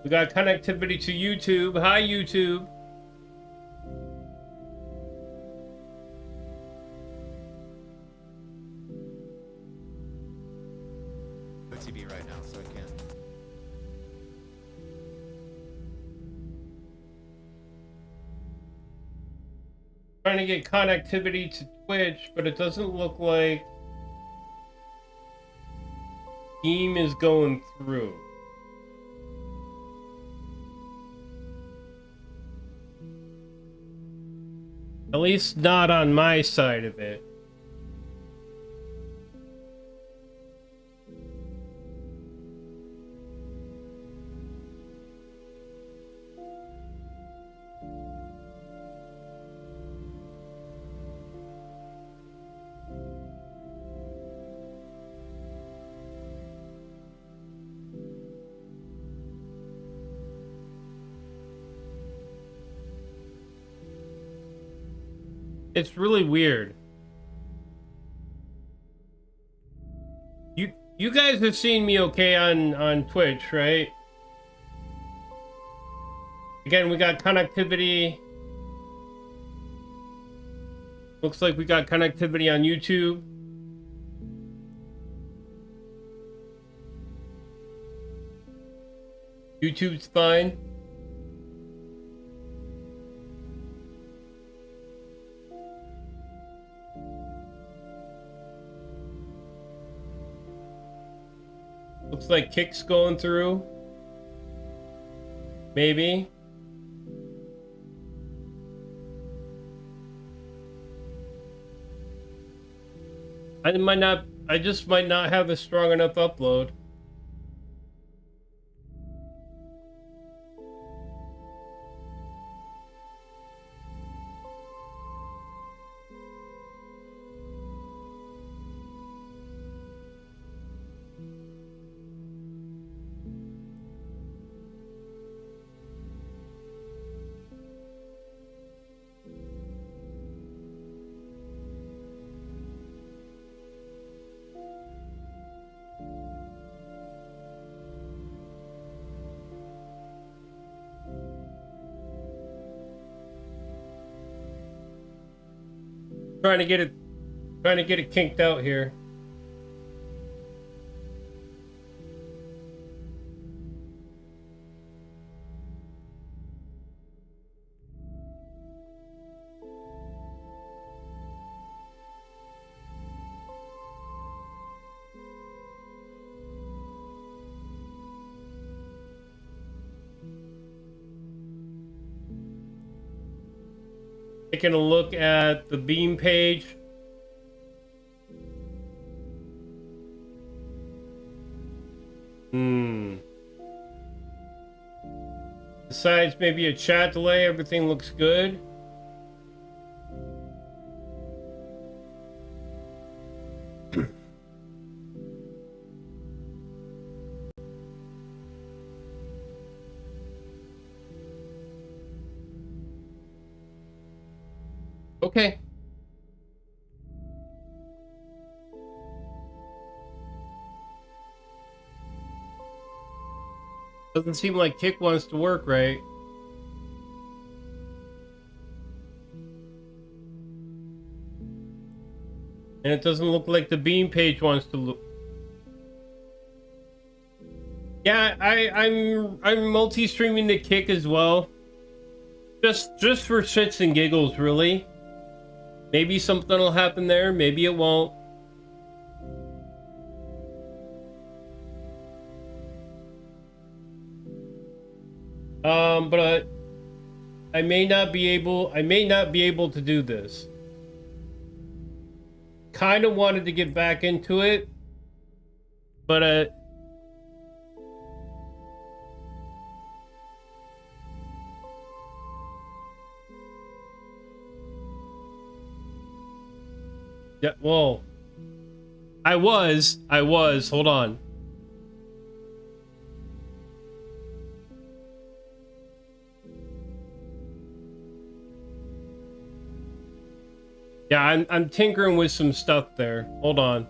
We got connectivity to YouTube. Hi, YouTube. TV right now, so I can. Trying to get connectivity to Twitch, but it doesn't look like Beam is going through. At least not on my side of it. It's really weird. You guys have seen me okay on Twitch, right? Again, we got connectivity. Looks like we got connectivity on YouTube. YouTube's fine. Looks like Kick's going through. Maybe. I just might not have a strong enough upload. Trying to get it kinked out here. Taking a look at the Beam page. Besides maybe a chat delay, everything looks good. Okay. Doesn't seem like Kick wants to work right. And it doesn't look like the Beam page wants to look. Yeah, I'm multi-streaming the Kick as well. Just for shits and giggles, really. Maybe something will happen there, maybe it won't. But I may not be able to do this. Kind of wanted to get back into it, but yeah, well, I was, hold on. Yeah, I'm tinkering with some stuff there. Hold on.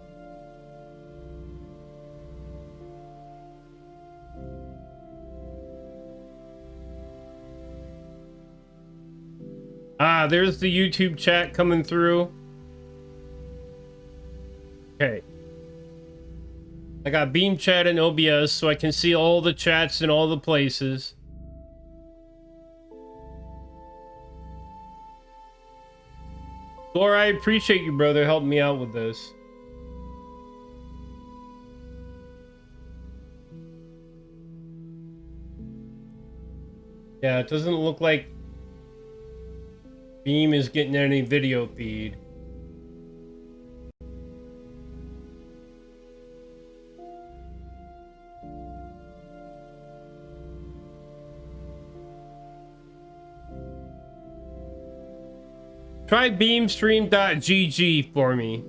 Ah, there's the YouTube chat coming through. Okay. I got Beam Chat and OBS so I can see all the chats in all the places. Laura, I appreciate you, brother, helping me out with this. Yeah, it doesn't look like Beam is getting any video feed. Try beamstream.gg for me.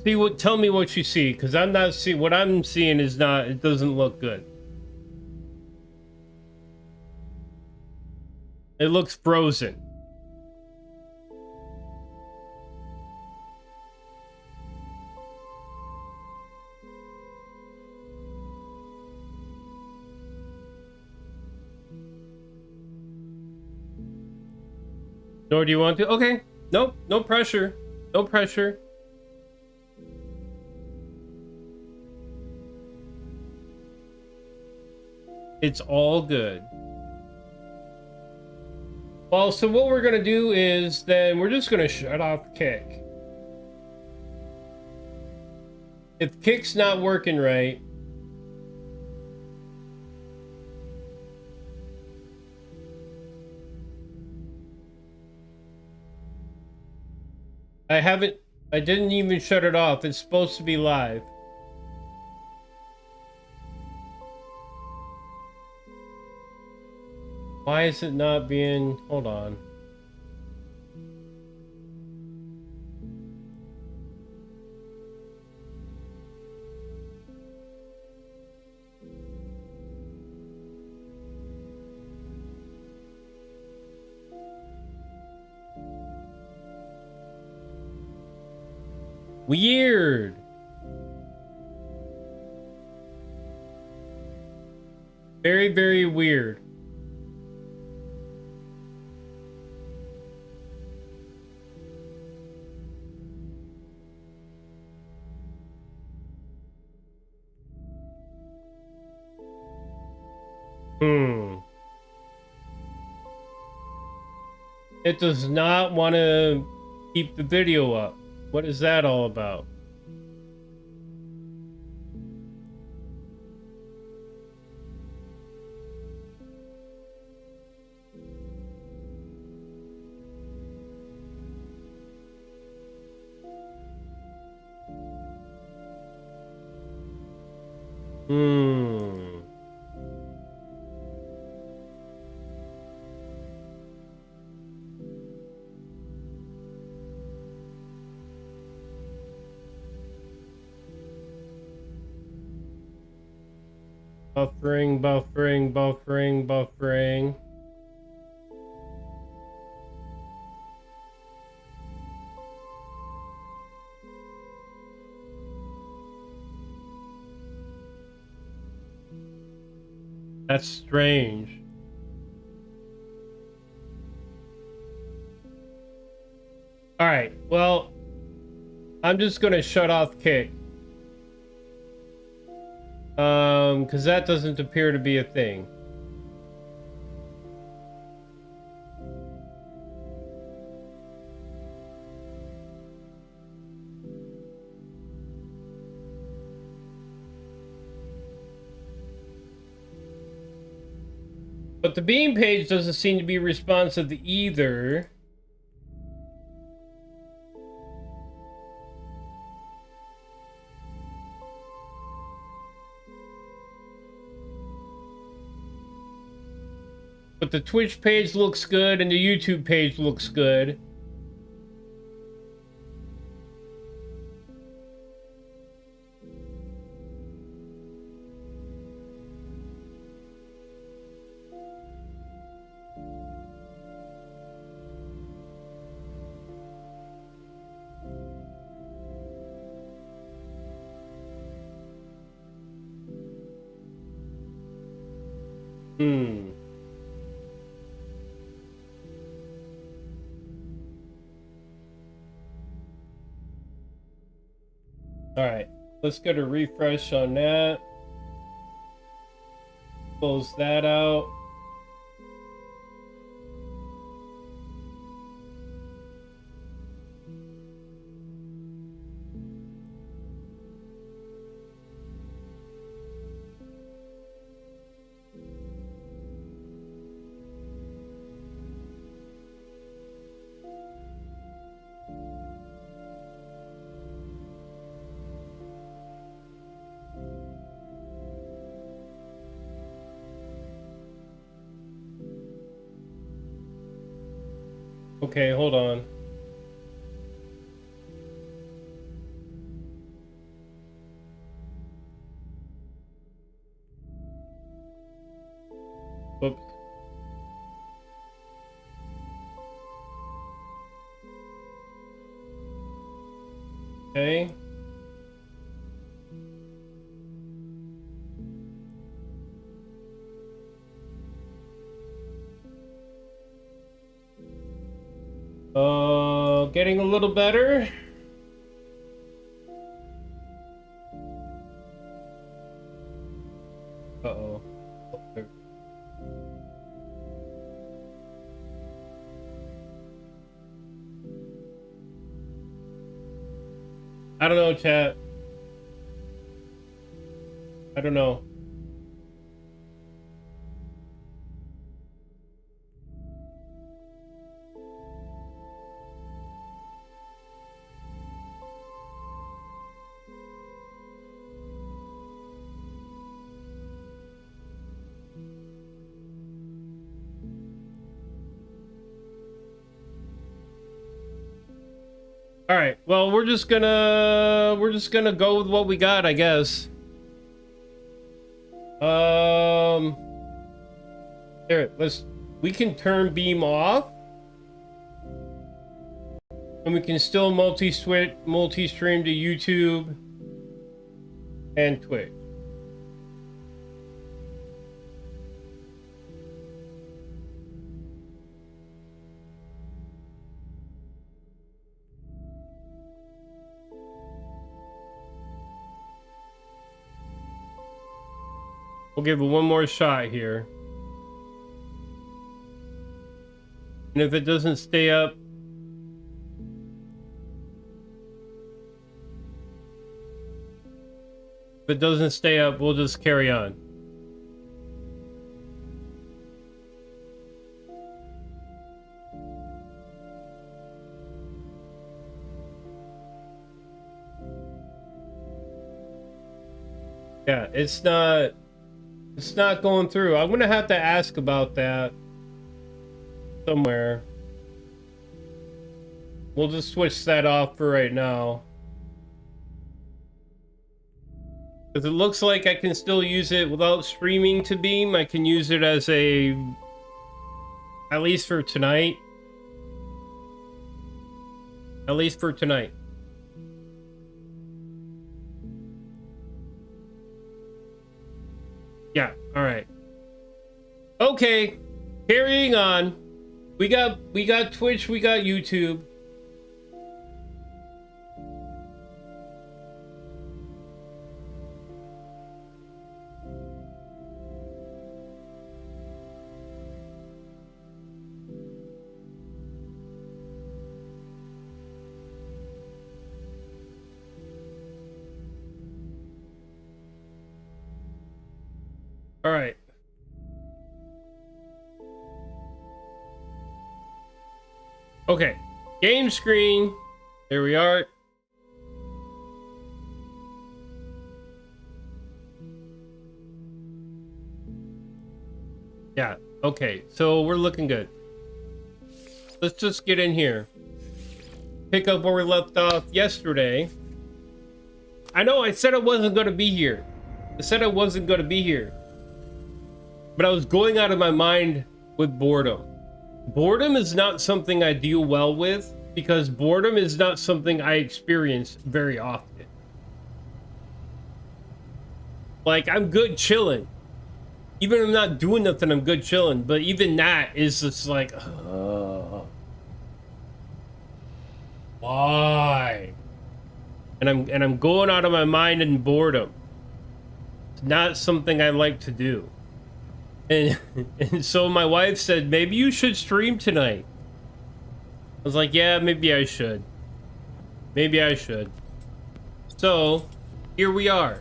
See what? Tell me what you see, because I'm not seeing. What I'm seeing is not. It doesn't look good. It looks frozen. Nor do you want to? Okay. Nope. No pressure. No pressure. It's all good. Well, so what we're gonna do is then we're just gonna shut off Kick. If Kick's not working right, I didn't even shut it off. It's supposed to be live. Why is it not being... Hold on. Weird. Very, very weird. It does not want to keep the video up. What is that all about? Buffering, buffering, buffering, buffering. That's strange. All right, well, I'm just gonna shut off Kick. Because that doesn't appear to be a thing. But the Beam page doesn't seem to be responsive either. But the Twitch page looks good and the YouTube page looks good. Alright, let's get a refresh on that. Close that out. Okay, hold on. Oops. Okay. Getting a little better. Uh-oh. I don't know, chat. I don't know. All right. Well, we're just gonna go with what we got, I guess. Here, we can turn beam off. And we can still multi-stream to YouTube and Twitch. We'll give it one more shot here. And if it doesn't stay up, we'll just carry on. Yeah, it's not going through. I'm gonna have to ask about that somewhere. We'll just switch that off for right now. Because it looks like I can still use it without streaming to Beam. I can use it as at least for tonight. At least for tonight. Yeah, alright. Okay, carrying on. We got Twitch, we got YouTube. All right. Okay. Game screen. There we are. Yeah. Okay. So we're looking good. Let's just get in here. Pick up where we left off yesterday. I know I said I wasn't going to be here. But I was going out of my mind with boredom. Boredom is not something I deal well with because boredom is not something I experience very often. Like, I'm good chilling. Even if I'm not doing nothing, I'm good chilling. But even that is just like, why? and I'm going out of my mind in boredom. It's not something I like to do. And and so my wife said, maybe you should stream tonight. I was like, yeah, maybe I should. Maybe I should. So here we are.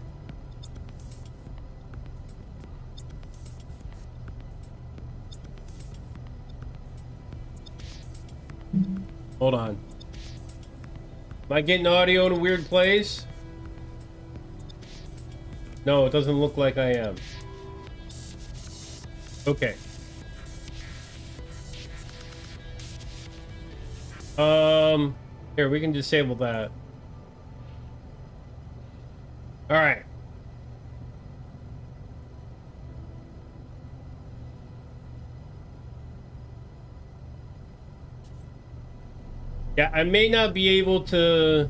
Hold on. Am I getting audio in a weird place? No, it doesn't look like I am. Okay. Here, we can disable that. All right. Yeah, I may not be able to...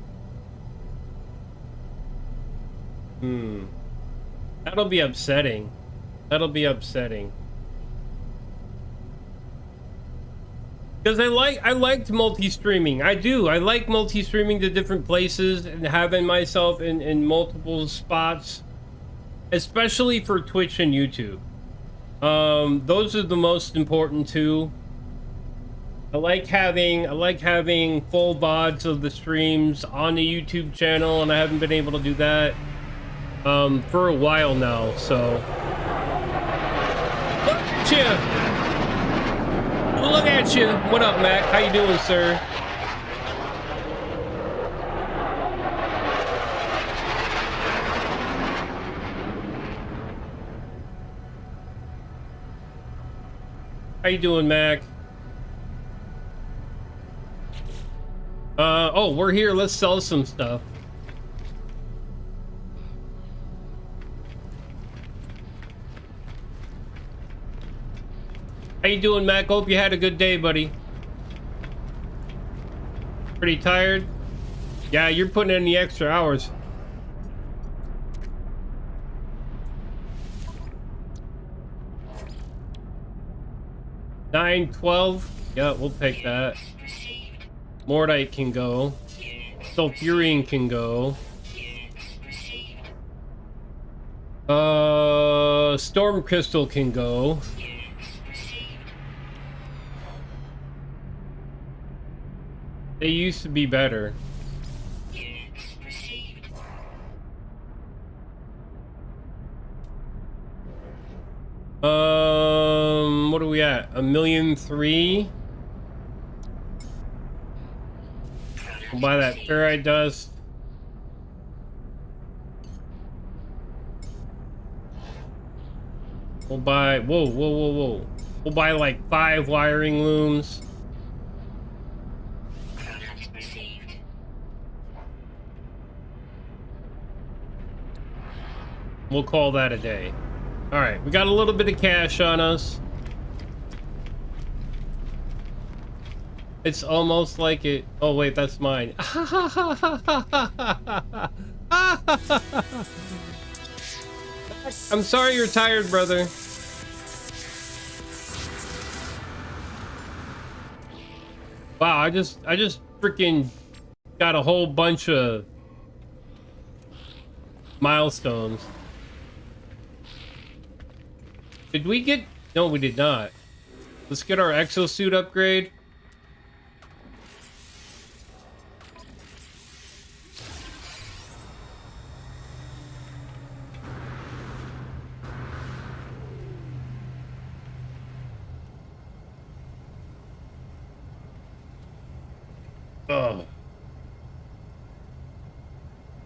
That'll be upsetting. That'll be upsetting. Because I liked multi-streaming. I do. I like multi-streaming to different places and having myself in multiple spots. Especially for Twitch and YouTube. Those are the most important two. I like having full VODs of the streams on the YouTube channel, and I haven't been able to do that for a while now, so look at you. What up, Mac? How you doing, sir? How you doing, Mac? Oh, we're here. Let's sell some stuff. How you doing, Mac? Hope you had a good day, buddy. Pretty tired? Yeah, you're putting in the extra hours. $9.12. Yeah, we'll take that. Mordite can go. Sulfurian can go. Storm Crystal can go. They used to be better. What are we at? 1,000,003. We'll buy that ferrite dust. We'll buy... Whoa. We'll buy like 5 wiring looms. We'll call that a day. Alright, we got a little bit of cash on us. It's almost like it... Oh, wait, that's mine. I'm sorry you're tired, brother. Wow, I just freaking got a whole bunch of milestones. Did we get... No, we did not. Let's get our exosuit upgrade. Oh.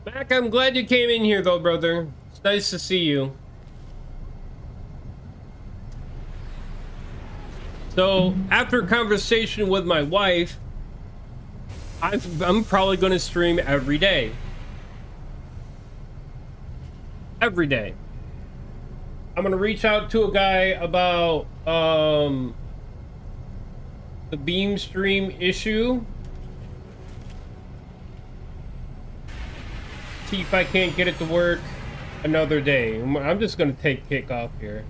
Mac, I'm glad you came in here though, brother. It's nice to see you. So, after a conversation with my wife, I'm probably going to stream every day. Every day. I'm going to reach out to a guy about the beam stream issue. See if I can't get it to work another day. I'm just going to take kick off here.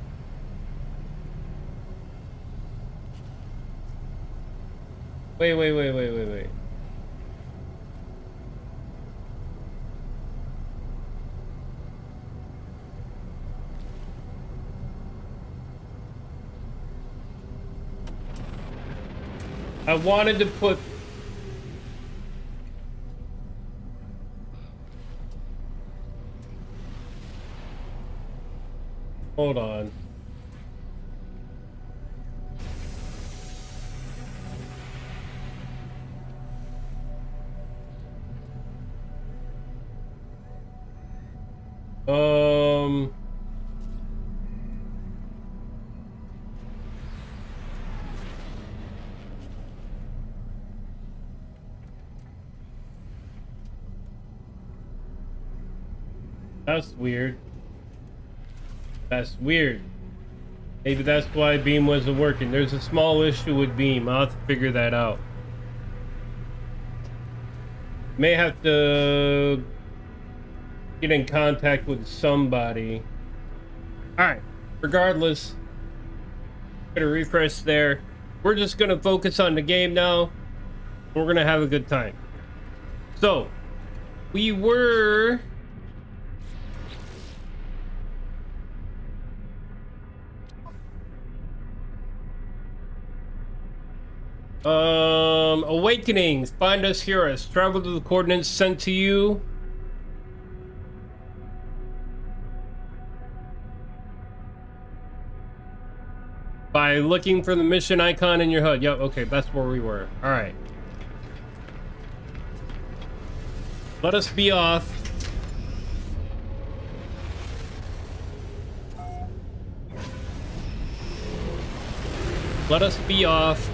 Wait. I wanted to put... Hold on. That's weird. That's weird. Maybe that's why Beam wasn't working. There's a small issue with Beam. I'll have to figure that out. May have to get in contact with somebody. Alright. Regardless. Gonna refresh there. We're just gonna focus on the game now. We're gonna have a good time. So, we were... Awakenings. Find us, hear us. Travel to the coordinates sent to you. By looking for the mission icon in your HUD. Yep, okay, that's where we were. Alright. Let us be off. Let us be off.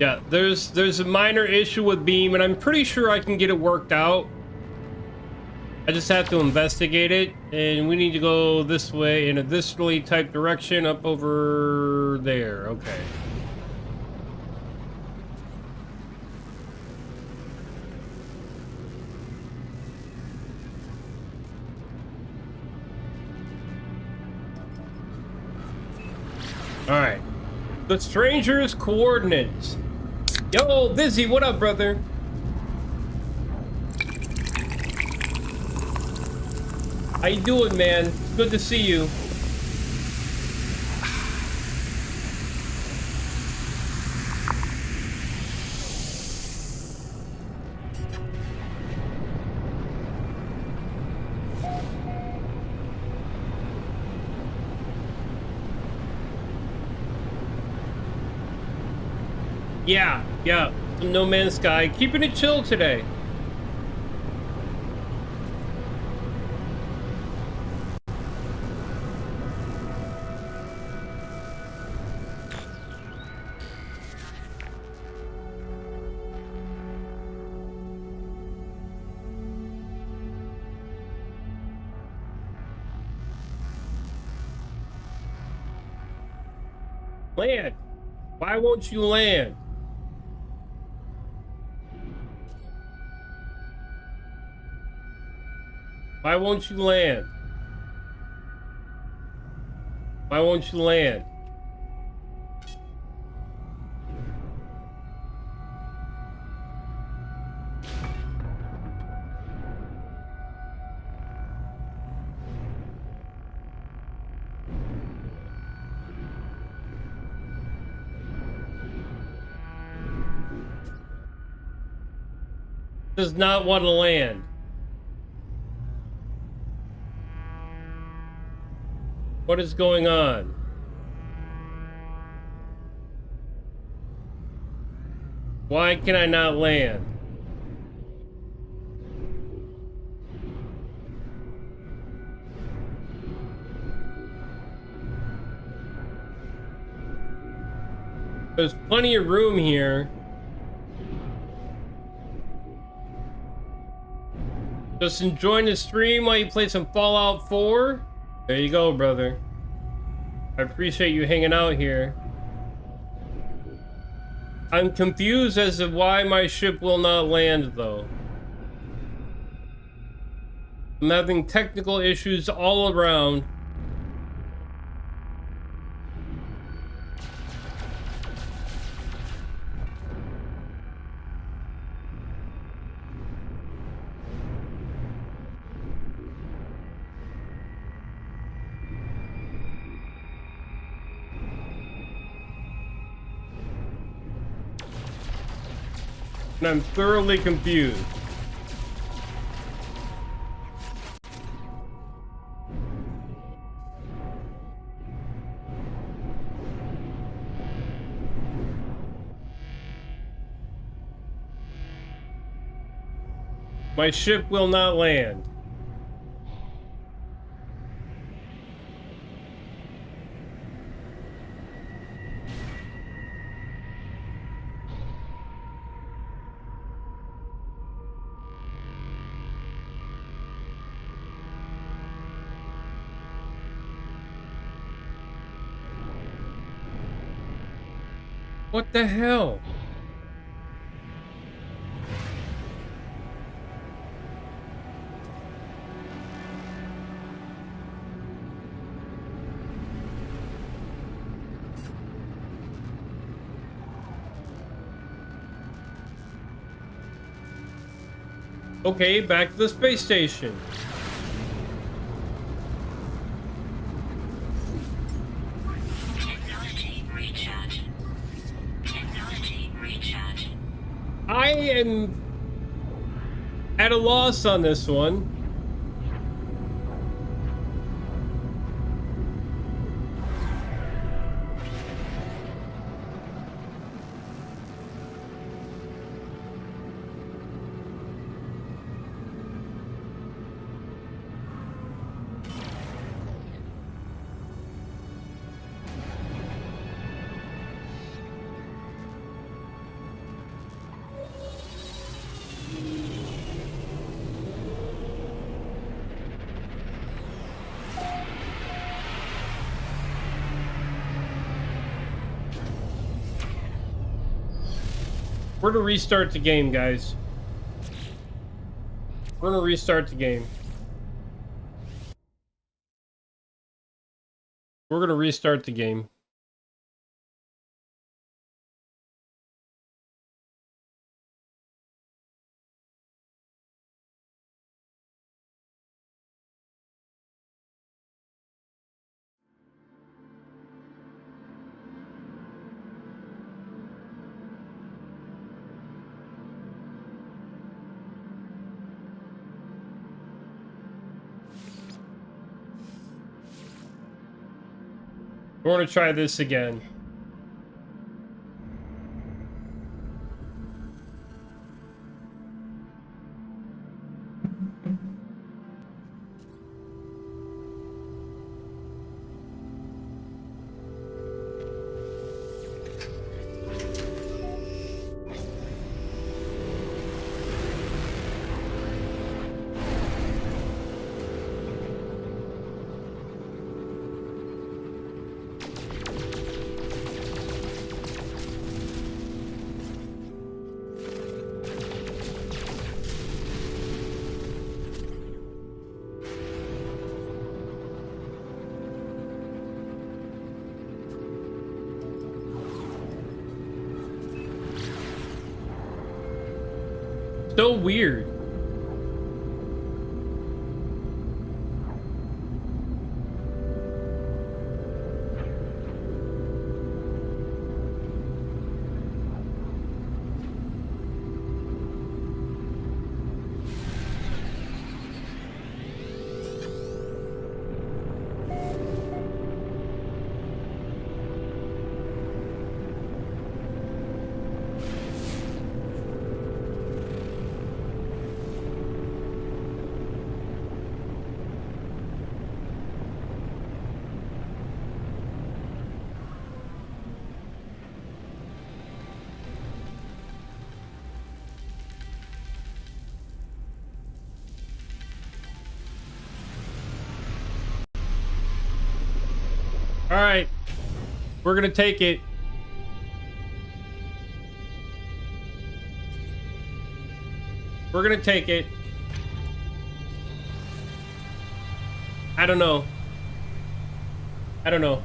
Yeah, there's a minor issue with Beam, and I'm pretty sure I can get it worked out. I just have to investigate it, and we need to go this way in a districtly type direction up over there. Okay. All right. The stranger's coordinates. Yo, Busy, what up, brother? How you doing, man? It's good to see you. Yeah. No Man's Sky. Keeping it chill today. Land. Why won't you land? Why won't you land? Why won't you land? Does not want to land. What is going on? Why can I not land? There's plenty of room here. Just enjoying the stream while you play some Fallout 4? There you go, brother. I appreciate you hanging out here. I'm confused as to why my ship will not land, though. I'm having technical issues all around. And I'm thoroughly confused. My ship will not land. What the hell? Okay, back to the space station. Technology recharge. Technology recharge. I am at a loss on this one. We're gonna restart the game, guys. We're gonna restart the game. We're gonna restart the game. We're gonna try this again. So weird. All right, we're gonna take it. We're gonna take it. I don't know. I don't know.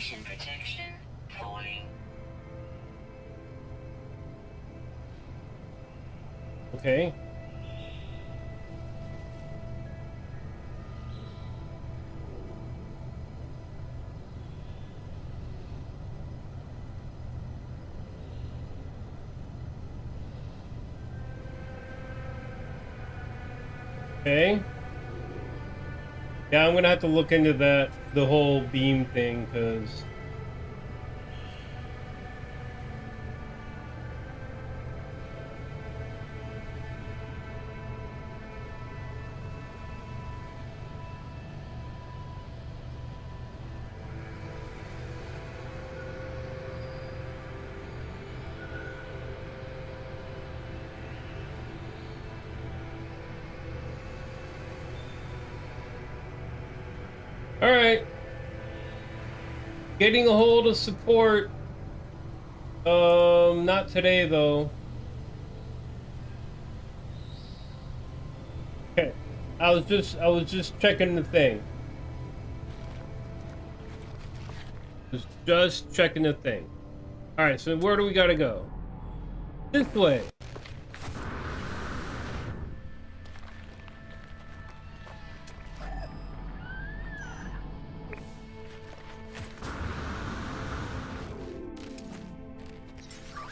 Radiation protection falling. Okay. Okay. Yeah, I'm gonna have to look into that, the whole beam thing, because... Alright. Getting a hold of support. Not today though. Okay. I was just checking the thing. Just checking the thing. Alright, so where do we gotta go? This way.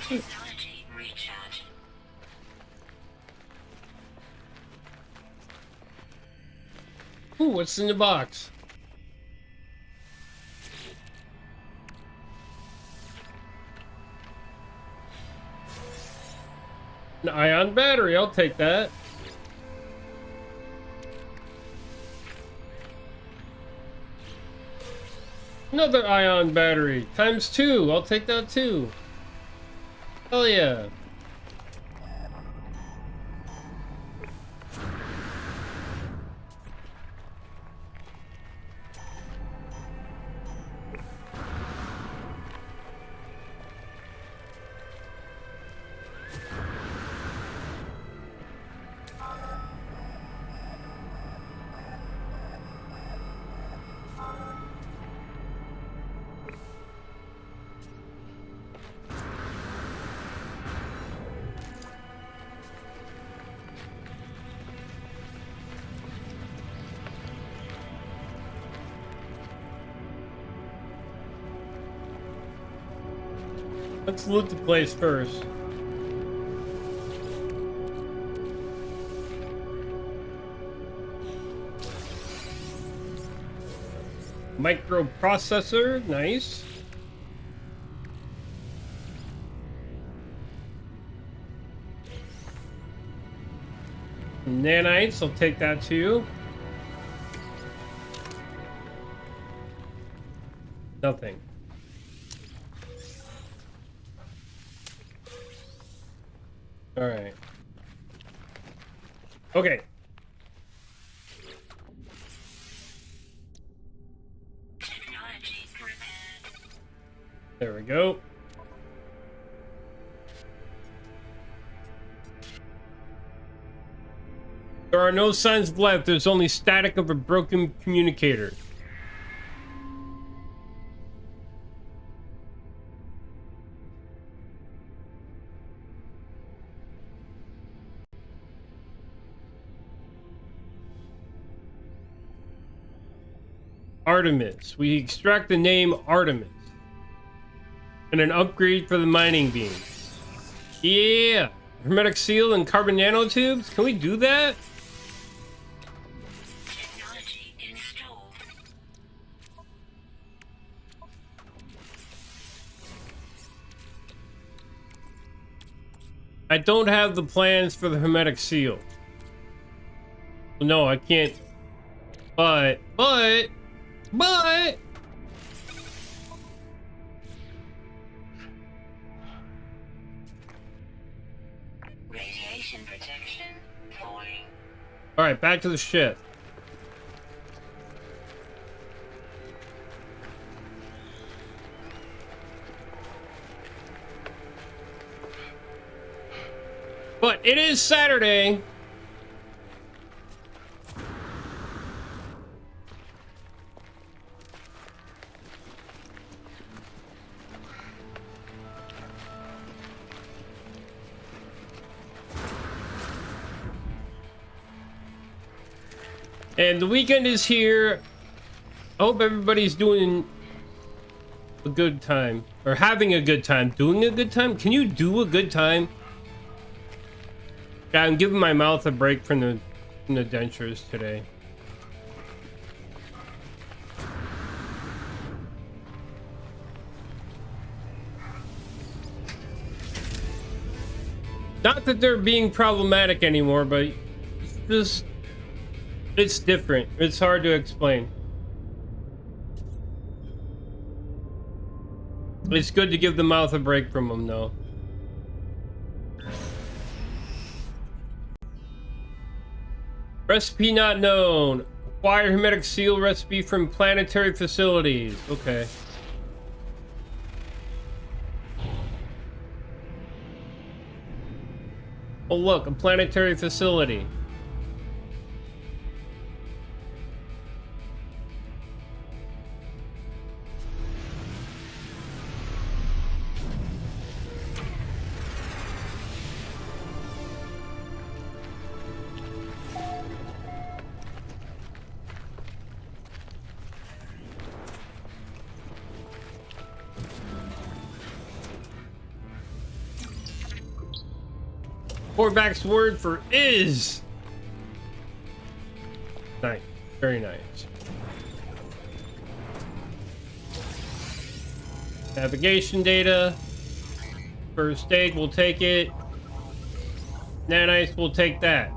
Technology recharge. Ooh, what's in the box? An ion battery, I'll take that. Another ion battery, ×2, I'll take that too. Hell yeah. Let's loot the place first. Microprocessor, nice. Nanites, I'll take that too. Nothing. All right. Okay. Technology prepared. There we go. There are no signs of life. There's only static of a broken communicator. Artemis. We extract the name Artemis. And an upgrade for the mining beam. Yeah! Hermetic seal and carbon nanotubes? Can we do that? Technology installed. I don't have the plans for the hermetic seal. No, I can't. But... Radiation protection falling. Alright, back to the ship. But it is Saturday. And the weekend is here. I hope everybody's doing a good time. Or having a good time. Doing a good time? Can you do a good time? Yeah, I'm giving my mouth a break from the dentures today. Not that they're being problematic anymore, but it's just... it's different. It's hard to explain. It's good to give the mouth a break from them, though. Recipe not known. Acquire hermetic seal recipe from planetary facilities. Okay. Oh, look, a planetary facility. Quarterback's word for is. Nice. Very nice. Navigation data. First aid, we'll take it. Nanites, we'll take that.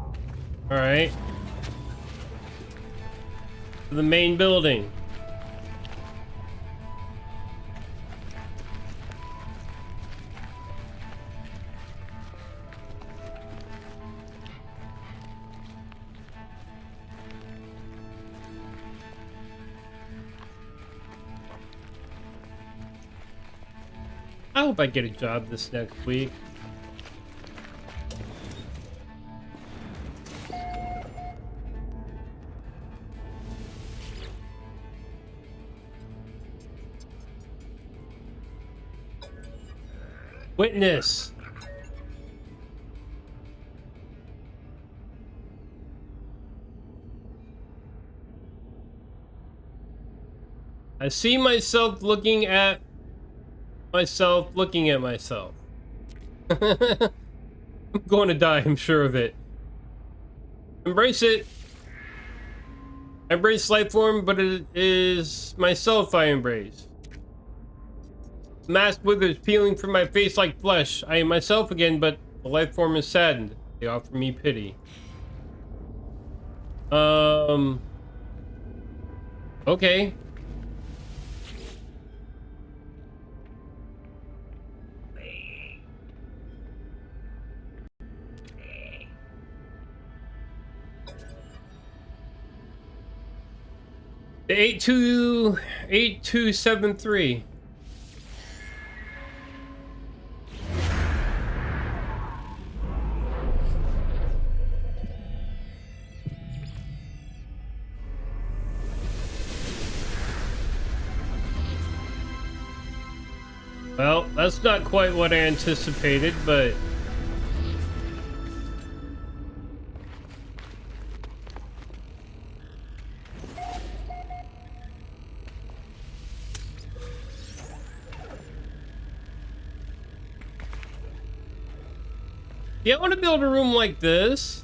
Alright. The main building. I hope I get a job this next week. Witness. I see myself looking at myself. I'm going to die, I'm sure of it. Embrace it. I embrace life form, but it is myself I embrace. Mask withers, peeling from my face like flesh. I am myself again, but the life form is saddened. They offer me pity. Okay. The 8273. Well, that's not quite what I anticipated, but yeah, I want to build a room like this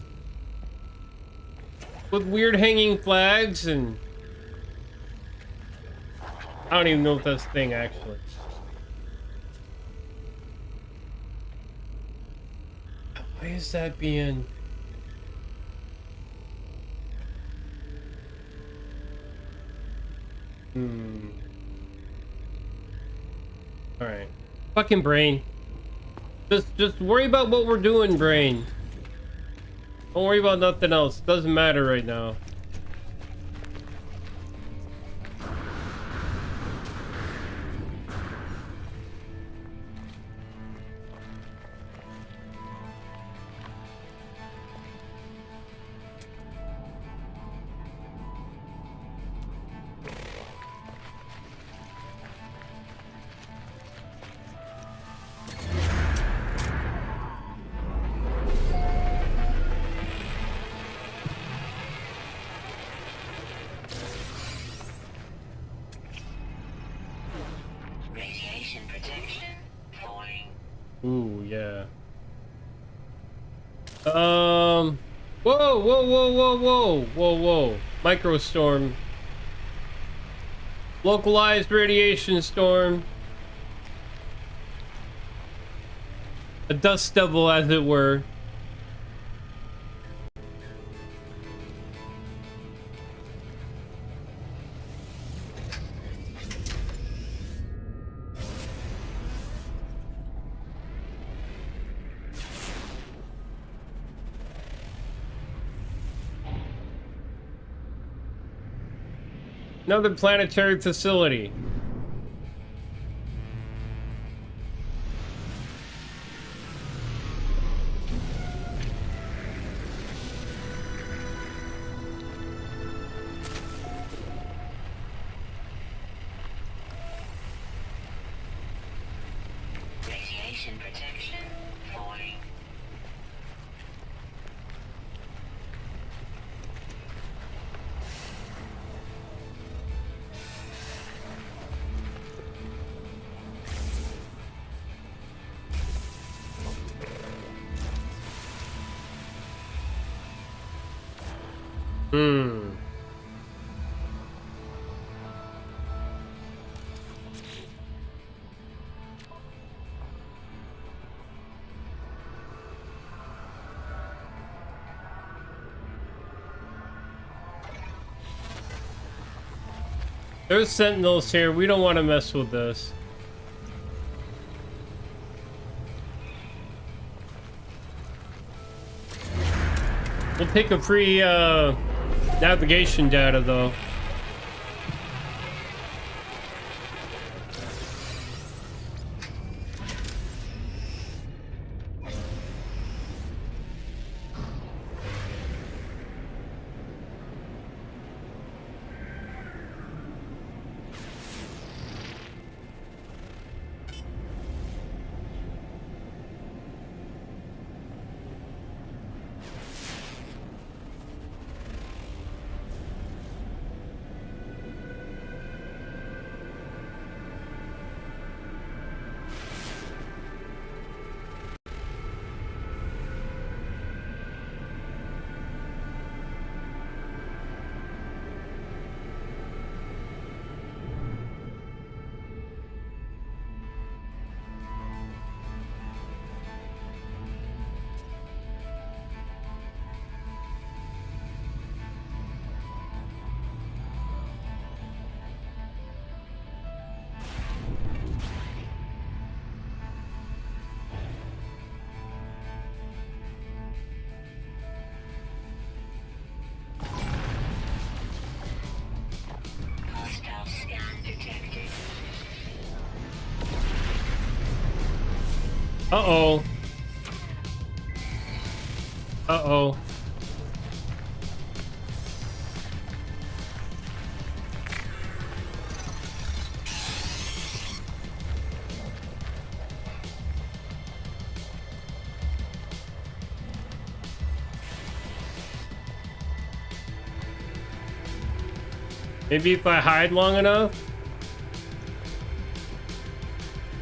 with weird hanging flags, and I don't even know if that's a thing actually. Why is that being... Alright. Fucking brain. Just worry about what we're doing, brain. Don't worry about nothing else. Doesn't matter right now. Radiation protection falling. Ooh, yeah. Whoa, whoa, whoa, whoa, whoa, whoa, whoa. Microstorm. Localized radiation storm. A dust devil, as it were. Another planetary facility. Radiation protection falling. Hmm. There's sentinels here. We don't want to mess with this. We'll take a free navigation data though. Hostile scan detected. Uh-oh. Uh-oh. Maybe if I hide long enough?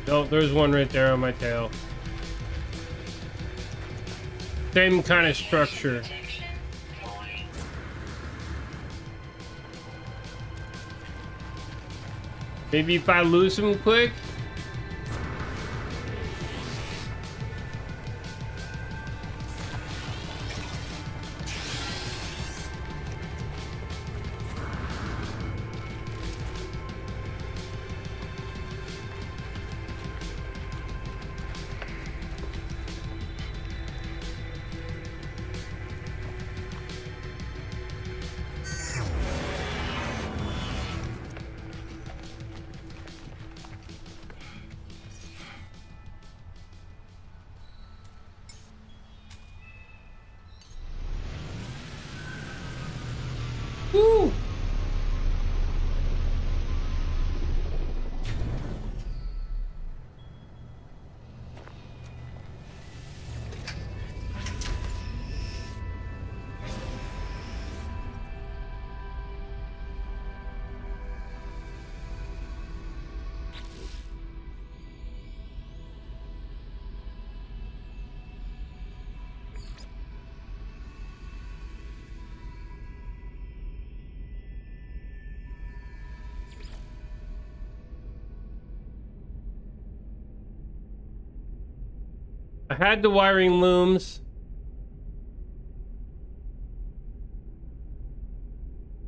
Oh, there's one right there on my tail. Same kind of structure. Protection falling. Maybe if I lose him quick? I had the wiring looms.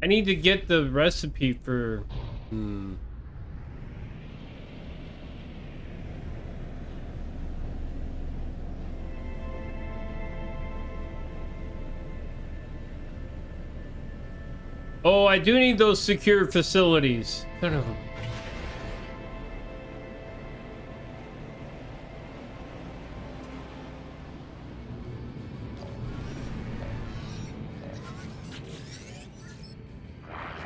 I need to get the recipe for... Oh, I do need those secure facilities. Son of a...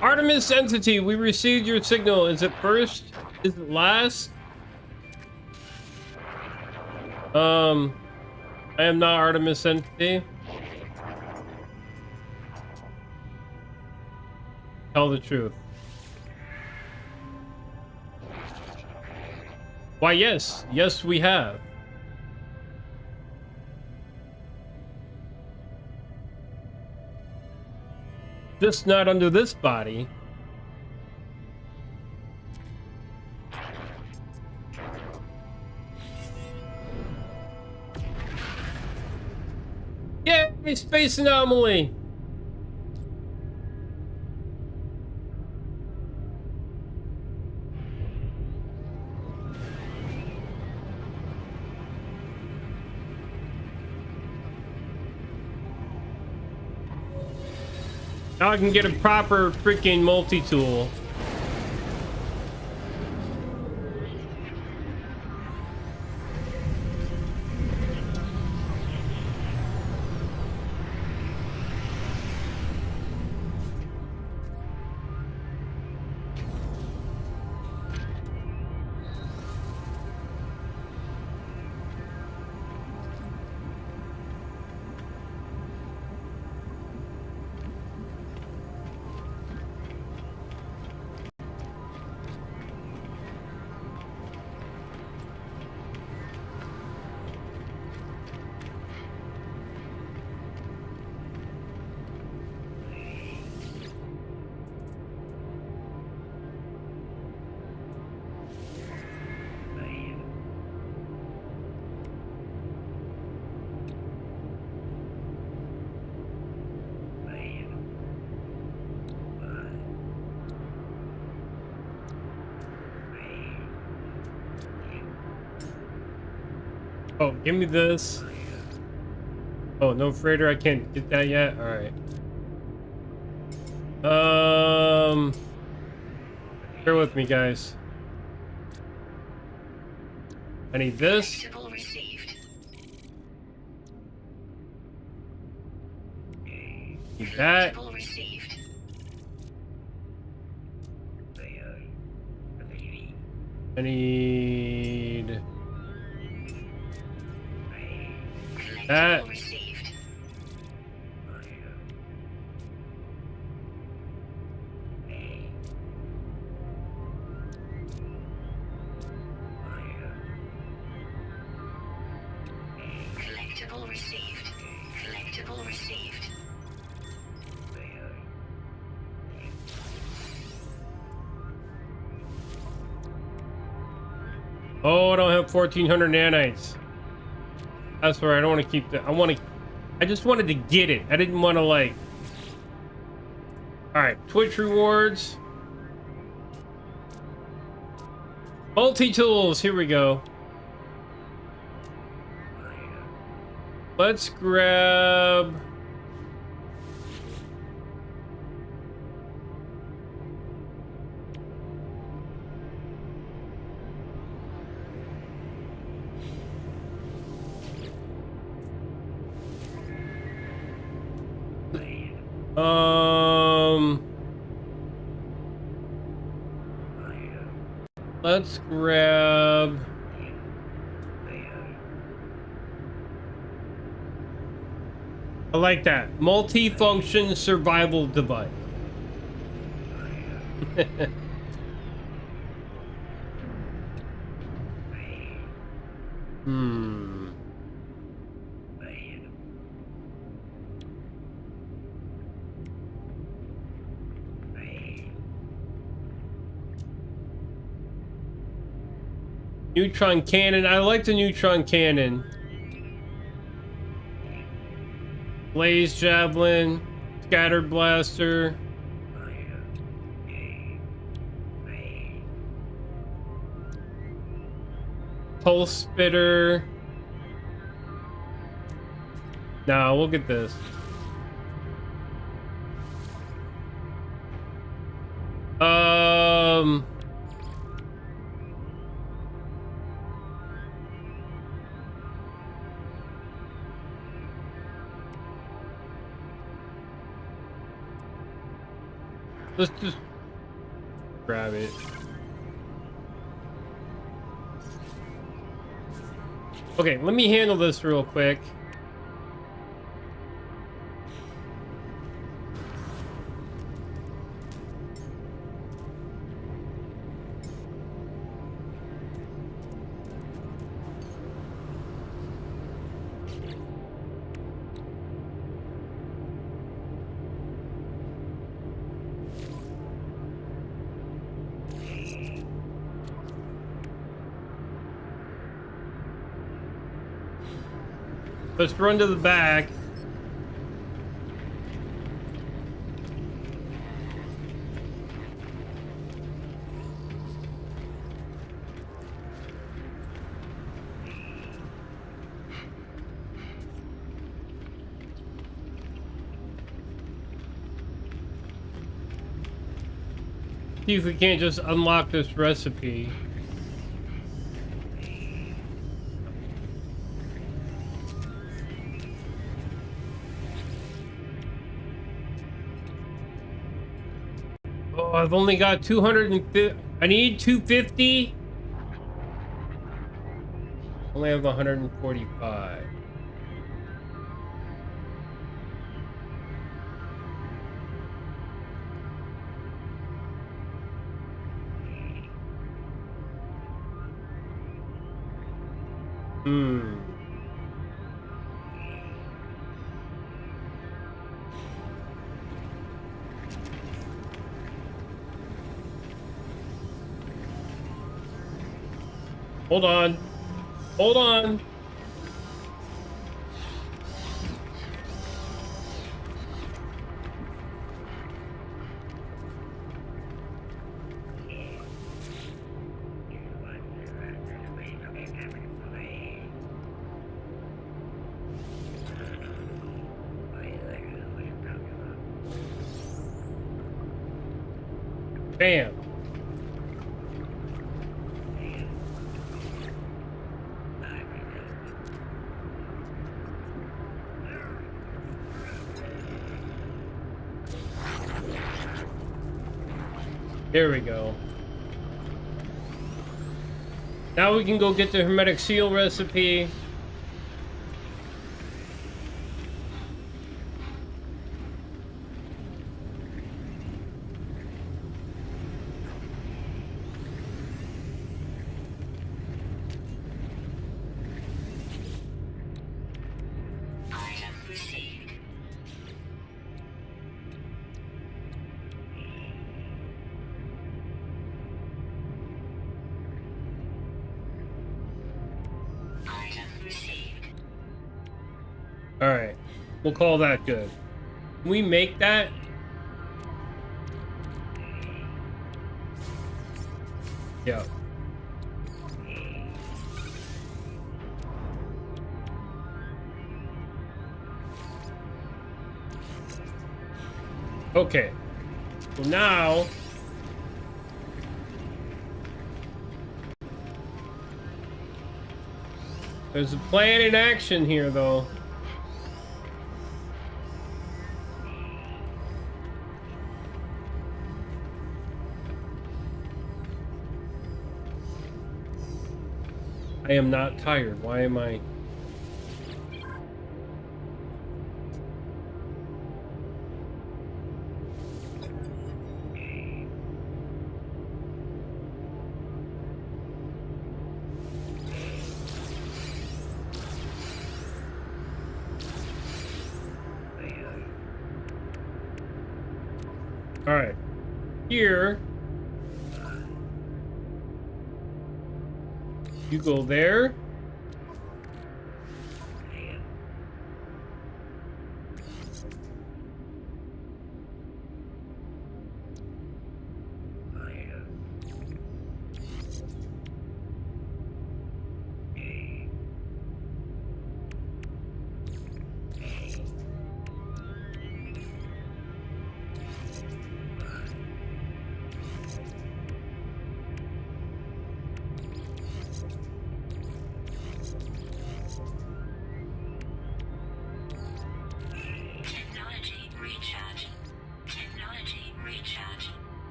Artemis entity, we received your signal. Is it first? Is it last? I am not Artemis entity. Tell the truth. Why, yes. Yes, we have. Just not under this body. Yay, space anomaly! Now I can get a proper freaking multi-tool. Oh, give me this. Oh, no freighter. I can't get that yet. All right. Bear with me, guys. I need this. Need that. I need that. Collectible received. Collectible received. Oh, I don't have 1400 nanites. That's where I don't want to keep that. I just wanted to get it. I didn't want to like. All right, Twitch rewards. Multi-tools, here we go. Let's grab... Let's grab... I like that. Multi-function survival device. Neutron cannon. I like the neutron cannon. Blaze Javelin, Scattered Blaster. Pulse Spitter. Nah, we'll get this. Let's just grab it. Okay, let me handle this real quick. Let's run to the back. See if we can't just unlock this recipe. Oh, I've only got 250. I need 250. Only have 145. Hold on. Hold on. Bam. There we go. Now we can go get the hermetic seal recipe. Item received. Item received. All right, we'll call that good. Can we make that? Yeah. Okay. So now there's a plan in action here, though. I am not tired. Why am I? All right. Here. You go there.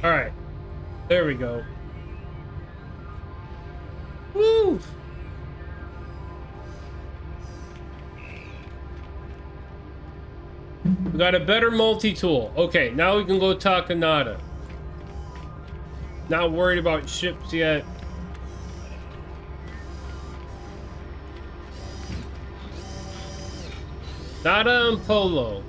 All right, there we go. Woo! We got a better multi-tool. Okay, now we can go talk to Nada. Not worried about ships yet. Nada and Polo.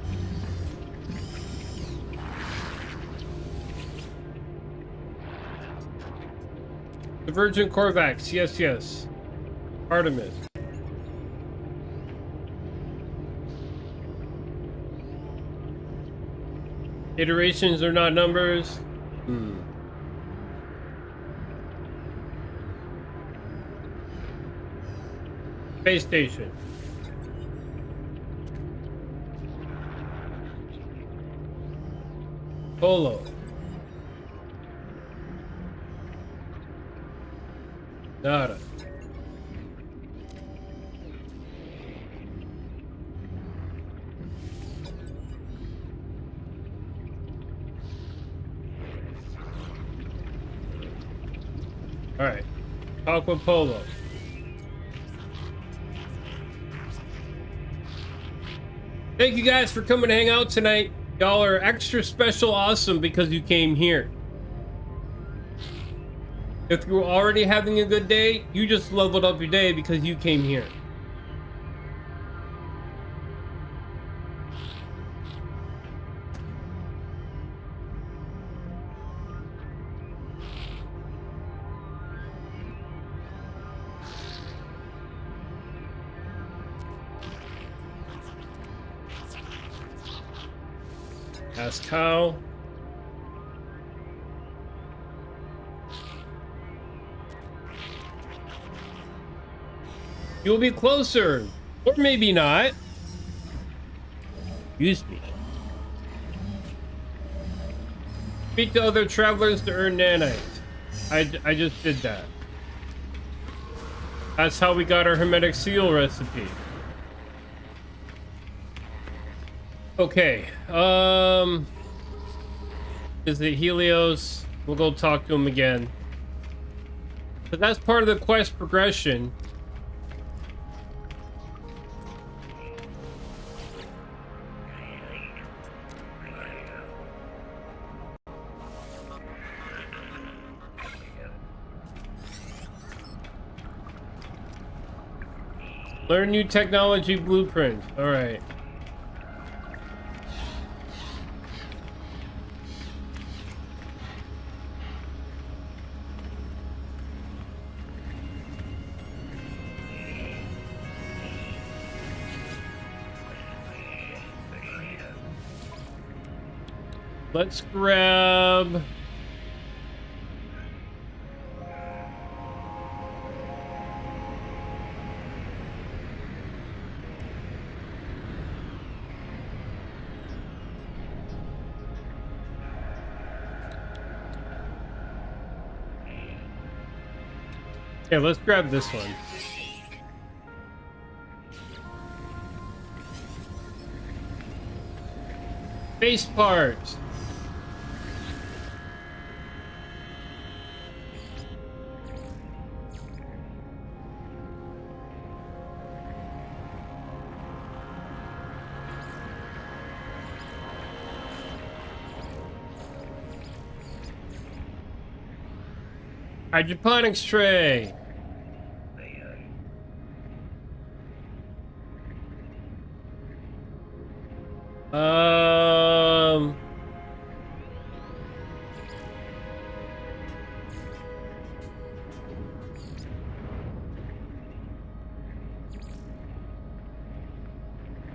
Divergent Corvax, yes, yes. Artemis. Iterations are not numbers. Space station. Polo. Nada. All right. Aqua Polo. Thank you guys for coming to hang out tonight. Y'all are extra special awesome because you came here. If you were already having a good day, you just leveled up your day because you came here. Ask how. You'll be closer, or maybe not. Excuse me. Speak to other travelers to earn nanites. I just did that. That's how we got our hermetic seal recipe. Okay. Is it Helios? We'll go talk to him again. But that's part of the quest progression. Learn new technology blueprint. All right. Let's grab... Yeah, let's grab this one. Face parts. Hydroponics tray.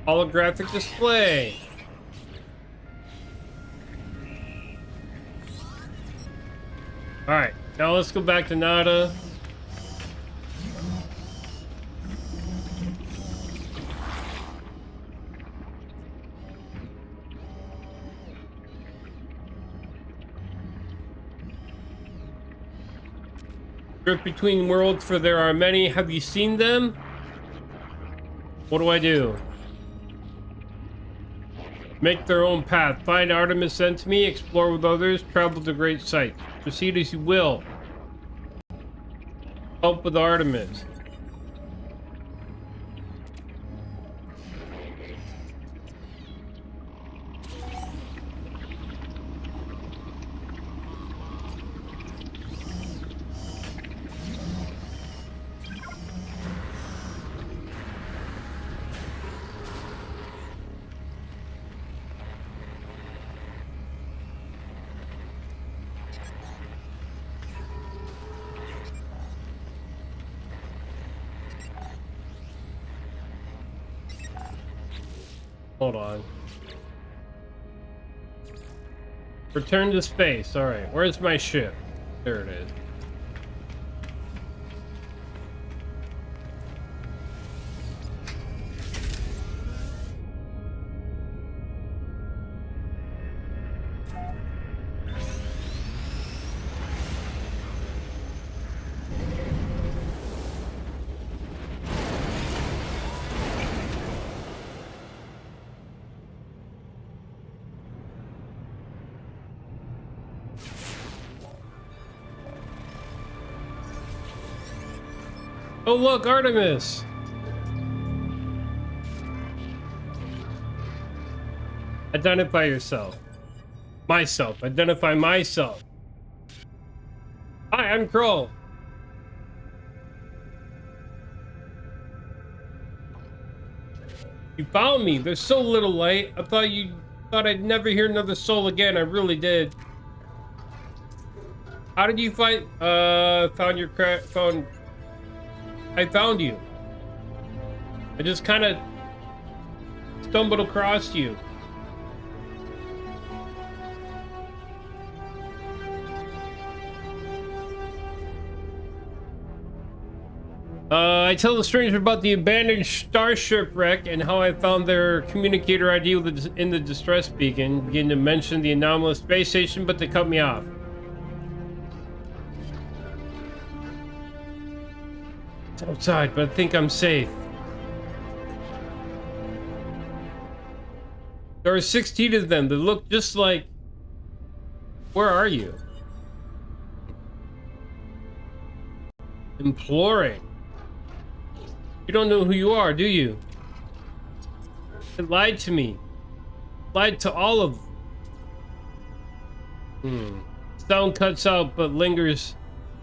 Holographic display. All right, now let's go back to Nada. Drift between worlds, for there are many. Have you seen them? What do I do? Make their own path. Find Artemis sent to me. Explore with others. Travel to great sights. Proceed as you will. Help with Artemis. Hold on. Return to space. All right, where's my ship? There it is. Oh look, Artemis! Identify yourself. Myself. Identify myself. Hi, I'm Krull. You found me. There's so little light. I thought I'd never hear another soul again. I really did. How did you find I found you. I just kind of stumbled across you. I tell the stranger about the abandoned starship wreck and how I found their communicator ID in the distress beacon. Begin to mention the anomalous space station, but they cut me off. It's outside, but I think I'm safe. There are 16 of them that look just like... Where are you? Imploring. You don't know who you are, do you? They lied to me. Lied to all of them. Sound cuts out, but lingers.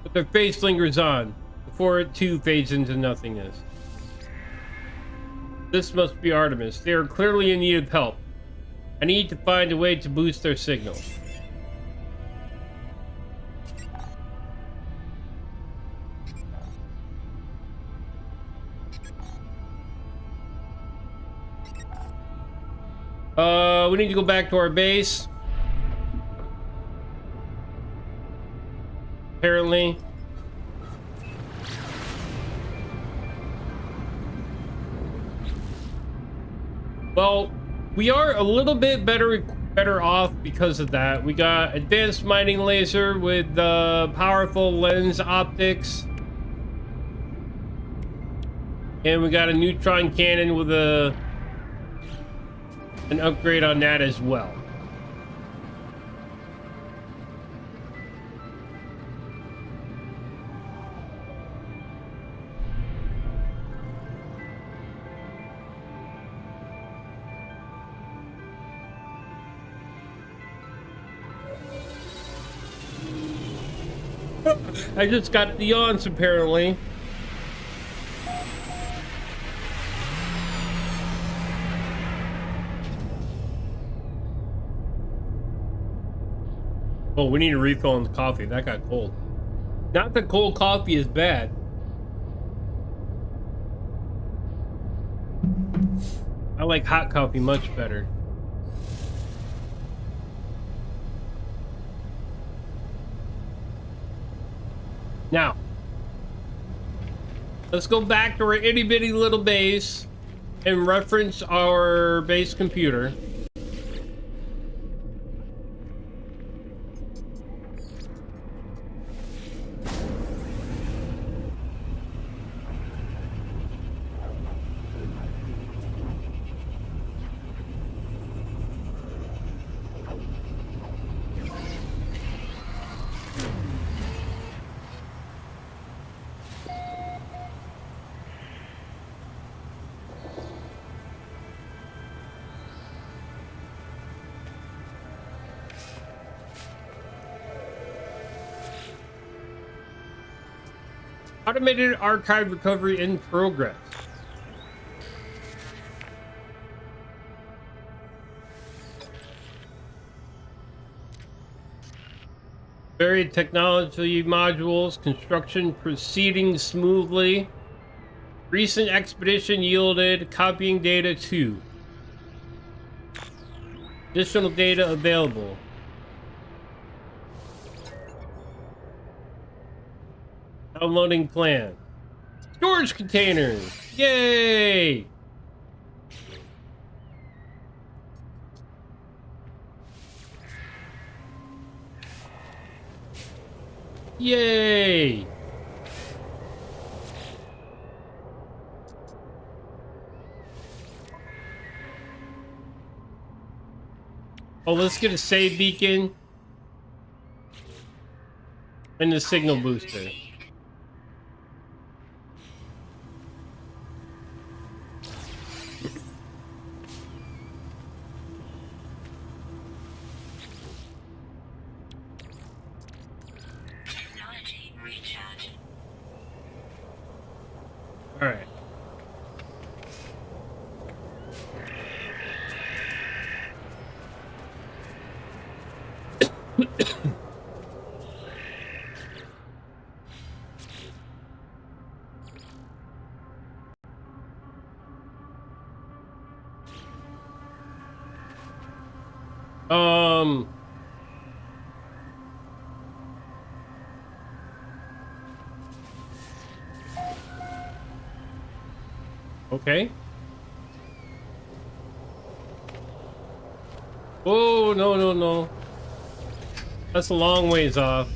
But their face lingers on, before it too fades into nothingness. This must be Artemis. They are clearly in need of help. I need to find a way to boost their signal. We need to go back to our base. Apparently. Well, we are a little bit better off because of that. We got advanced mining laser with powerful lens optics. And we got a neutron cannon with an upgrade on that as well. I just got the yawns apparently. Oh, we need a refill on the coffee. That got cold. Not that cold coffee is bad. I like hot coffee much better. Now, let's go back to our itty bitty little base and reference our base computer. Automated archive recovery in progress. Varied technology modules, construction proceeding smoothly. Recent expedition yielded copying data 2. Additional data available. Downloading plan. Storage containers. Yay! Yay! Oh, let's get a save beacon and the signal booster. Technology recharge. All right. Okay. Oh, no, no, no. That's a long ways off.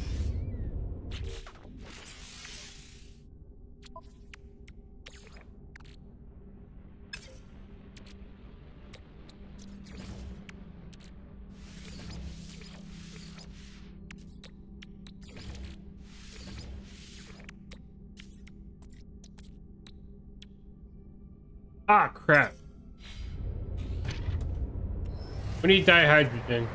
Ah, crap. We need dihydrogen.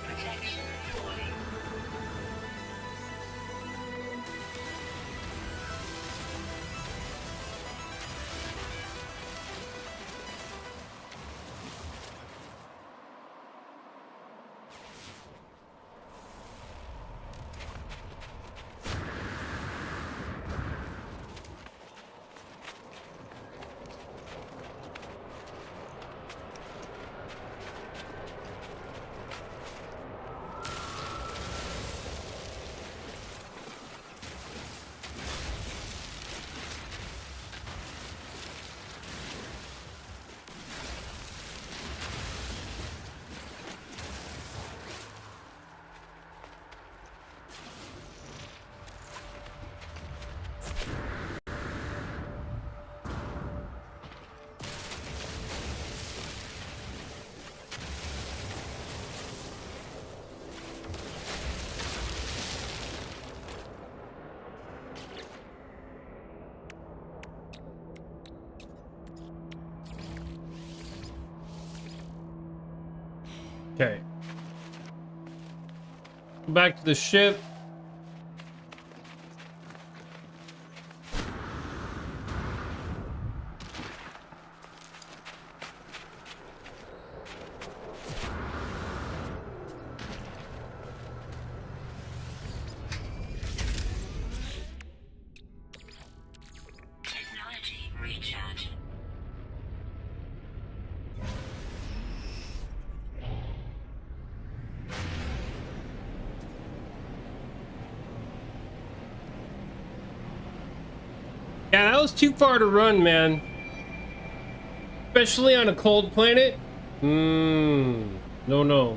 Protection falling. Okay. Back to the ship. Technology recharge. Yeah, that was too far to run, man. Especially on a cold planet. No, no.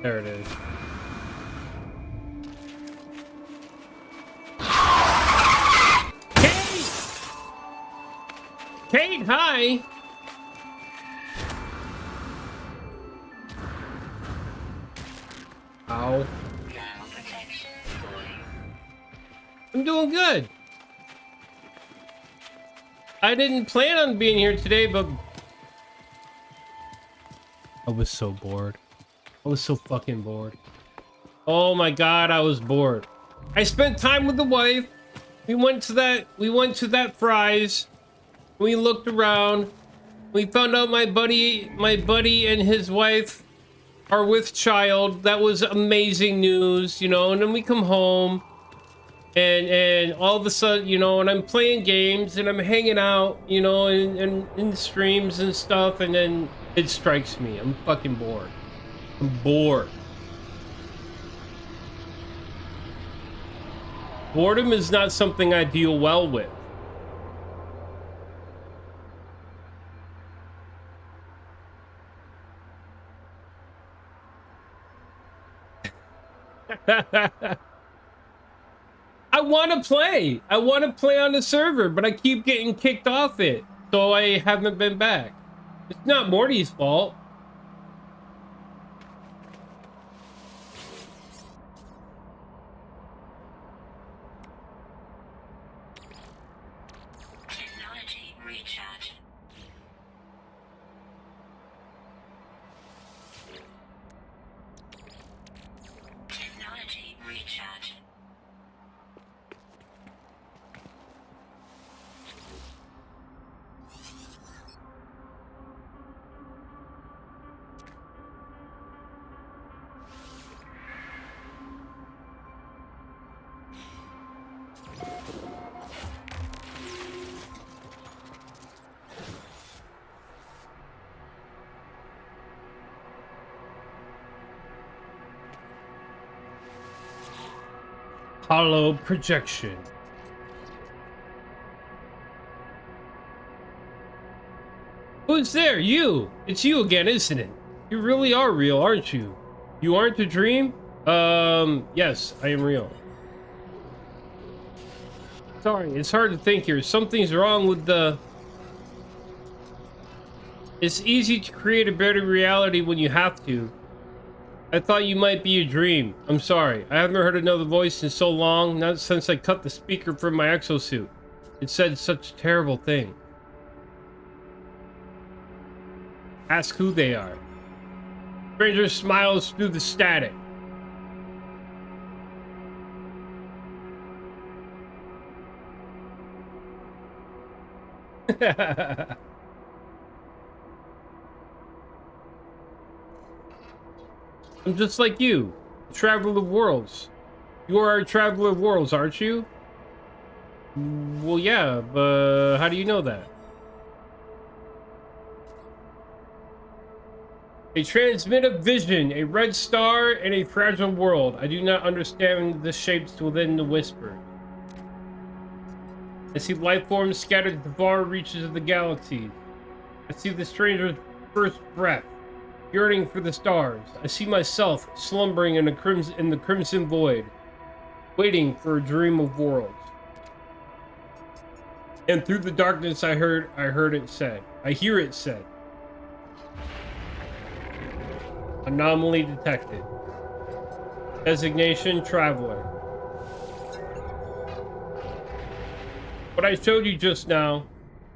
There it is. Kate! Kate, hi! Ow. Thermal protection falling. I'm doing good. I didn't plan on being here today, but I was so bored. I was so fucking bored. Oh my god, I was bored. I spent time with the wife. We went to that Fry's. We looked around. We found out my buddy and his wife are with child. That was amazing news, you know. And then we come home, and all of a sudden, you know, and I'm playing games and I'm hanging out, you know, and in streams and stuff, and then it strikes me. I'm fucking bored. I'm bored. Boredom is not something I deal well with. I want to play. I want to play on the server, but I keep getting kicked off it, so I haven't been back. It's not Morty's fault. Technology recharge. Technology recharge. Hollow projection. Who's there? You. It's you again, isn't it? You really are real, aren't you? You aren't a dream? Yes, I am real. Sorry, it's hard to think here. Something's wrong with the... It's easy to create a better reality when you have to. I thought you might be a dream. I'm sorry. I haven't heard another voice in so long, not since I cut the speaker from my exosuit. It said such a terrible thing. Ask who they are. Stranger smiles through the static. I'm just like you, a traveler of worlds. You are a traveler of worlds, aren't you? Well, yeah, but how do you know that? They transmit a vision, a red star, and a fragile world. I do not understand the shapes within the whisper. I see life forms scattered to the far reaches of the galaxy. I see the stranger's first breath, yearning for the stars. I see myself slumbering in the crimson void, waiting for a dream of worlds. And through the darkness, I hear it said. Anomaly detected. Designation traveler. What I showed you just now,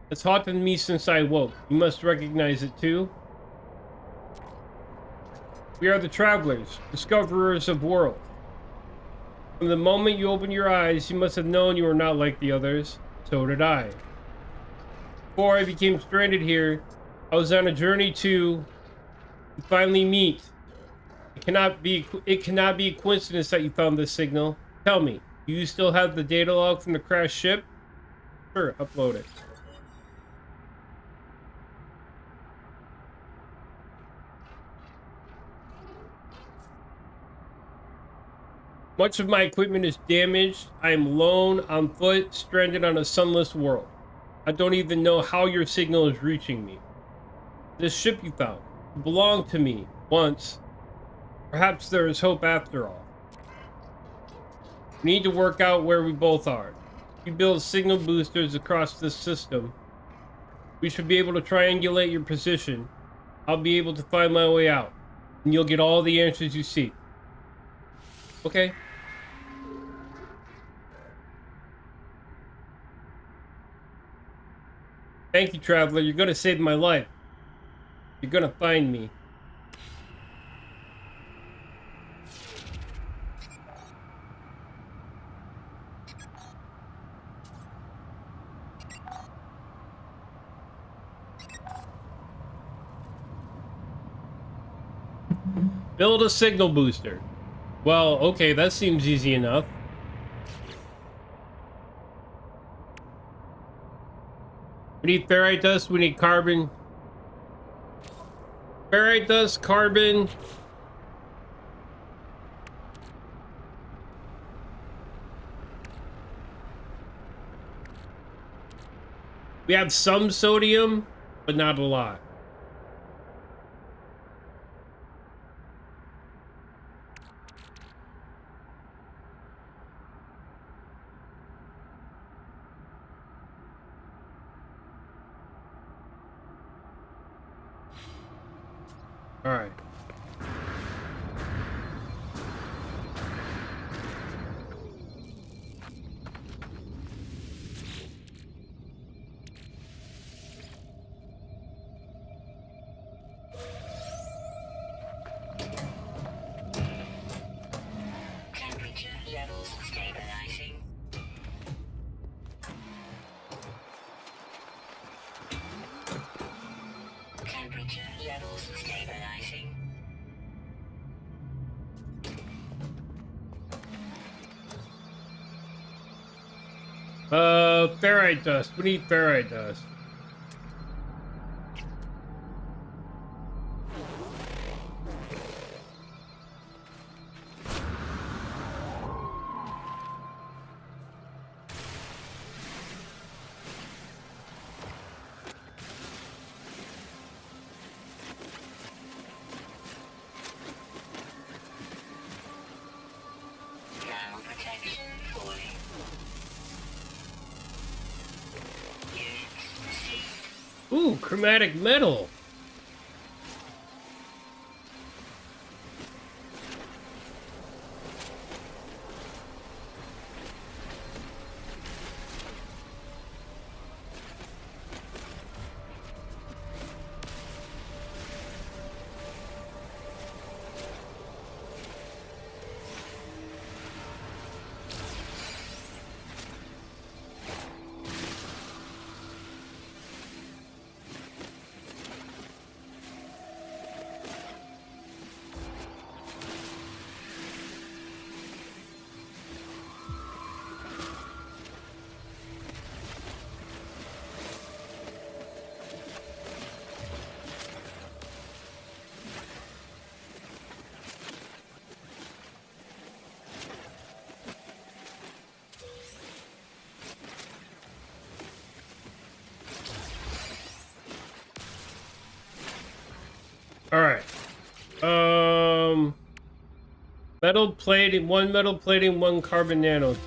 it's haunted me since I woke. You must recognize it too. We are the travelers, discoverers of worlds. From the moment you opened your eyes, you must have known you were not like the others. So did I. Before I became stranded here, I was on a journey to finally meet. It cannot be a coincidence that you found this signal. Tell me, do you still have the data log from the crashed ship? Sure, upload it. Much of my equipment is damaged. I am alone, on foot, stranded on a sunless world. I don't even know how your signal is reaching me. This ship you found belonged to me once. Perhaps there is hope after all. We need to work out where we both are. If you build signal boosters across this system, we should be able to triangulate your position. I'll be able to find my way out, and you'll get all the answers you seek. Okay. Thank you, Traveler. You're gonna save my life. You're gonna find me. Build a signal booster. Well, okay, that seems easy enough. We need ferrite dust, we need carbon. Ferrite dust, carbon. We have some sodium, but not a lot. All right. Temperature levels stabilizing. Temperature levels stabilizing. Ferrite dust. We need ferrite dust. Thermal protection falling. Units received. Ooh, chromatic metal. All right. Metal plating, one metal plating, one carbon nanotube.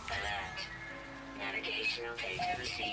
Alert. Navigational data received.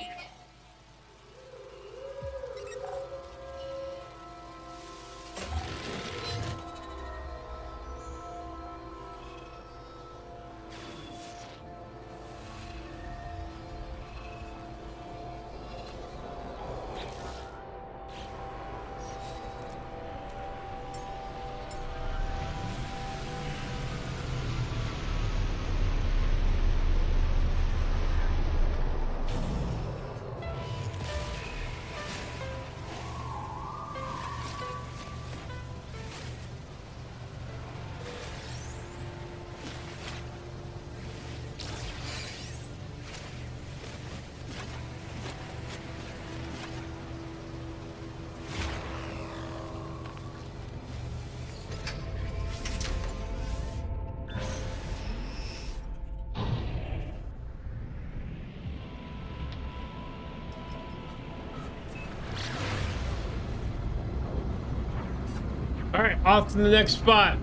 off to the next spot.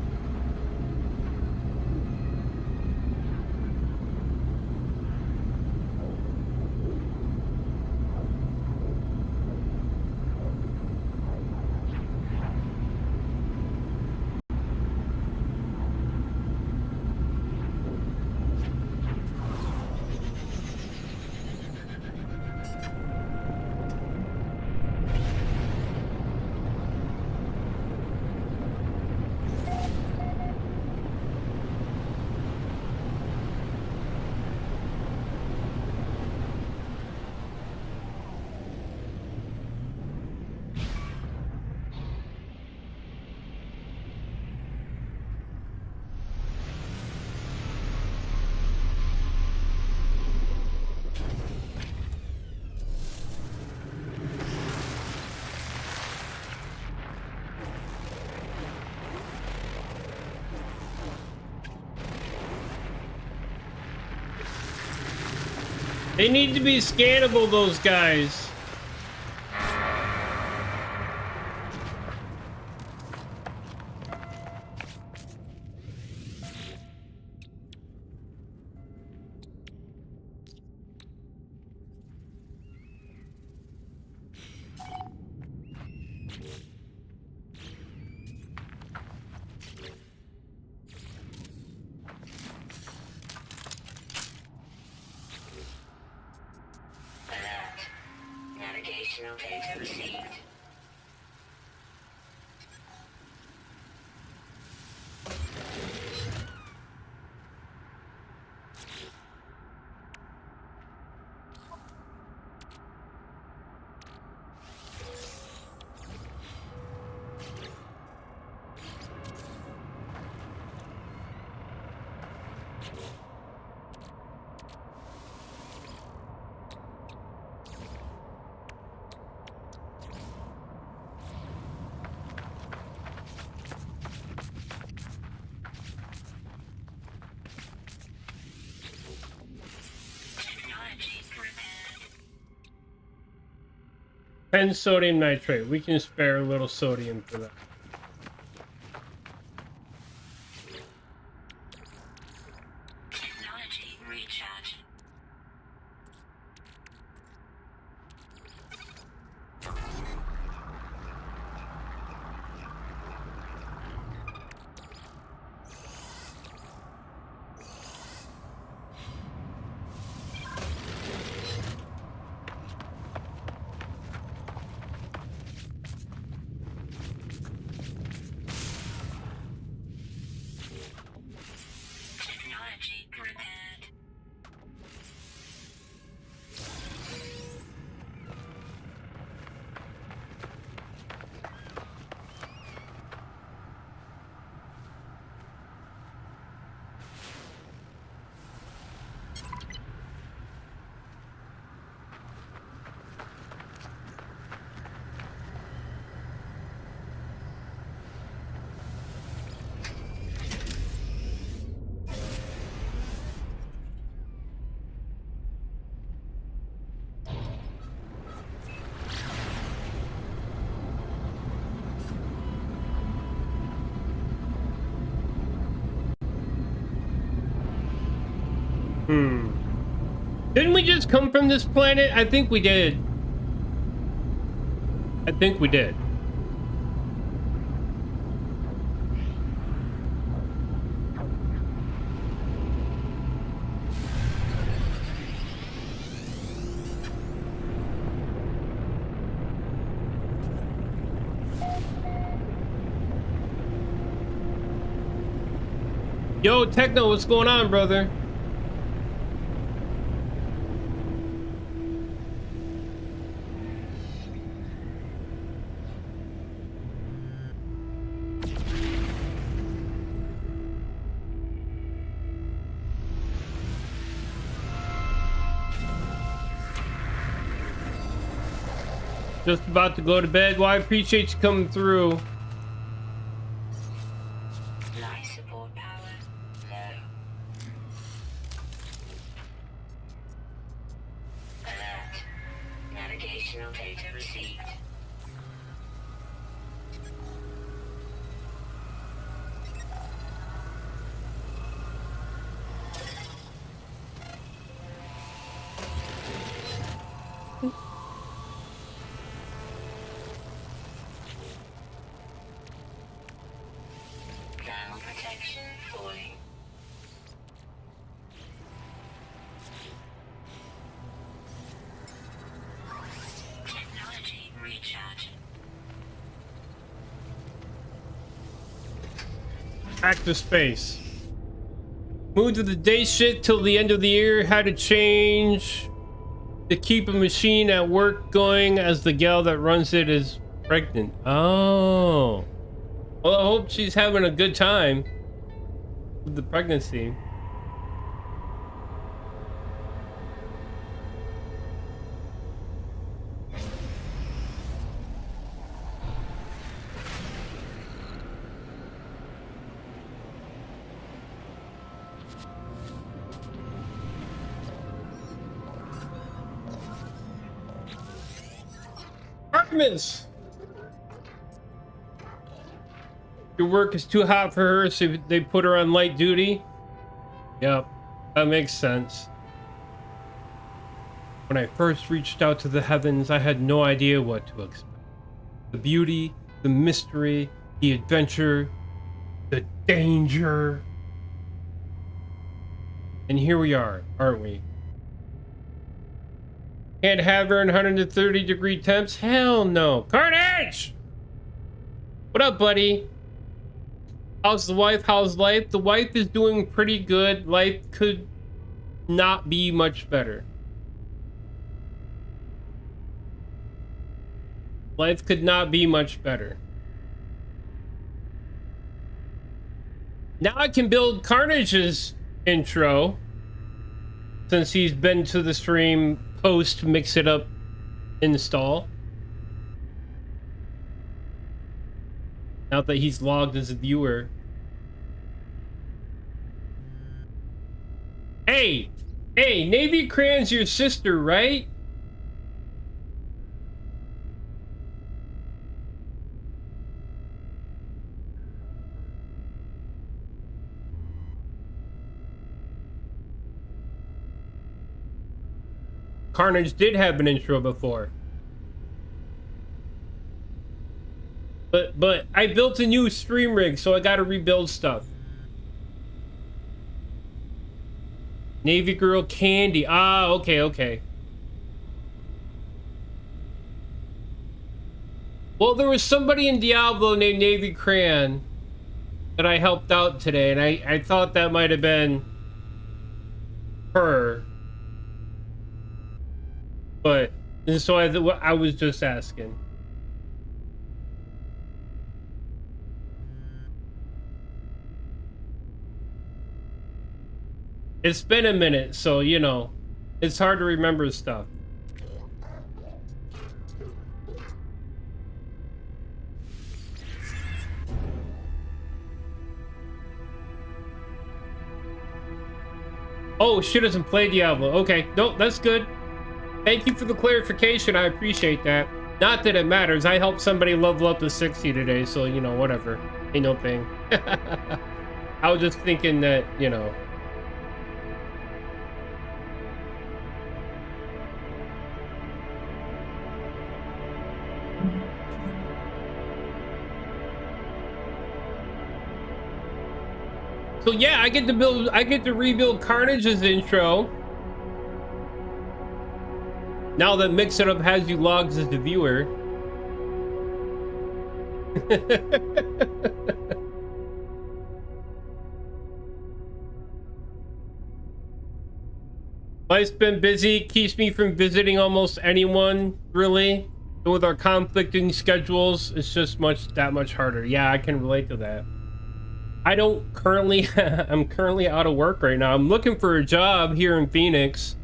They need to be scannable, those guys. Navigational data received. Technology prepared. 10 sodium nitrate. We can spare a little sodium for that. Technology recharge. Technology prepared. Didn't we just come from this planet? I think we did. I think we did. Yo, Techno, what's going on, brother? Just about to go to bed. Well, I appreciate you coming through. Life support power low. Alert. Navigational data received. Back to space. Moved to the day shift till the end of the year. Had to change to keep a machine at work going as the gal that runs it is pregnant. Oh. Well, I hope she's having a good time with the pregnancy. Artemis! Your work is too hot for her, so they put her on light duty? Yep, that makes sense. When I first reached out to the heavens, I had no idea what to expect. The beauty, the mystery, the adventure, the danger. And here we are, aren't we? Can't have her in 130-degree temps? Hell no. Carnage! What up, buddy? How's the wife? How's life? The wife is doing pretty good. Life could not be much better. Life could not be much better. Now I can build Carnage's intro, since he's been to the stream post mix it up install. Now that he's logged as a viewer. Hey, Navy Cran's your sister, right? Carnage did have an intro before. But I built a new stream rig, so I gotta rebuild stuff. Navy Girl Candy. Ah, okay. Well, there was somebody in Diablo named Navy Cran that I helped out today, and I thought that might have been her. But, and so I was just asking. It's been a minute, so, you know, it's hard to remember stuff. Oh, she doesn't play Diablo. Okay, no, that's good. Thank you for the clarification. I appreciate that. Not that it matters. I helped somebody level up to 60 today, so, you know, whatever. Ain't no thing. I was just thinking that, you know. So yeah, I get to rebuild Carnage's intro. Now that Mix It Up has you logged as the viewer. Life's been busy, keeps me from visiting almost anyone, really. But with our conflicting schedules, it's just that much harder. Yeah, I can relate to that. I don't currently, I'm currently out of work right now. I'm looking for a job here in Phoenix.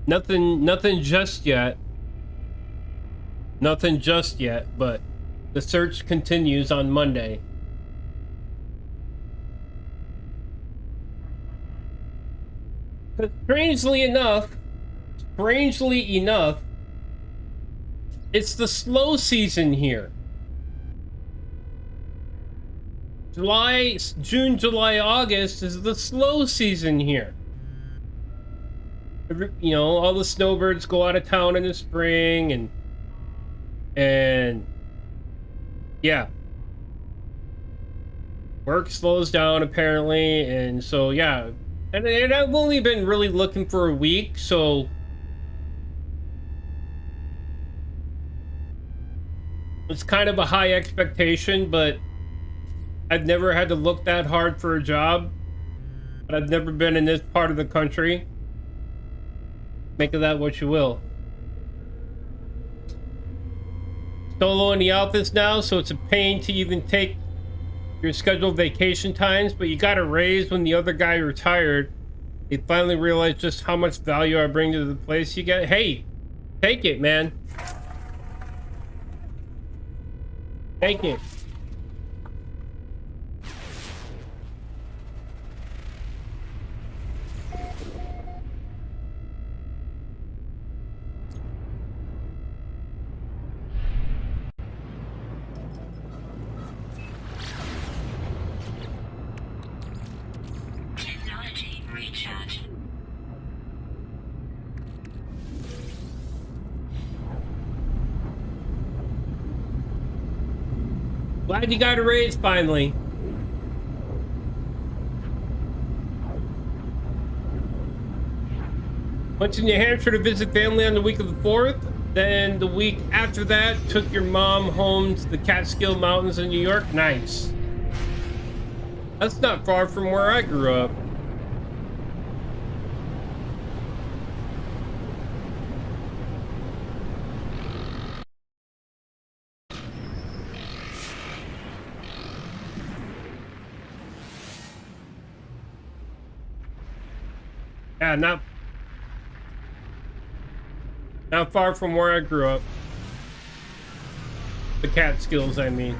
Nothing just yet. Nothing just yet, but the search continues on Monday. But strangely enough, it's the slow season here. June, July, August is the slow season here. You know, all the snowbirds go out of town in the spring, and yeah, work slows down apparently, and so yeah, and I've only been really looking for a week, so It's kind of a high expectation, but I've never had to look that hard for a job. But I've never been in this part of the country. Make of that what you will. Solo in the office now, so it's a pain to even take your scheduled vacation times, but you got a raise when the other guy retired. He finally realized just how much value I bring to the place. You get, hey, take it, man. Take it. Technology recharge. Glad you got a raise finally. Went to New Hampshire to visit family on the week of the 4th. Then the week after that, took your mom home to the Catskill Mountains in New York. Nice. That's not far from where I grew up. Yeah, not far from where I grew up. The Catskills, I mean.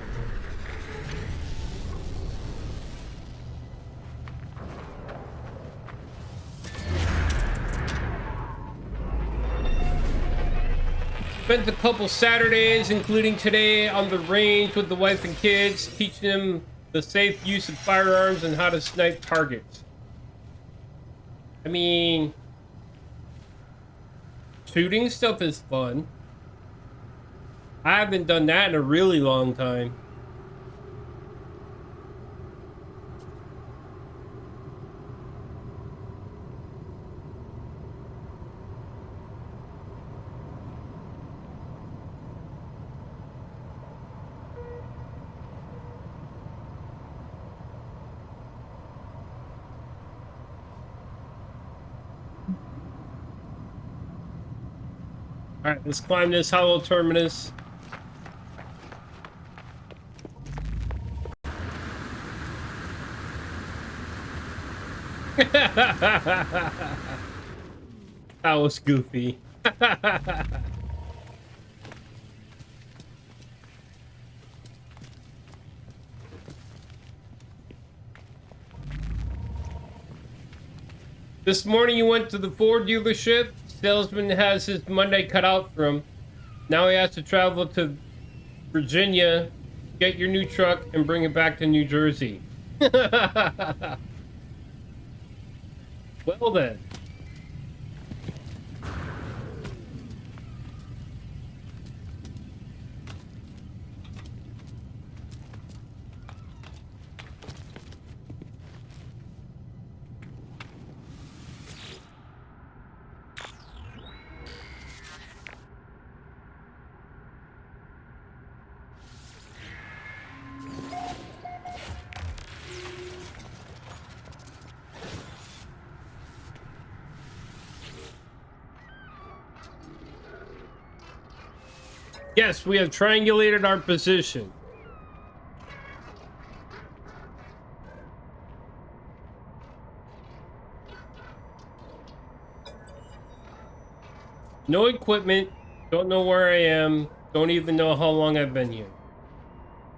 Spent a couple Saturdays, including today, on the range with the wife and kids, teaching them the safe use of firearms and how to snipe targets. I mean, shooting stuff is fun. I haven't done that in a really long time. All right, let's climb this hollow terminus. That was goofy. This morning you went to the Ford dealership. Salesman has his Monday cut out for him. Now he has to travel to Virginia, get your new truck, and bring it back to New Jersey. Well then. Yes, we have triangulated our position. No equipment, don't know where I am, don't even know how long I've been here.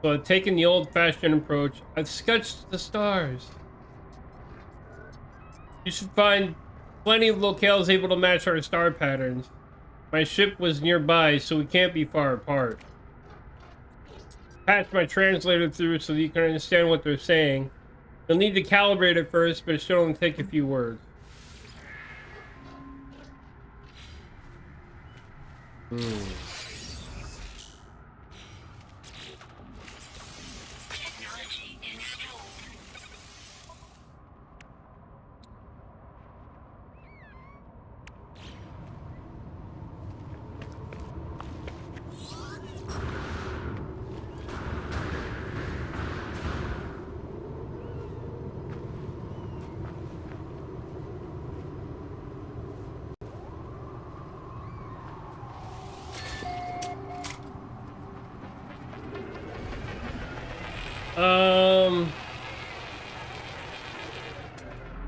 So I've taken the old-fashioned approach. I've sketched the stars. You should find plenty of locales able to match our star patterns. My ship was nearby, so we can't be far apart. Patch my translator through so that you can understand what they're saying. You'll need to calibrate it first, but it should only take a few words. Technology installed.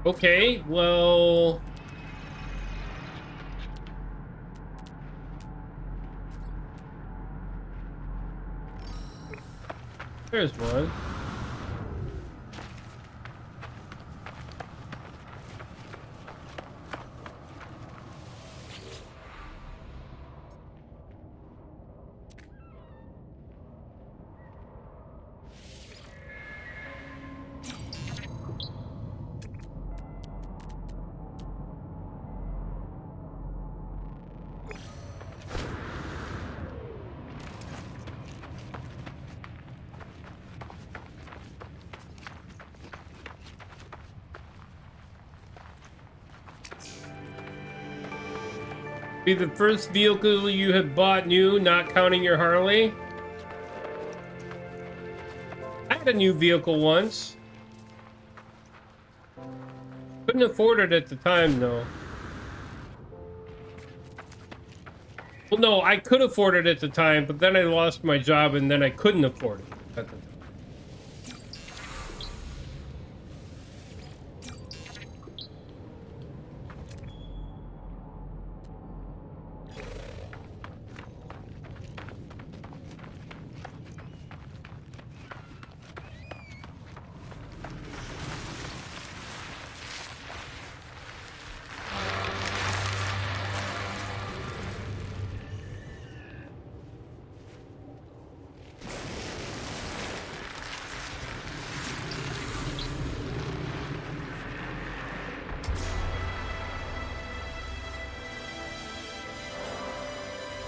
Okay, well... There's one. Be the first vehicle you have bought new, not counting your Harley. I had a new vehicle once. Couldn't afford it at the time, though. Well, no, I could afford it at the time, but then I lost my job and then I couldn't afford it at the time.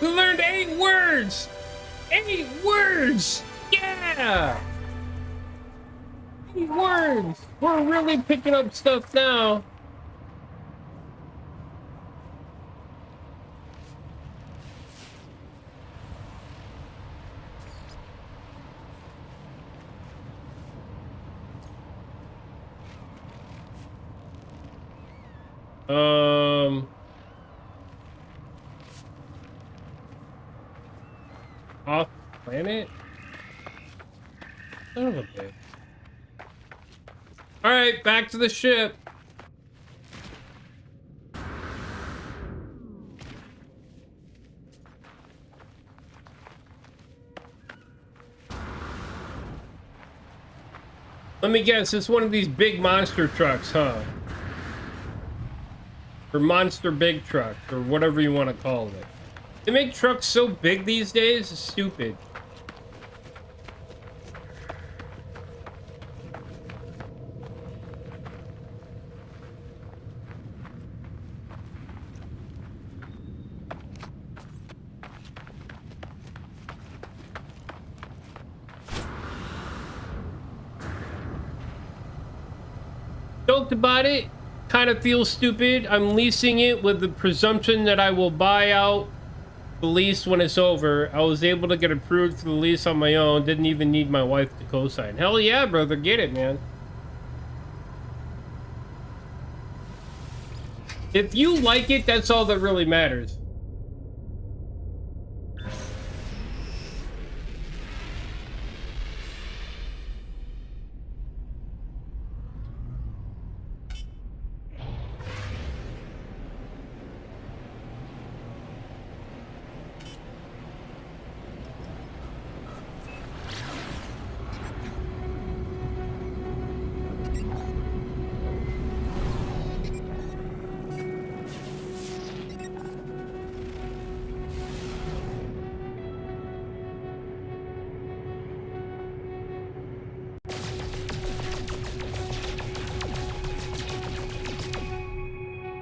We learned 8 words! 8 words! Yeah! 8 words! We're really picking up stuff now. Off planet? Son of a bitch. Alright, back to the ship. Let me guess, it's one of these big monster trucks, huh? Or monster big truck, or whatever you want to call it. They make trucks so big these days, it's stupid. Joked about it, kind of feels stupid. I'm leasing it with the presumption that I will buy out the lease when it's over. I was able to get approved for the lease on my own. Didn't even need my wife to co-sign. Hell yeah, brother. Get it, man. If you like it, that's all that really matters.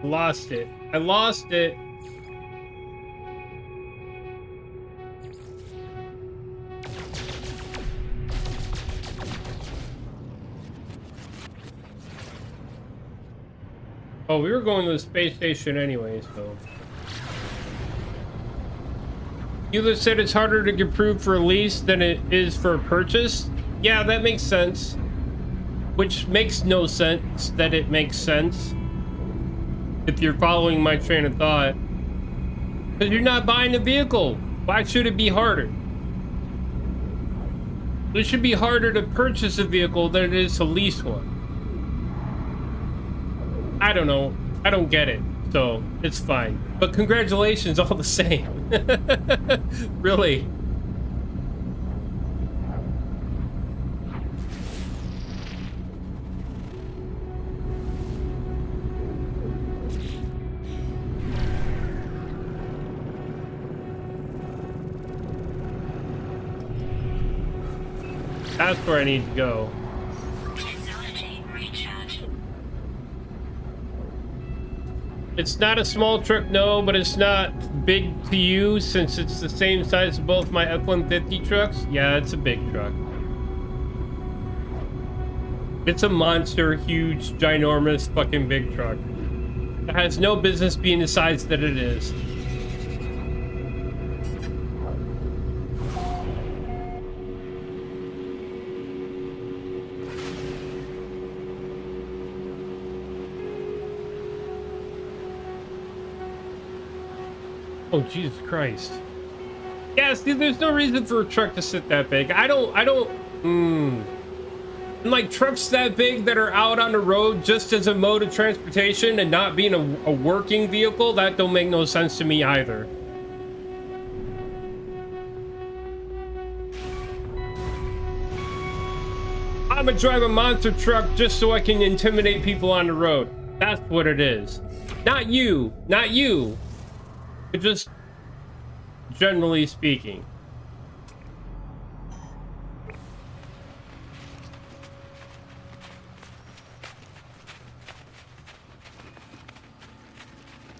Lost it. I lost it. Oh, we were going to the space station anyway, so. You said it's harder to get approved for a lease than it is for a purchase? Yeah, that makes sense. Which makes no sense that it makes sense. If you're following my train of thought. Because you're not buying a vehicle. Why should it be harder? It should be harder to purchase a vehicle than it is to lease one. I don't know. I don't get it. So it's fine. But congratulations all the same. Really. That's where I need to go. Technology recharge. It's not a small truck, no, but it's not big to you since it's the same size as both my F-150 trucks. Yeah, it's a big truck. It's a monster, huge, ginormous, fucking big truck. It has no business being the size that it is. Oh, Jesus Christ. Yeah, see, there's no reason for a truck to sit that big. And like trucks that big that are out on the road just as a mode of transportation and not being a working vehicle, that don't make no sense to me either. I'm gonna drive a monster truck just so I can intimidate people on the road. That's what it is. Not you, not you. But just generally speaking.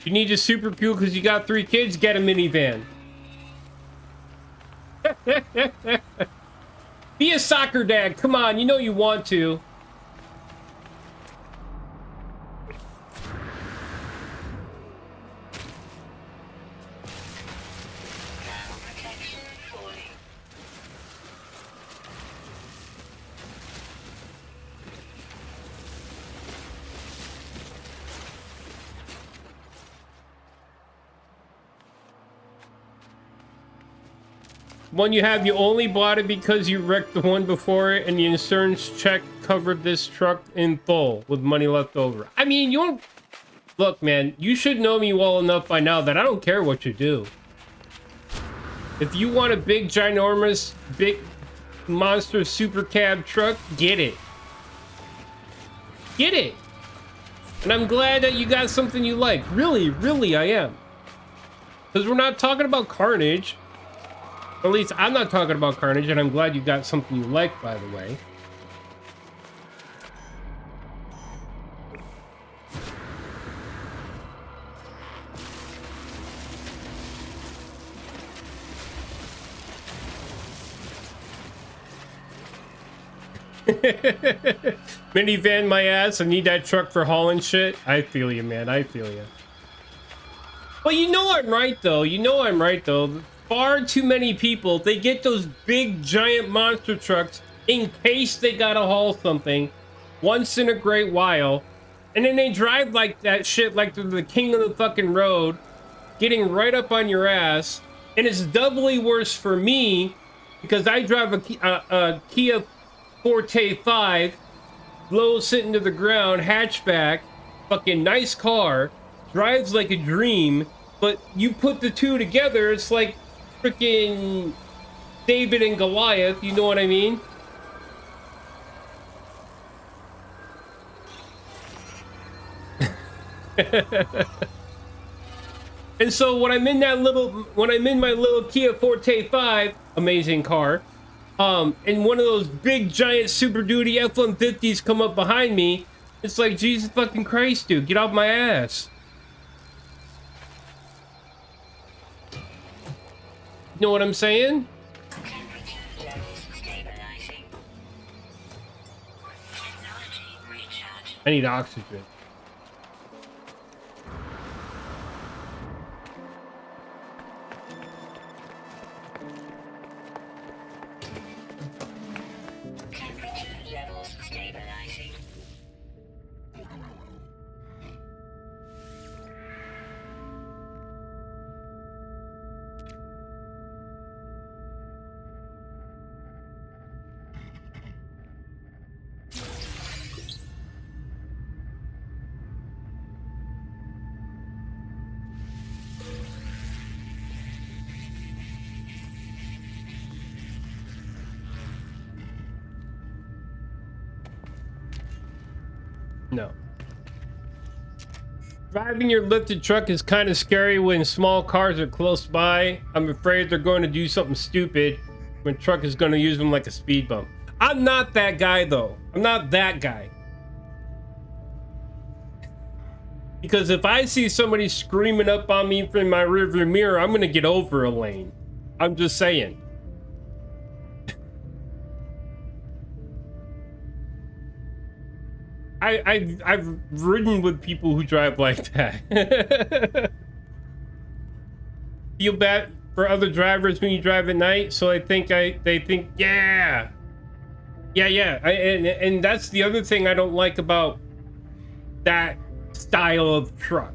You need a super cool because you got 3 kids, get a minivan. Be a soccer dad. Come on, you know you want to. Protection 40. One you have, you only bought it because you wrecked the one before it and the insurance check covered this truck in full with money left over. I mean, you don't... Look, man, you should know me well enough by now that I don't care what you do. If you want a big, ginormous, big, monster super cab truck, get it. Get it. And I'm glad that you got something you like. Really, really, I am. Because we're not talking about carnage. Or at least I'm not talking about carnage, and I'm glad you got something you like, by the way. Minivan my ass. I need that truck for hauling shit. I feel you, man. I feel you. Well, you know I'm right, though. You know I'm right, though. Far too many people, they get those big, giant monster trucks in case they gotta haul something once in a great while. And then they drive like that shit like they're the king of the fucking road, getting right up on your ass. And it's doubly worse for me because I drive a Kia Forte 5, low sitting to the ground, hatchback, fucking nice car, drives like a dream, but you put the two together, it's like freaking David and Goliath, you know what I mean? And so when I'm in my little Kia Forte 5, amazing car, and one of those big giant Super Duty F-150s come up behind me, it's like, Jesus fucking Christ, dude, get off my ass. You know what I'm saying? Temperature levels stabilizing. Technology recharge. I need oxygen. Temperature levels stabilizing. No. Driving your lifted truck is kind of scary when small cars are close by. I'm afraid they're going to do something stupid when truck is going to use them like a speed bump. I'm not that guy though. I'm not that guy. Because if I see somebody screaming up on me from my rearview mirror, I'm going to get over a lane. I'm just saying. I've ridden with people who drive like that. Feel bad for other drivers when you drive at night, so they think yeah, and that's the other thing I don't like about that style of truck.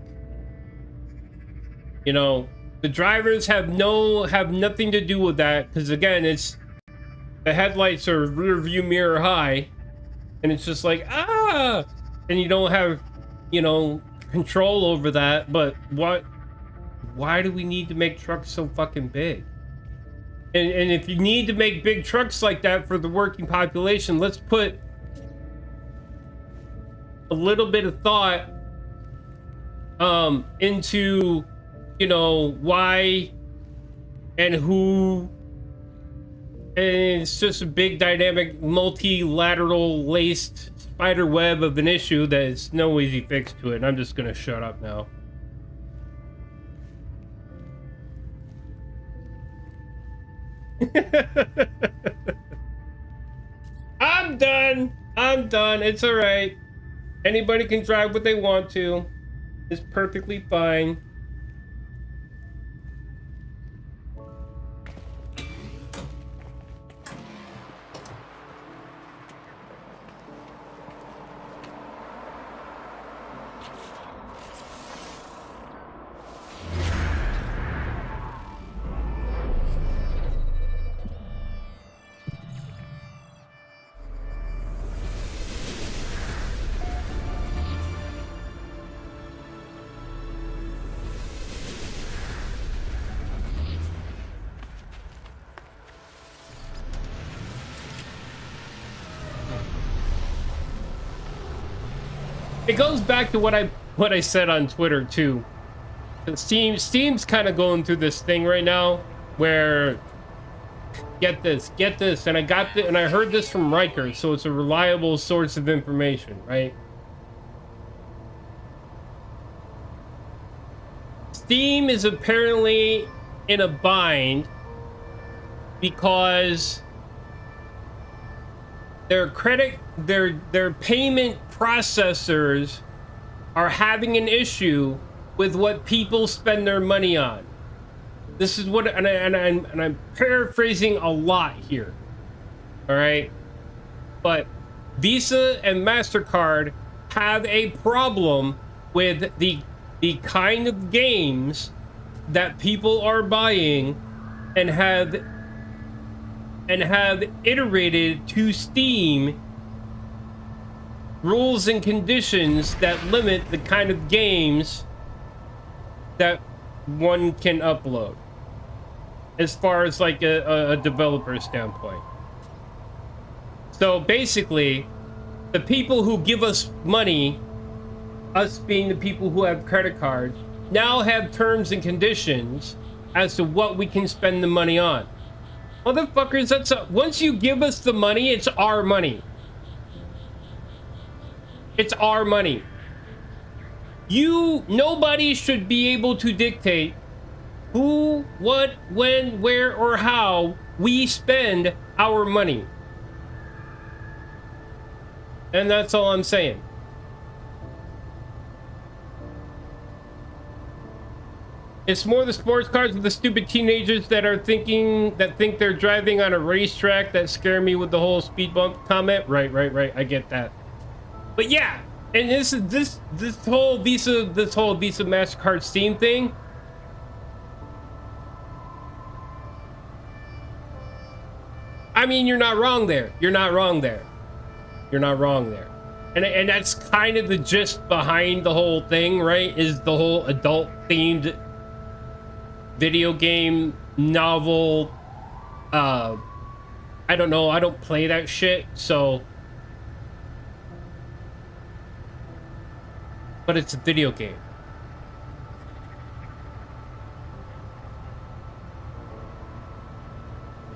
You know, the drivers have nothing to do with that, because again, it's the headlights are rear view mirror high. And it's just like, and you don't have, you know, control over that. But why do we need to make trucks so fucking big? And if you need to make big trucks like that for the working population, let's put a little bit of thought into, you know, why and who. And it's just a big dynamic multilateral laced spider web of an issue that is no easy fix to it. And I'm just gonna shut up now. I'm done. It's all right. Anybody can drive what they want to. It's perfectly fine. It goes back to what I said on Twitter too. Steam's kind of going through this thing right now where get this, and I heard this from Riker, so it's a reliable source of information, right? Steam is apparently in a bind because their payment processors are having an issue with what people spend their money on. This is what, and I'm paraphrasing a lot here, all right? But Visa and MasterCard have a problem with the kind of games that people are buying and have iterated to Steam rules and conditions that limit the kind of games that one can upload as far as like a developer standpoint. So basically, the people who give us money, us being the people who have credit cards, now have terms and conditions as to what we can spend the money on. Motherfuckers, once you give us the money, it's our money. It's our money. Nobody should be able to dictate who, what, when, where, or how we spend our money. And that's all I'm saying. It's more the sports cars with the stupid teenagers that think they're driving on a racetrack that scare me with the whole speed bump comment. Right. I get that. But yeah, and this whole Visa MasterCard Steam thing. I mean, you're not wrong there. And that's kind of the gist behind the whole thing, right? Is the whole adult themed video game novel. I don't know. I don't play that shit, so but it's a video game.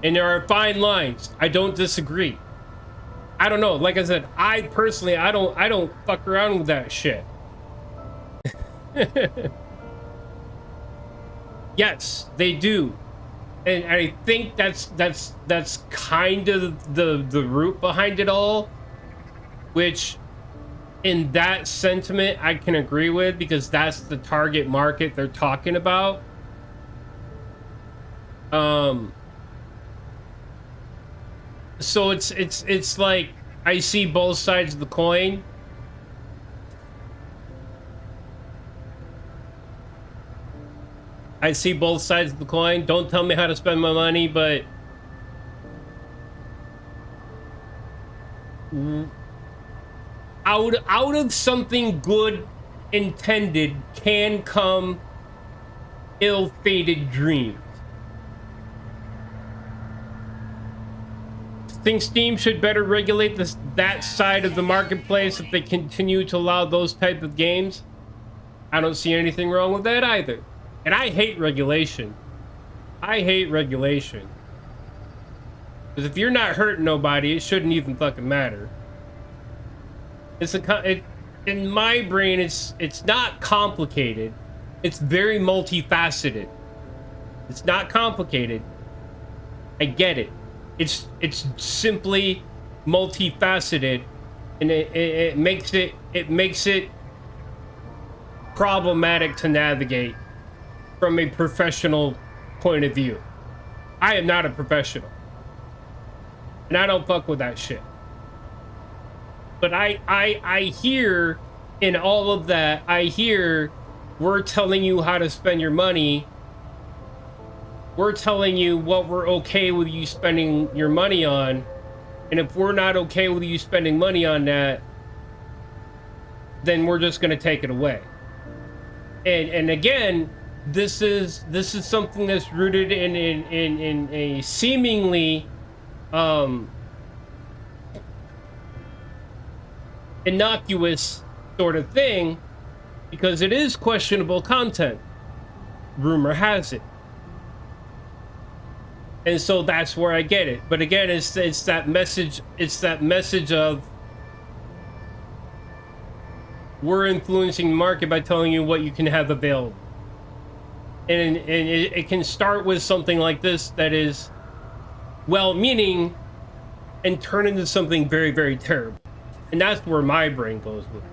And there are fine lines. I don't disagree. I don't know. Like I said, I personally, I don't fuck around with that shit. Yes, they do. And I think that's kind of the root behind it all, which in that sentiment I can agree with, because that's the target market they're talking about. So it's like I see both sides of the coin. I see both sides of the coin. Don't tell me how to spend my money, but out of something good intended can come ill-fated dreams. Think Steam should better regulate that side of the marketplace if they continue to allow those type of games. I don't see anything wrong with that either. And I hate regulation. I hate regulation. Because if you're not hurting nobody, it shouldn't even fucking matter. In my brain, it's not complicated. It's very multifaceted. It's not complicated. I get it. It's simply multifaceted, and it makes it problematic to navigate from a professional point of view. I am not a professional, and I don't fuck with that shit. But I hear in all of that, I hear we're telling you how to spend your money. We're telling you what we're okay with you spending your money on. And if we're not okay with you spending money on that, then we're just going to take it away. And again, this is something that's rooted in a seemingly innocuous sort of thing, because it is questionable content. Rumor has it. And so that's where I get it. But again, it's that message. It's that message of we're influencing the market by telling you what you can have available. And it can start with something like this that is well-meaning and turn into something very, very terrible. And that's where my brain goes with it.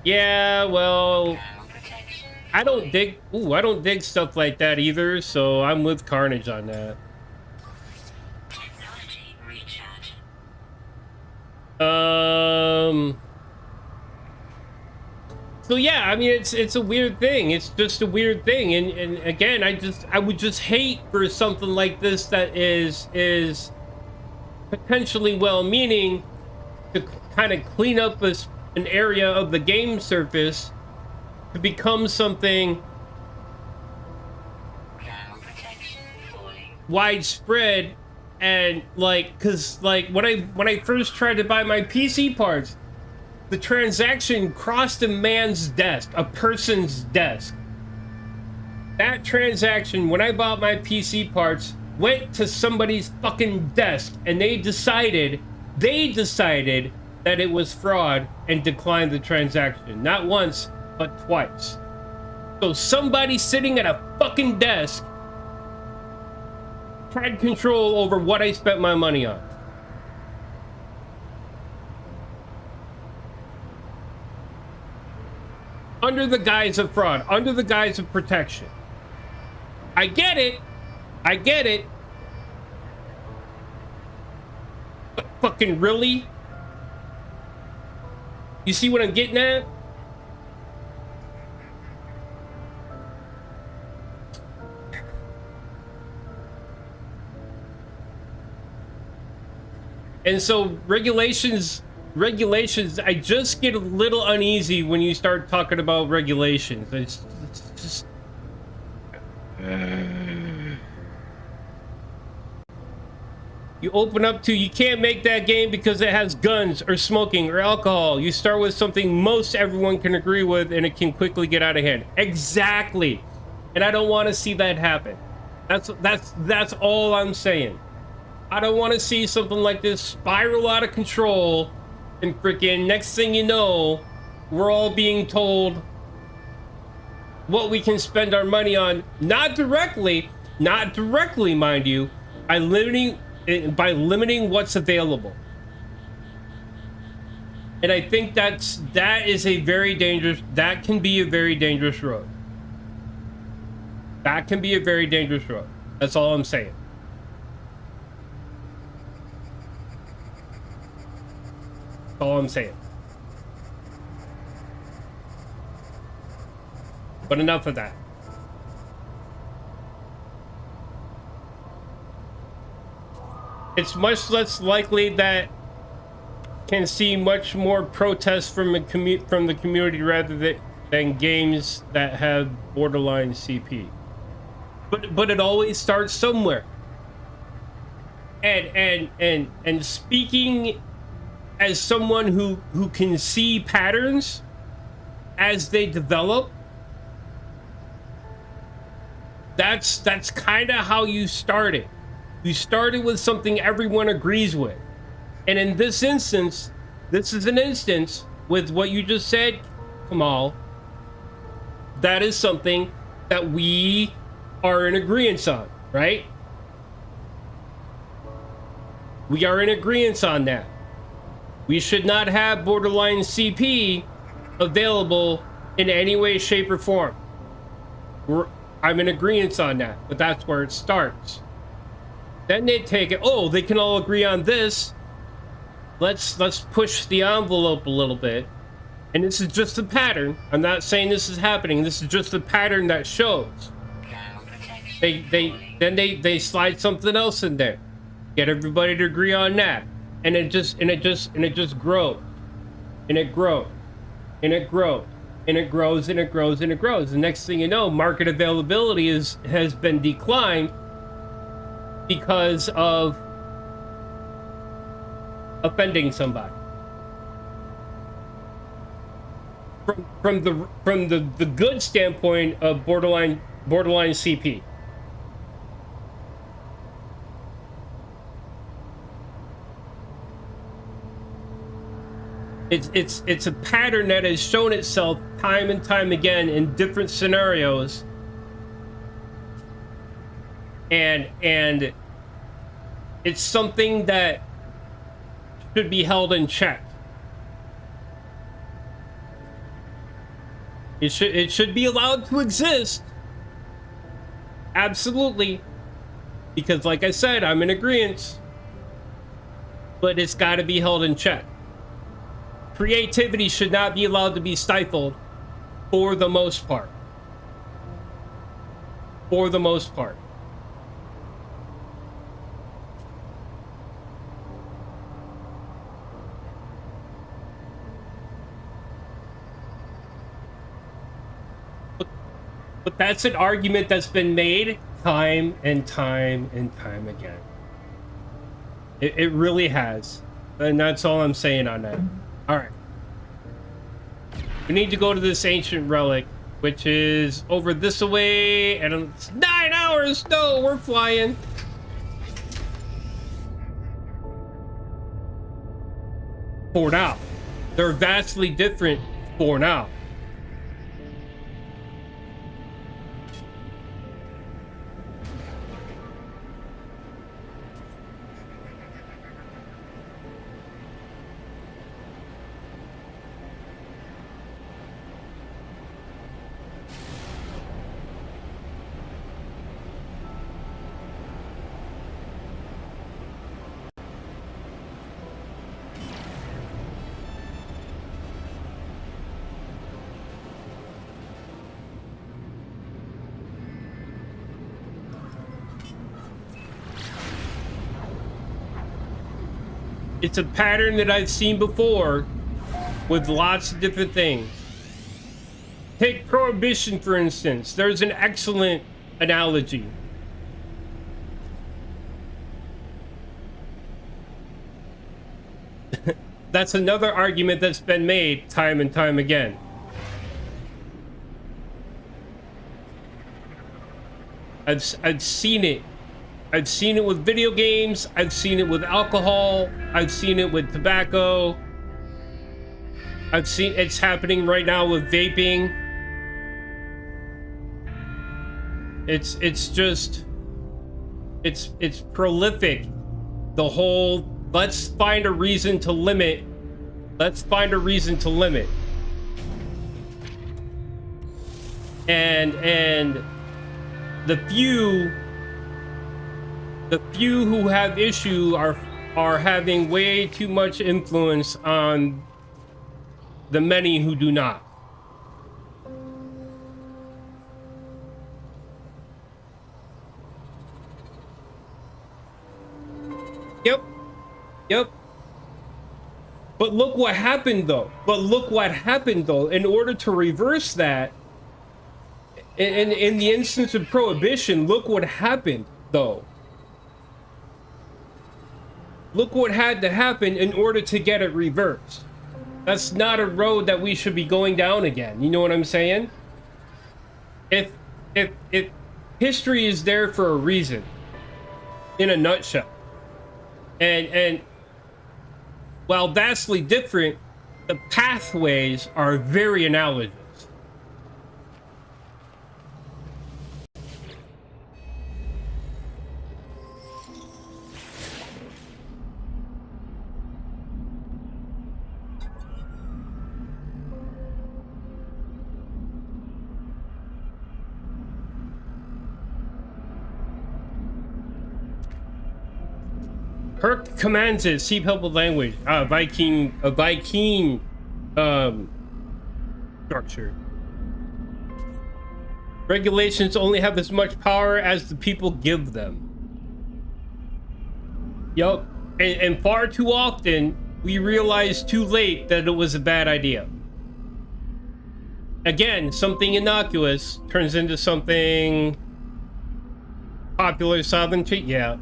Yeah, well, I don't dig stuff like that either, so I'm with Carnage on that. Technology recharge. So yeah, I mean, it's a weird thing. It's just a weird thing, and again, I would just hate for something like this that is potentially well-meaning to kind of clean up an area of the game surface to become something widespread. And like, cause like when I first tried to buy my PC parts, the transaction crossed a man's desk, a person's desk. That transaction, when I bought my PC parts, went to somebody's fucking desk, and they decided that it was fraud and declined the transaction. Not once, but twice. So somebody sitting at a fucking desk had control over what I spent my money on. Under the guise of fraud, under the guise of protection. I get it. But fucking really? You see what I'm getting at? And so regulations, I just get a little uneasy when you start talking about regulations. It's just, You open up to, you can't make that game because it has guns or smoking or alcohol. You start with something most everyone can agree with, and it can quickly get out of hand. Exactly. And I don't want to see that happen. That's all I'm saying. I don't want to see something like this spiral out of control, and freaking next thing you know, we're all being told what we can spend our money on, not directly, mind you, by limiting what's available. And I think that is a very dangerous, that can be a very dangerous road. That can be a very dangerous road. That's all I'm saying. That's all I'm saying. But enough of that. It's much less likely that can see much more protests from the community rather than games that have borderline CP. But it always starts somewhere. And speaking as someone who can see patterns as they develop, that's kind of how you started. You started with something everyone agrees with. And in this instance, this is an instance with what you just said, Kamal. That is something that we are in agreement on, right? We are in agreement on that. We should not have borderline CP available in any way, shape, or form. I'm in agreement on that, but that's where it starts. Then they take it, oh, they can all agree on this. Let's push the envelope a little bit. And this is just a pattern. I'm not saying this is happening. This is just a pattern that shows. They slide something else in there. Get everybody to agree on that. And it just grows. And it grows. And it grows. And it grows and it grows and it grows. The next thing you know, market availability has been declined because of offending somebody. From the good standpoint of borderline CP. It's a pattern that has shown itself time and time again in different scenarios, and it's something that should be held in check. It should be allowed to exist, absolutely, because like I said, I'm in agreement, but it's got to be held in check. Creativity should not be allowed to be stifled for the most part. For the most part. But that's an argument that's been made time and time and time again. It really has. And that's all I'm saying on that. All right. We need to go to this ancient relic, which is over this way, and it's 9 hours. No, we're flying. For now. They're vastly different for now. It's a pattern that I've seen before with lots of different things. Take Prohibition, for instance. There's an excellent analogy. That's another argument that's been made time and time again. I've seen it. I've seen it with video games. I've seen it with alcohol. I've seen it with tobacco. I've seen it's happening right now with vaping. It's just it's prolific. The whole let's find a reason to limit. Let's find a reason to limit. And the few who have issue are having way too much influence on the many who do not. Yep. But look what happened though. In order to reverse that, in the instance of prohibition, look what happened though. Look what had to happen in order to get it reversed. That's not a road that we should be going down again. You know what I'm saying? If history is there for a reason, in a nutshell, and while vastly different, the pathways are very analogous. Perk commands it. See helpful language. Viking structure. Regulations only have as much power as the people give them. Yup. And far too often, we realize too late that it was a bad idea. Again, something innocuous turns into something popular sovereignty. Yeah.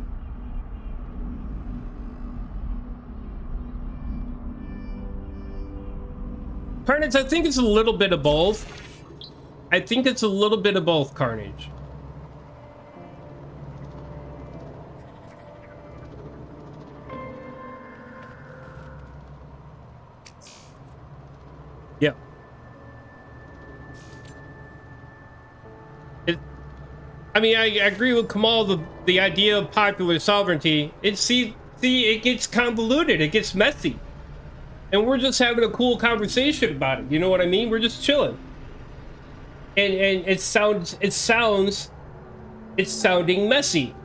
Carnage, I think it's a little bit of both. Carnage. Yeah. I mean, I agree with Kamal, the idea of popular sovereignty. It gets convoluted, it gets messy. And we're just having a cool conversation about it. You know what I mean? We're just chilling. And it's sounding messy.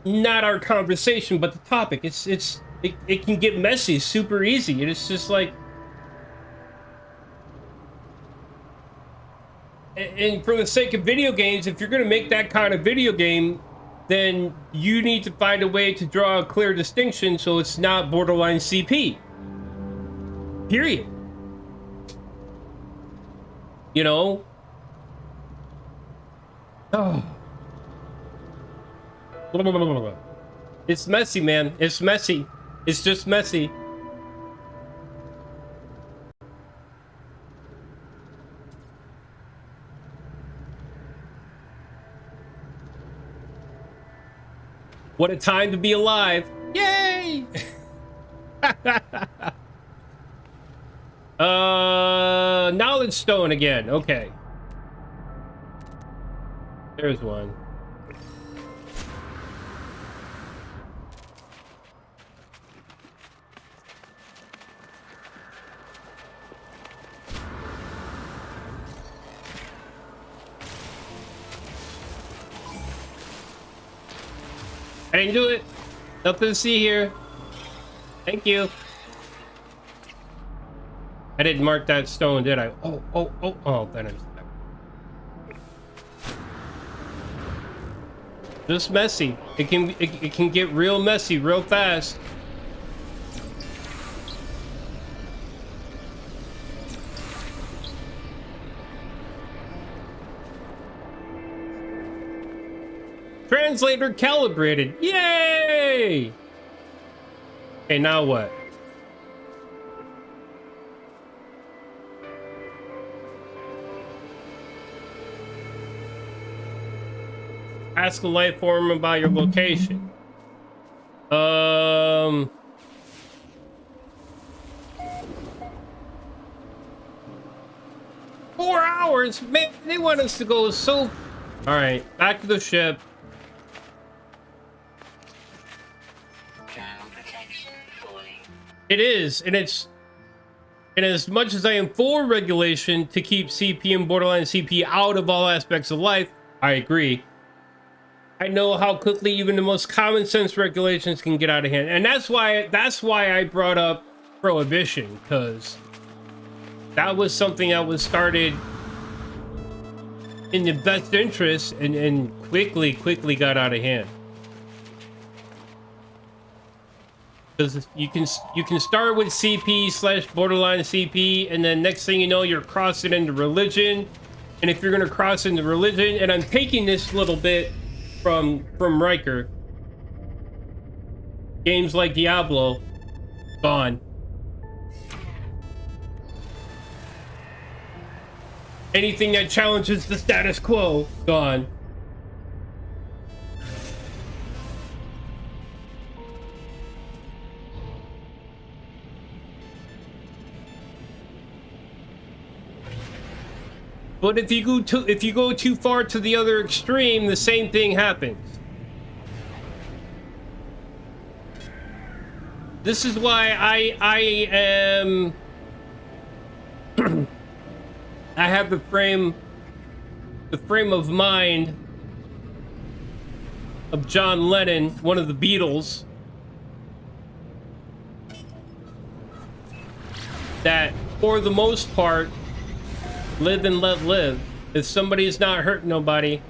Not our conversation, but the topic. It can get messy super easy. And it's just like, and for the sake of video games, if you're gonna make that kind of video game, then you need to find a way to draw a clear distinction so it's not borderline CP. Period. You know? Oh. It's messy, man. It's messy. It's just messy. What a time to be alive. Yay! Knowledge stone again. Okay. There's one. I didn't do it. Nothing to see here. Thank you. I didn't mark that stone, did I? Oh, then it's just messy. It can get real messy real fast. Translator calibrated. Yay! Okay, now what? Ask a life form about your location. 4 hours? Man, they want us to go so... Alright, back to the ship. Ground protection falling. It is, and it's... And as much as I am for regulation to keep CP and borderline CP out of all aspects of life, I agree. I know how quickly even the most common sense regulations can get out of hand. And that's why I brought up prohibition, because that was something that was started in the best interest and quickly got out of hand. Because you can start with CP / borderline CP, and then next thing you know, you're crossing into religion. And if you're gonna cross into religion, and I'm taking this little bit from Riker, games like Diablo, gone. Anything that challenges the status quo, gone. But if you go too far to the other extreme, the same thing happens. This is why I am I have the frame of mind of John Lennon, one of the Beatles, that for the most part, live and let live. If somebody's not hurting nobody,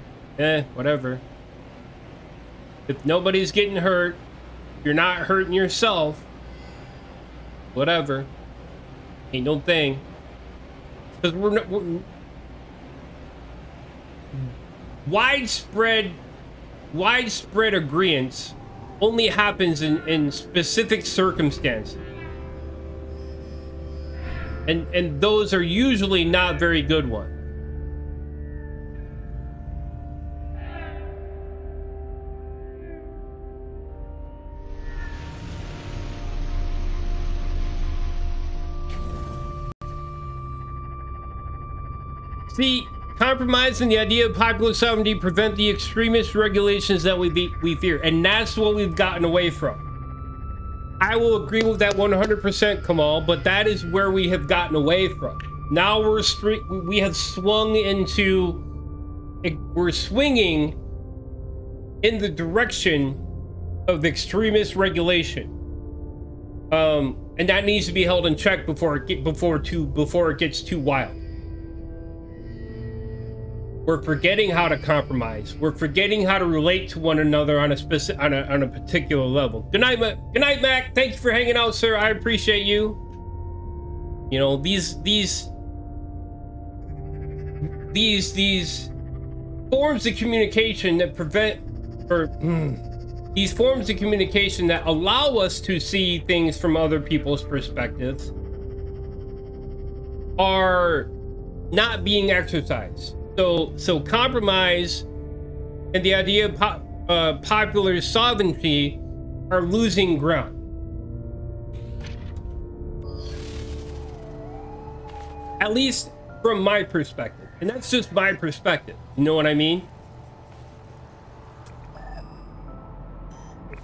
whatever. If nobody's getting hurt, you're not hurting yourself, whatever. Ain't no thing. Because we're widespread agreement only happens in specific circumstances. And those are usually not very good ones. See, compromise and the idea of popular sovereignty prevent the extremist regulations that we fear, and that's what we've gotten away from. I will agree with that 100%, Kamal, but that is where we have gotten away from. Now we have swung into... We're swinging in the direction of extremist regulation. And that needs to be held in check before it gets too wild. We're forgetting how to compromise. We're forgetting how to relate to one another on a particular level. Good night, Mac. Thank you for hanging out, sir. I appreciate you. You know, these forms of communication that these forms of communication that allow us to see things from other people's perspectives are not being exercised. So compromise and the idea of popular sovereignty are losing ground. At least from my perspective. And that's just my perspective. You know what I mean? I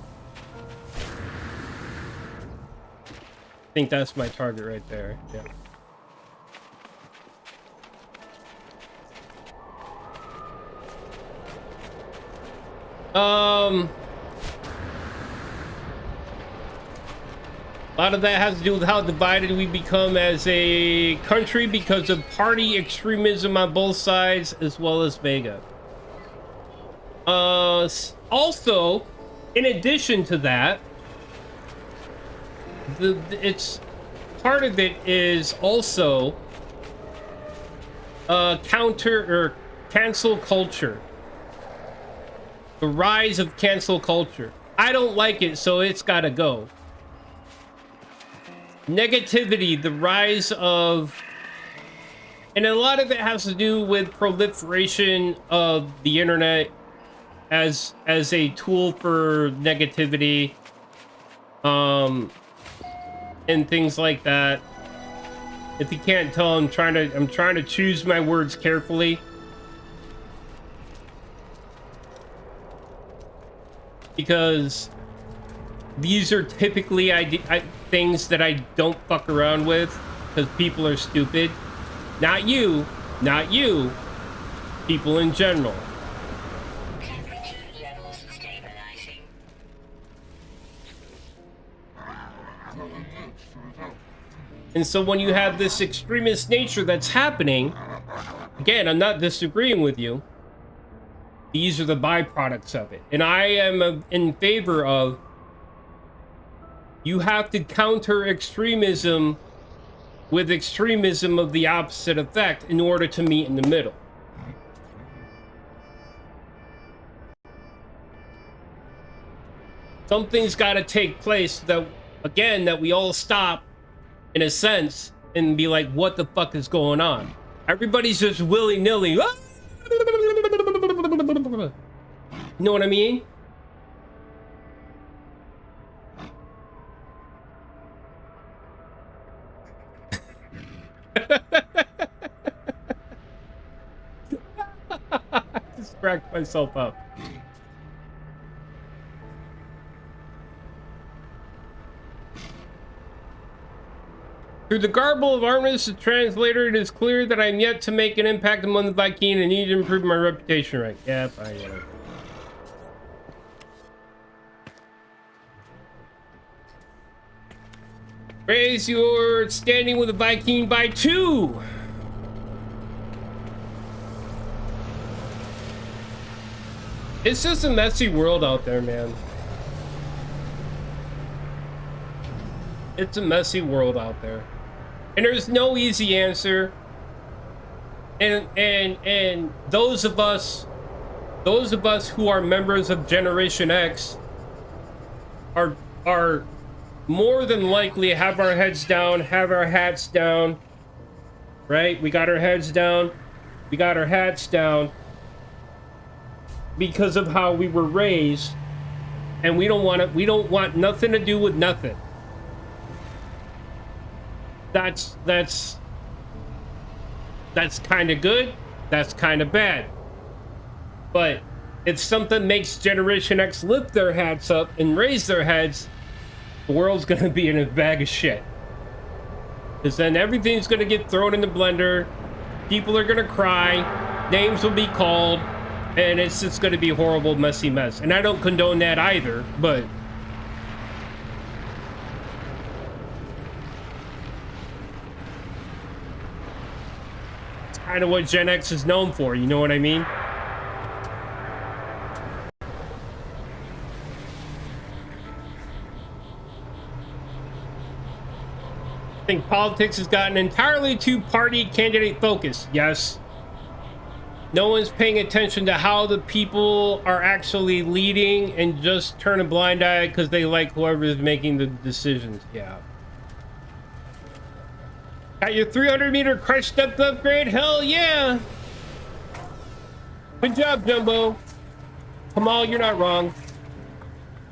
think that's my target right there. Yeah. A lot of that has to do with how divided we become as a country because of party extremism on both sides, as well as Vega. Also, in addition to that, it's part of it is also cancel culture. The rise of cancel culture. I don't like it, so it's gotta go. Negativity, the rise of... And a lot of it has to do with proliferation of the internet as a tool for negativity. And things like that. If you can't tell, I'm trying to choose my words carefully. Because these are typically things that I don't fuck around with because people are stupid. Not you, people in general. Temperature levels stabilizing. And so when you have this extremist nature that's happening, again, I'm not disagreeing with you. These are the byproducts of it. And I am in favor of, you have to counter extremism with extremism of the opposite effect in order to meet in the middle. Something's got to take place that, again, that we all stop in a sense and be like, what the fuck is going on? Everybody's just willy-nilly. You know what I mean? Just cracked myself up. Through the garble of Artemis, the translator, it is clear that I am yet to make an impact among the Viking and need to improve my reputation rank. Yeah, fine, whatever. Raise your standing with the Viking by 2. It's just a messy world out there, man. It's a messy world out there. And there's no easy answer. And those of us who are members of Generation X are more than likely have our heads down, have our hats down. Right? We got our heads down. We got our hats down because of how we were raised, and we don't want nothing to do with nothing. That's kind of good, that's kind of bad. But if something makes Generation X lift their hats up and raise their heads, the world's gonna be in a bag of shit. Because then everything's gonna get thrown in the blender, people are gonna cry, names will be called, and it's just gonna be a horrible, messy mess. And I don't condone that either, but kind of what Gen X is known for, you know what I mean? I think politics has gotten entirely too party candidate focused. Yes. No one's paying attention to how the people are actually leading and just turn a blind eye because they like whoever is making the decisions. Yeah. Got your 300-meter crush depth upgrade? Hell yeah! Good job, Jumbo. Kamal, you're not wrong.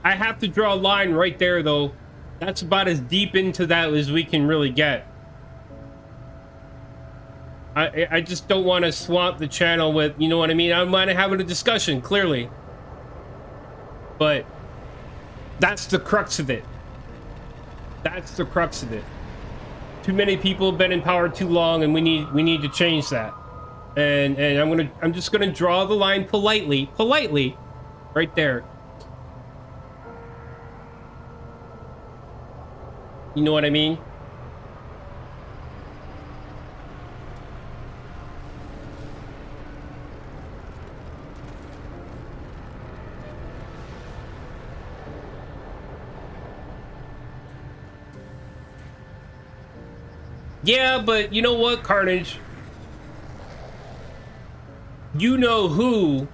I have to draw a line right there, though. That's about as deep into that as we can really get. I just don't want to swamp the channel with, you know what I mean? I might have having a discussion, clearly. But that's the crux of it. That's the crux of it. Too many people have been in power too long, and we need to change that. And I'm just gonna draw the line politely, right there. You know what I mean? Yeah, but you know what, Carnage? You know who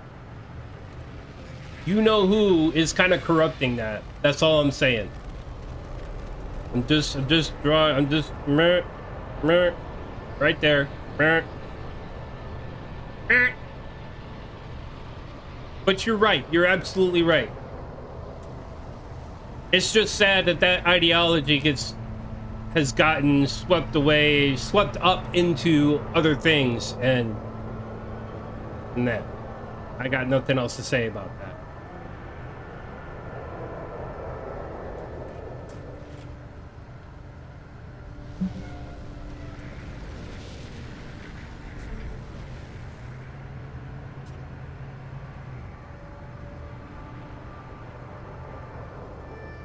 you know who is kind of corrupting that. That's all I'm saying. I'm just drawing. I'm just right there. But you're right. You're absolutely right. It's just sad that that ideology has gotten swept away, swept up into other things, and that. I got nothing else to say about that.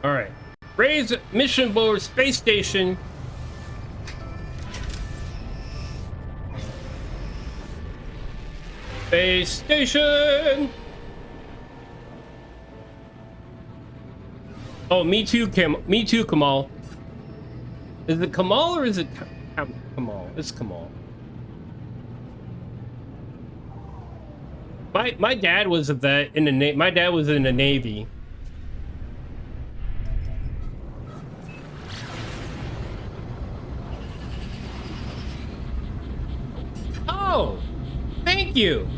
All right. Raise mission board space station. Space station. Oh, me too, Me too, Kamal. Is it Kamal or is it Kamal? It's Kamal. My dad was a vet in the my dad was in the Navy. Oh, thank you.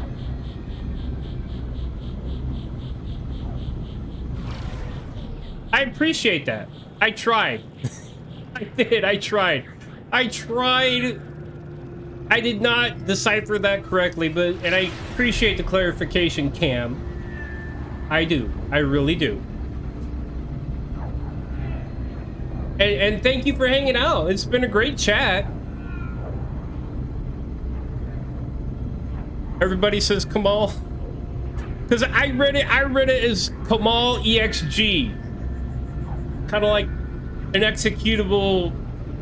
I appreciate that. I tried. I did. I tried. I did not decipher that correctly, and I appreciate the clarification, Cam. I do. I really do. And thank you for hanging out. It's been a great chat. Everybody says Kamal. Because I read it as Kamal EXG. Kind of like an executable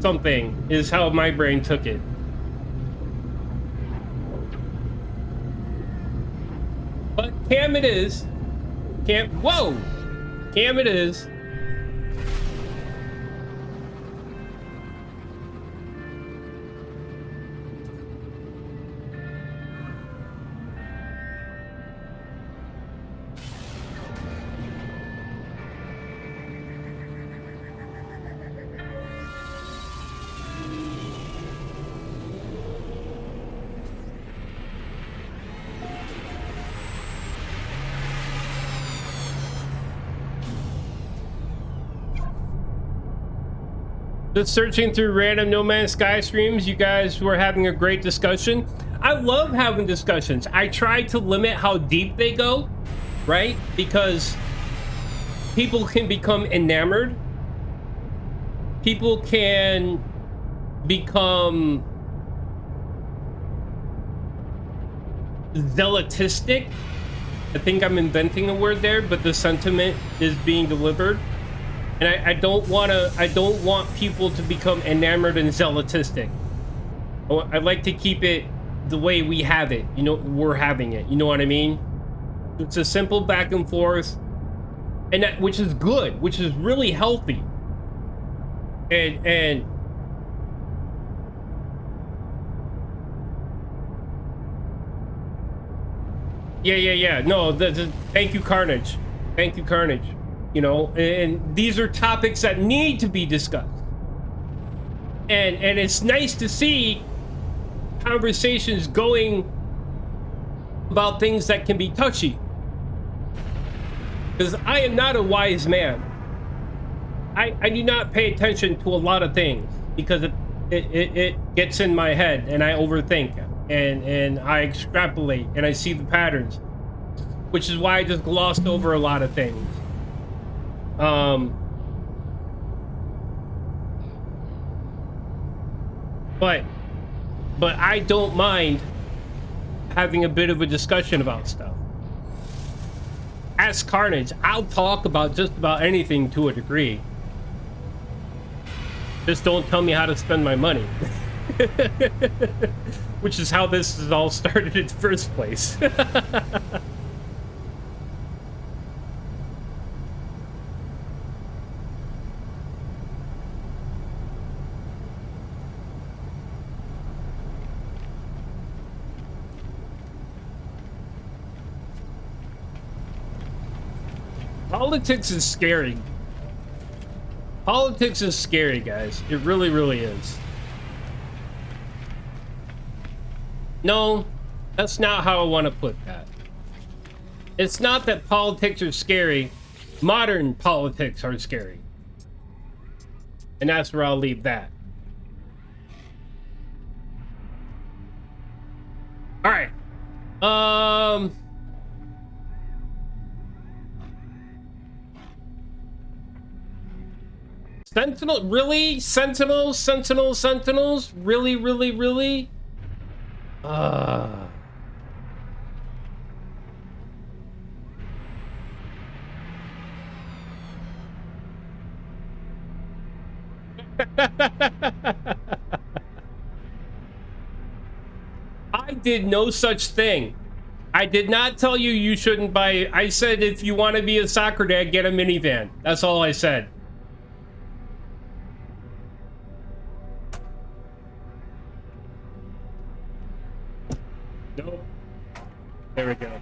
something is how my brain took it. But Cam it is. Whoa! Cam it is. Just searching through random No Man's Sky streams, you guys were having a great discussion. I love having discussions. I try to limit how deep they go, right? Because people can become enamored. People can become zealotistic. I think I'm inventing a word there, but the sentiment is being delivered. And I don't want people to become enamored and zealotistic. I'd like to keep it the way we have it. You know, we're having it. You know what I mean? It's a simple back and forth, and that, which is good, which is really healthy. And yeah. No, thank you, Carnage. Thank you, Carnage. You know, and these are topics that need to be discussed. And it's nice to see conversations going about things that can be touchy. Because I am not a wise man. I do not pay attention to a lot of things because it gets in my head and I overthink and I extrapolate and I see the patterns, which is why I just glossed over a lot of things. But I don't mind having a bit of a discussion about stuff. As Carnage, I'll talk about just about anything to a degree. Just don't tell me how to spend my money. Which is how this has all started in the first place. Politics is scary. Politics is scary, guys. It really, really is. No, that's not how I want to put that. It's not that politics are scary. Modern politics are scary. And that's where I'll leave that. All right. Sentinel, really? Sentinels? Really? I did no such thing. I did not tell you you shouldn't buy. I said if you want to be a soccer dad, get a minivan. That's all I said. Nope. There we go.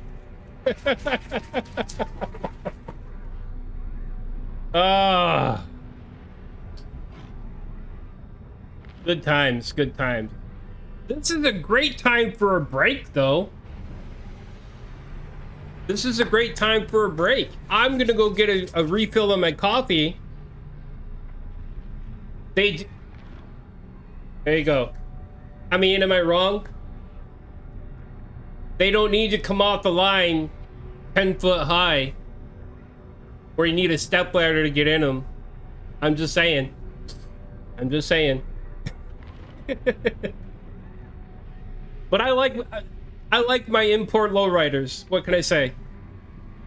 Ah. Good times, good times. This is a great time for a break, though. This is a great time for a break. I'm gonna go get a refill of my coffee. There you go. I mean, am I wrong? They don't need to come off the line 10 foot high where you need a stepladder to get in them. I'm just saying. But I like my import lowriders. What can I say?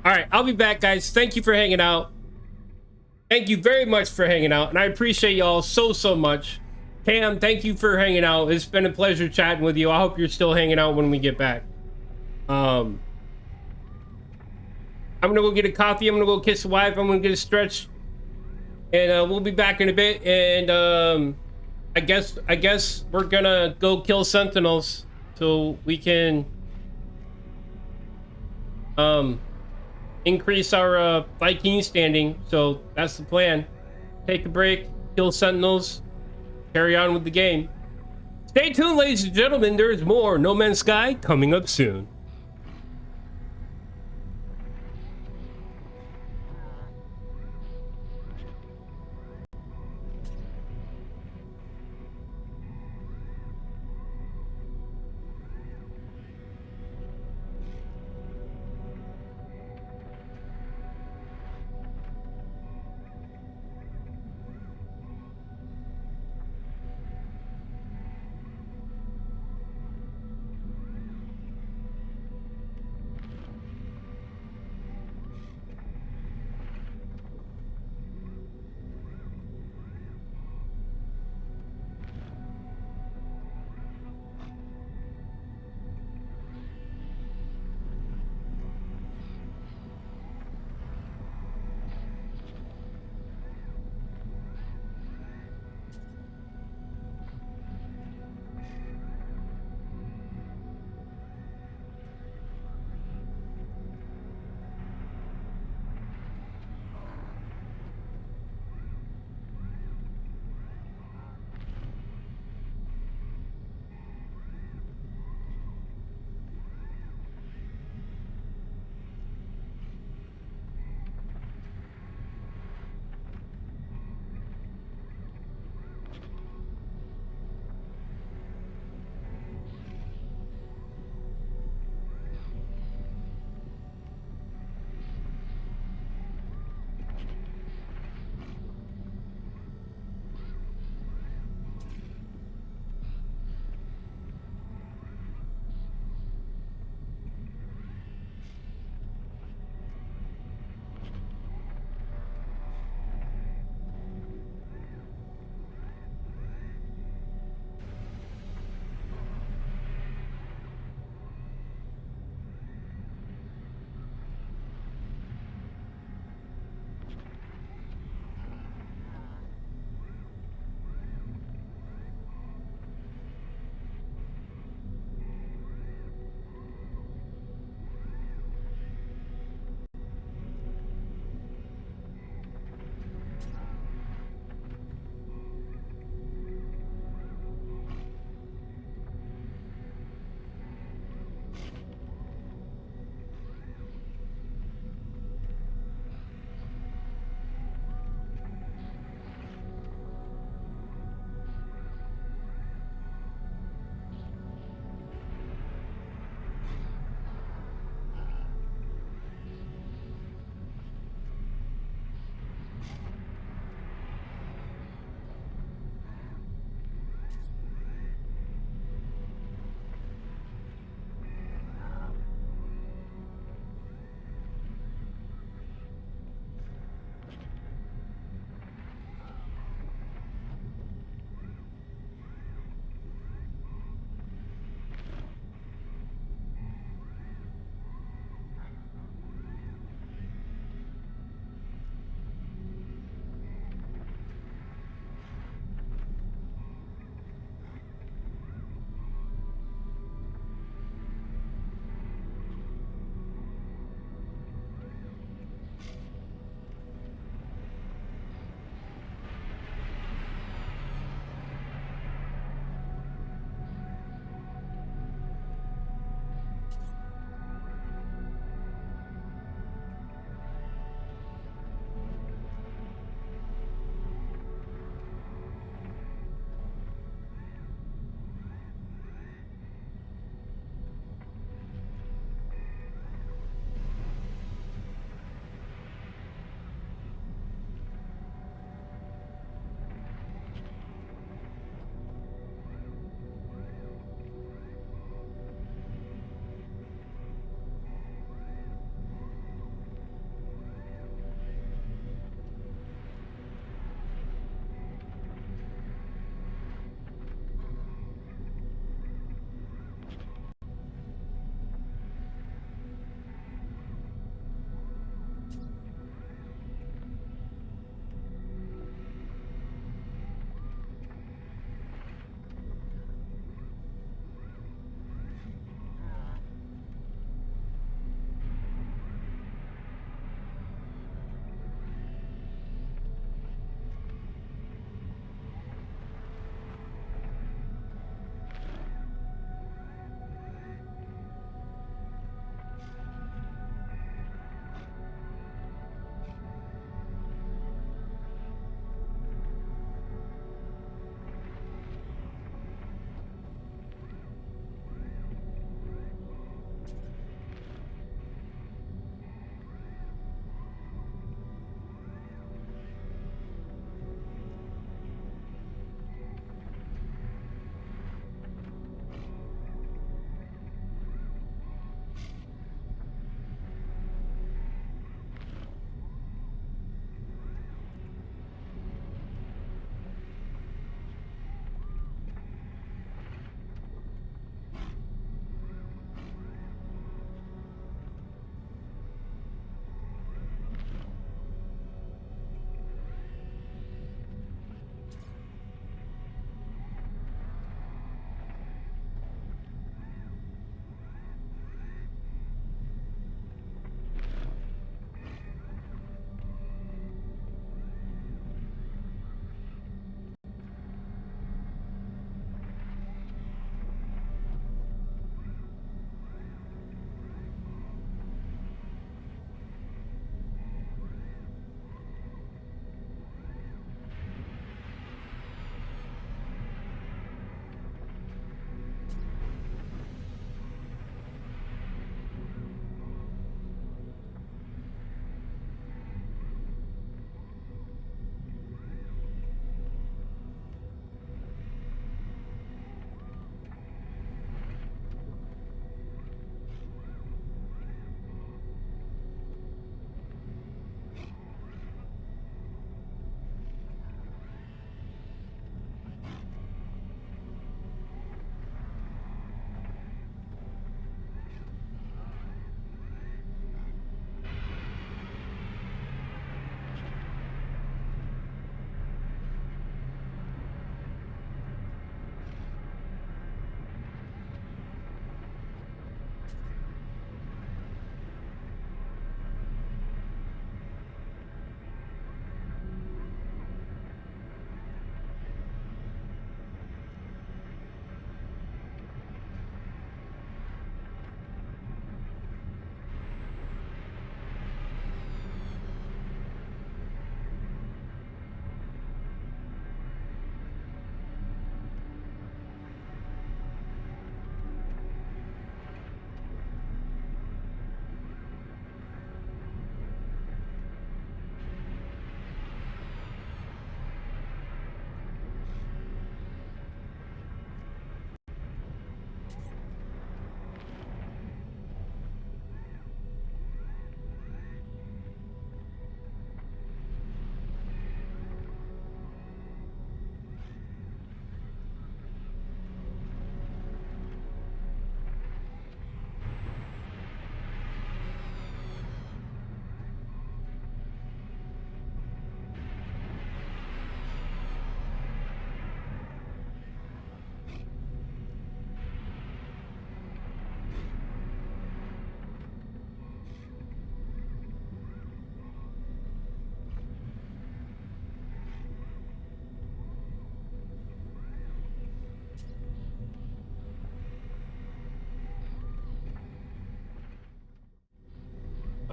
All right, I'll be back, guys. Thank you for hanging out. Thank you very much for hanging out, and I appreciate y'all so much. Cam, thank you for hanging out. It's been a pleasure chatting with you. I hope you're still hanging out when we get back. I'm gonna go get a coffee. I'm gonna go kiss the wife. I'm gonna get a stretch, and we'll be back in a bit. And I guess we're gonna go kill sentinels so we can increase our Viking standing. So that's the plan. Take a break, kill sentinels, carry on with the game. Stay tuned, ladies and gentlemen. There's more No Man's Sky coming up soon.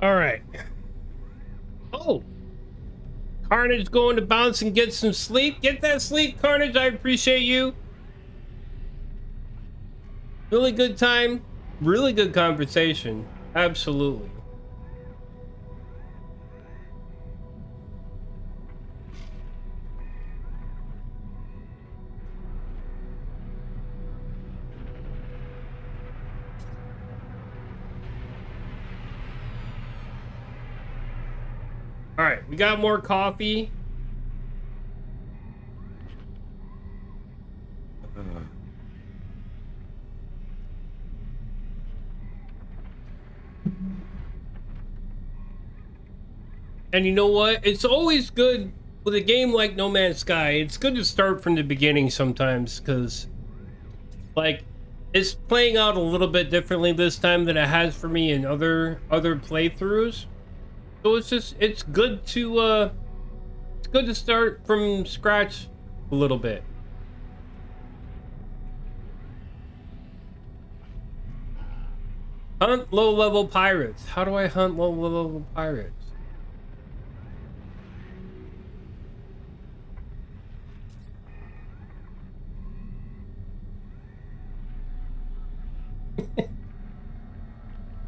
All right. Oh. Carnage going to bounce and get some sleep. Get that sleep, Carnage. I appreciate you. Really good time. Really good conversation. Absolutely. All right, we got more coffee. And you know what? It's always good with a game like No Man's Sky. It's good to start from the beginning sometimes, because like it's playing out a little bit differently this time than it has for me in other playthroughs. So it's good to start from scratch a little bit. Hunt low-level pirates. How do I hunt low-level pirates?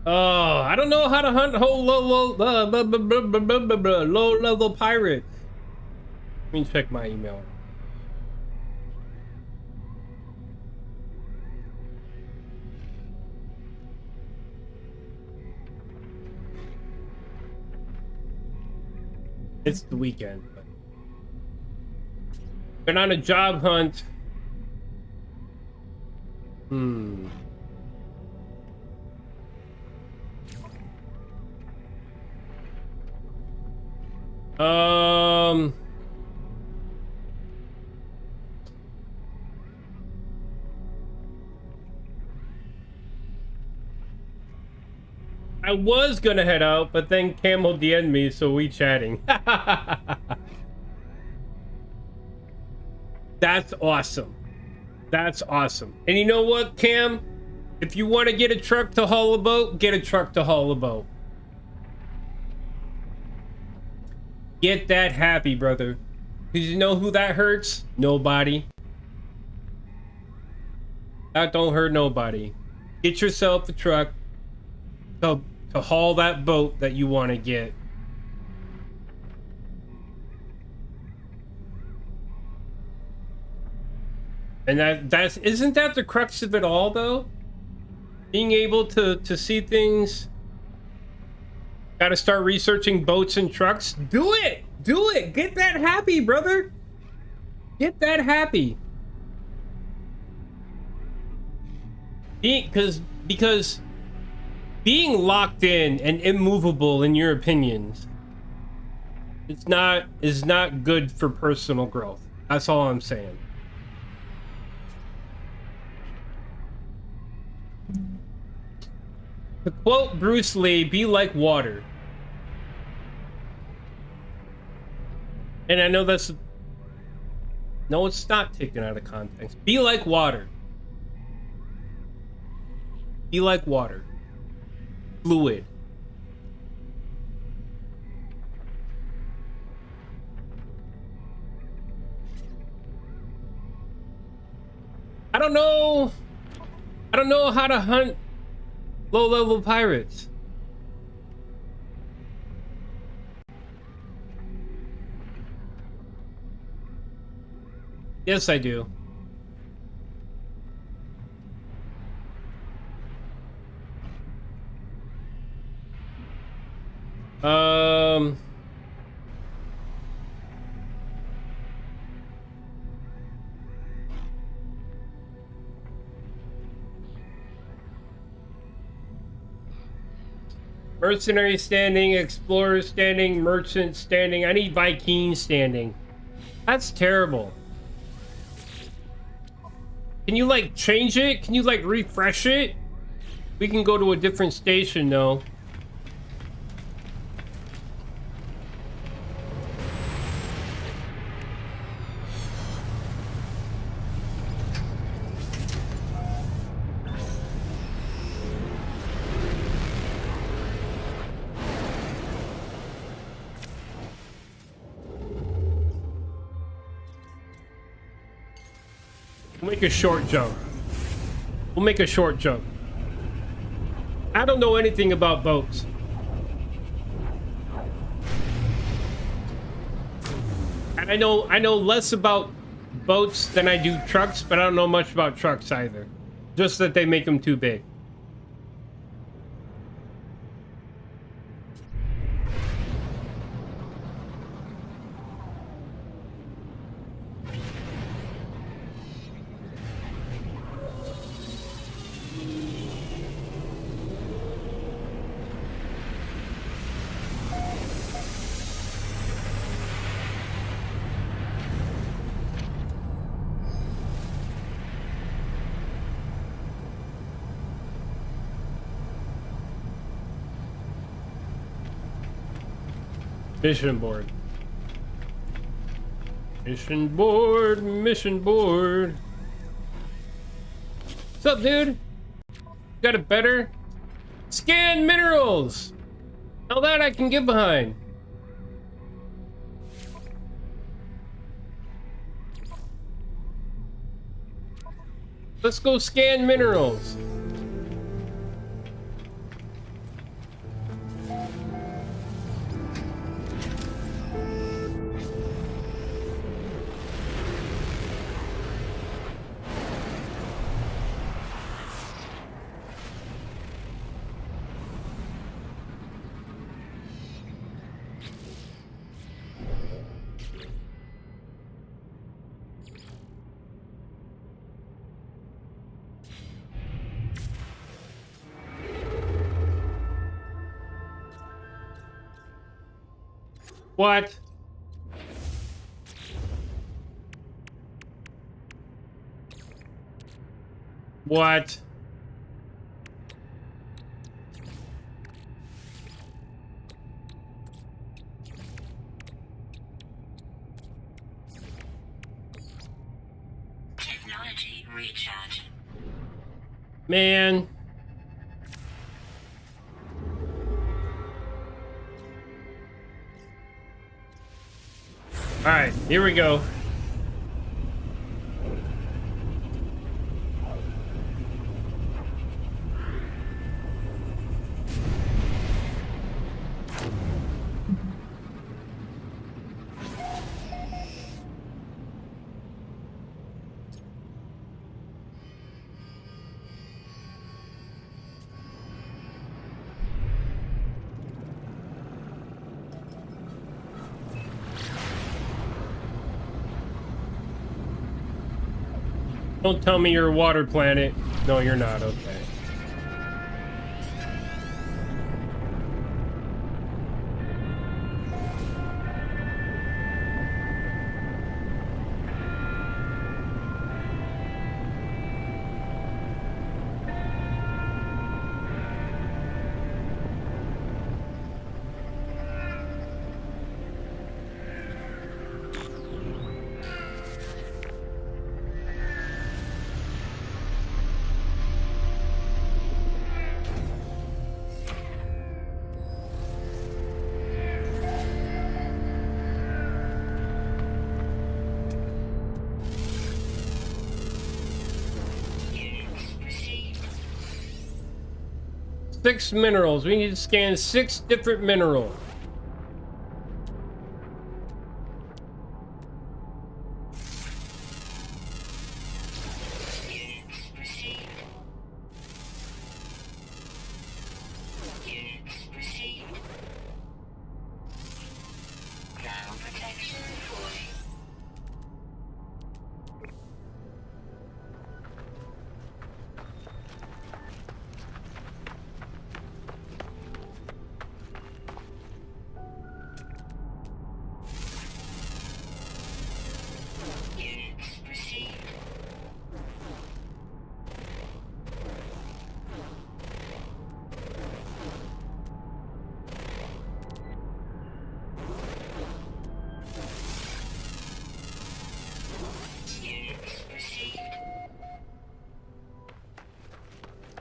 Oh, I don't know how to hunt whole low-level pirates. Let me check my email. It's the weekend. Been on a job hunt. I was gonna head out, but then Camel DM'd me, so we chatting. That's awesome. That's awesome. And you know what, Cam? If you want to get a truck to haul a boat, get a truck to haul a boat. Get that happy, brother. Because you know who that hurts? Nobody. That don't hurt nobody. Get yourself a truck to haul that boat that you want to get. And isn't that the crux of it all, though? Being able to see things. Got to start researching boats and trucks. Do it! Do it! Get that happy, brother! Get that happy. Because being locked in and immovable in your opinions is not good for personal growth. That's all I'm saying. To quote Bruce Lee, be like water. And I know that's... No, it's not taken out of context. Be like water. Be like water. Fluid. I don't know how to hunt low-level pirates. Yes, I do. Mercenary standing, explorer standing, merchant standing. I need Viking standing. That's terrible. Can you like change it? Can you like refresh it? We can go to a different station though. We'll make a short jump. We'll make a short jump. I don't know anything about boats. And I know less about boats than I do trucks, but I don't know much about trucks either. Just that they make them too big. Mission board. Mission board. Mission board. What's up, dude? Got it better? Scan minerals! Now that I can get behind. Let's go scan minerals. What? What? Technology recharge. Man. All right, here we go. Don't tell me you're a water planet. No, you're not. Okay. Six minerals. We need to scan 6 different minerals.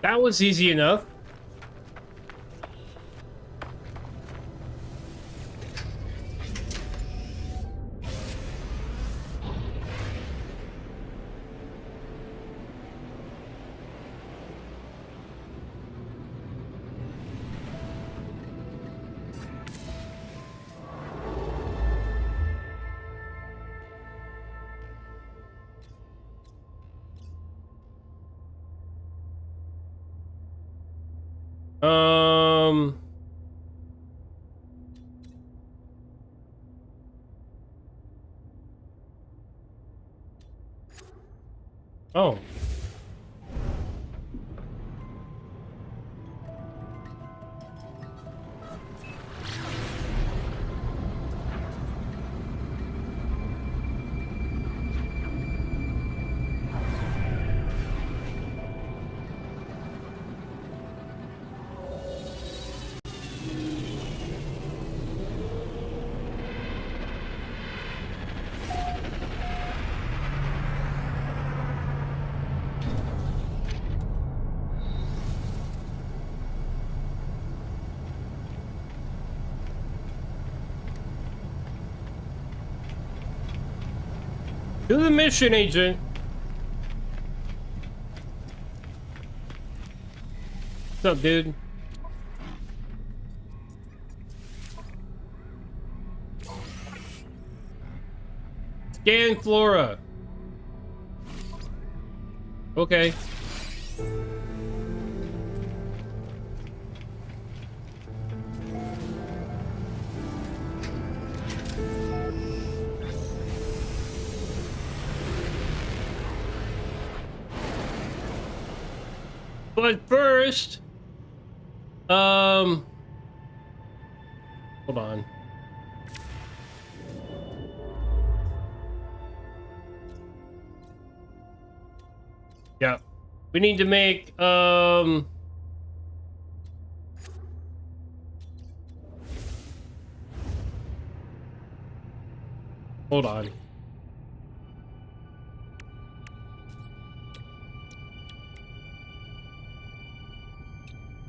That was easy enough. Um. Oh. Do the mission, Agent. What's up, dude? Scan Flora. Okay. But first, hold on. Yeah, we need to make, hold on.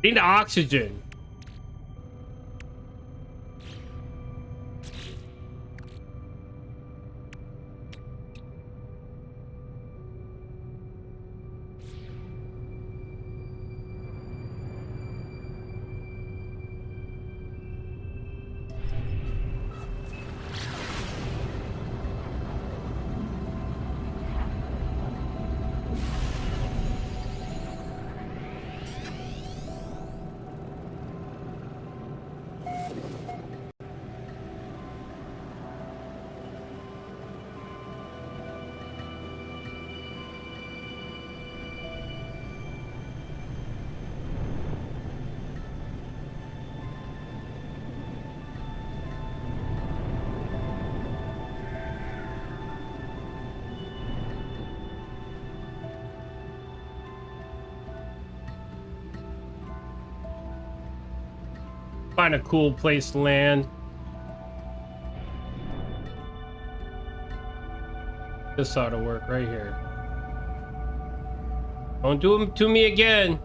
Need oxygen. Find a cool place to land. This ought to work right here. Don't do them to me again.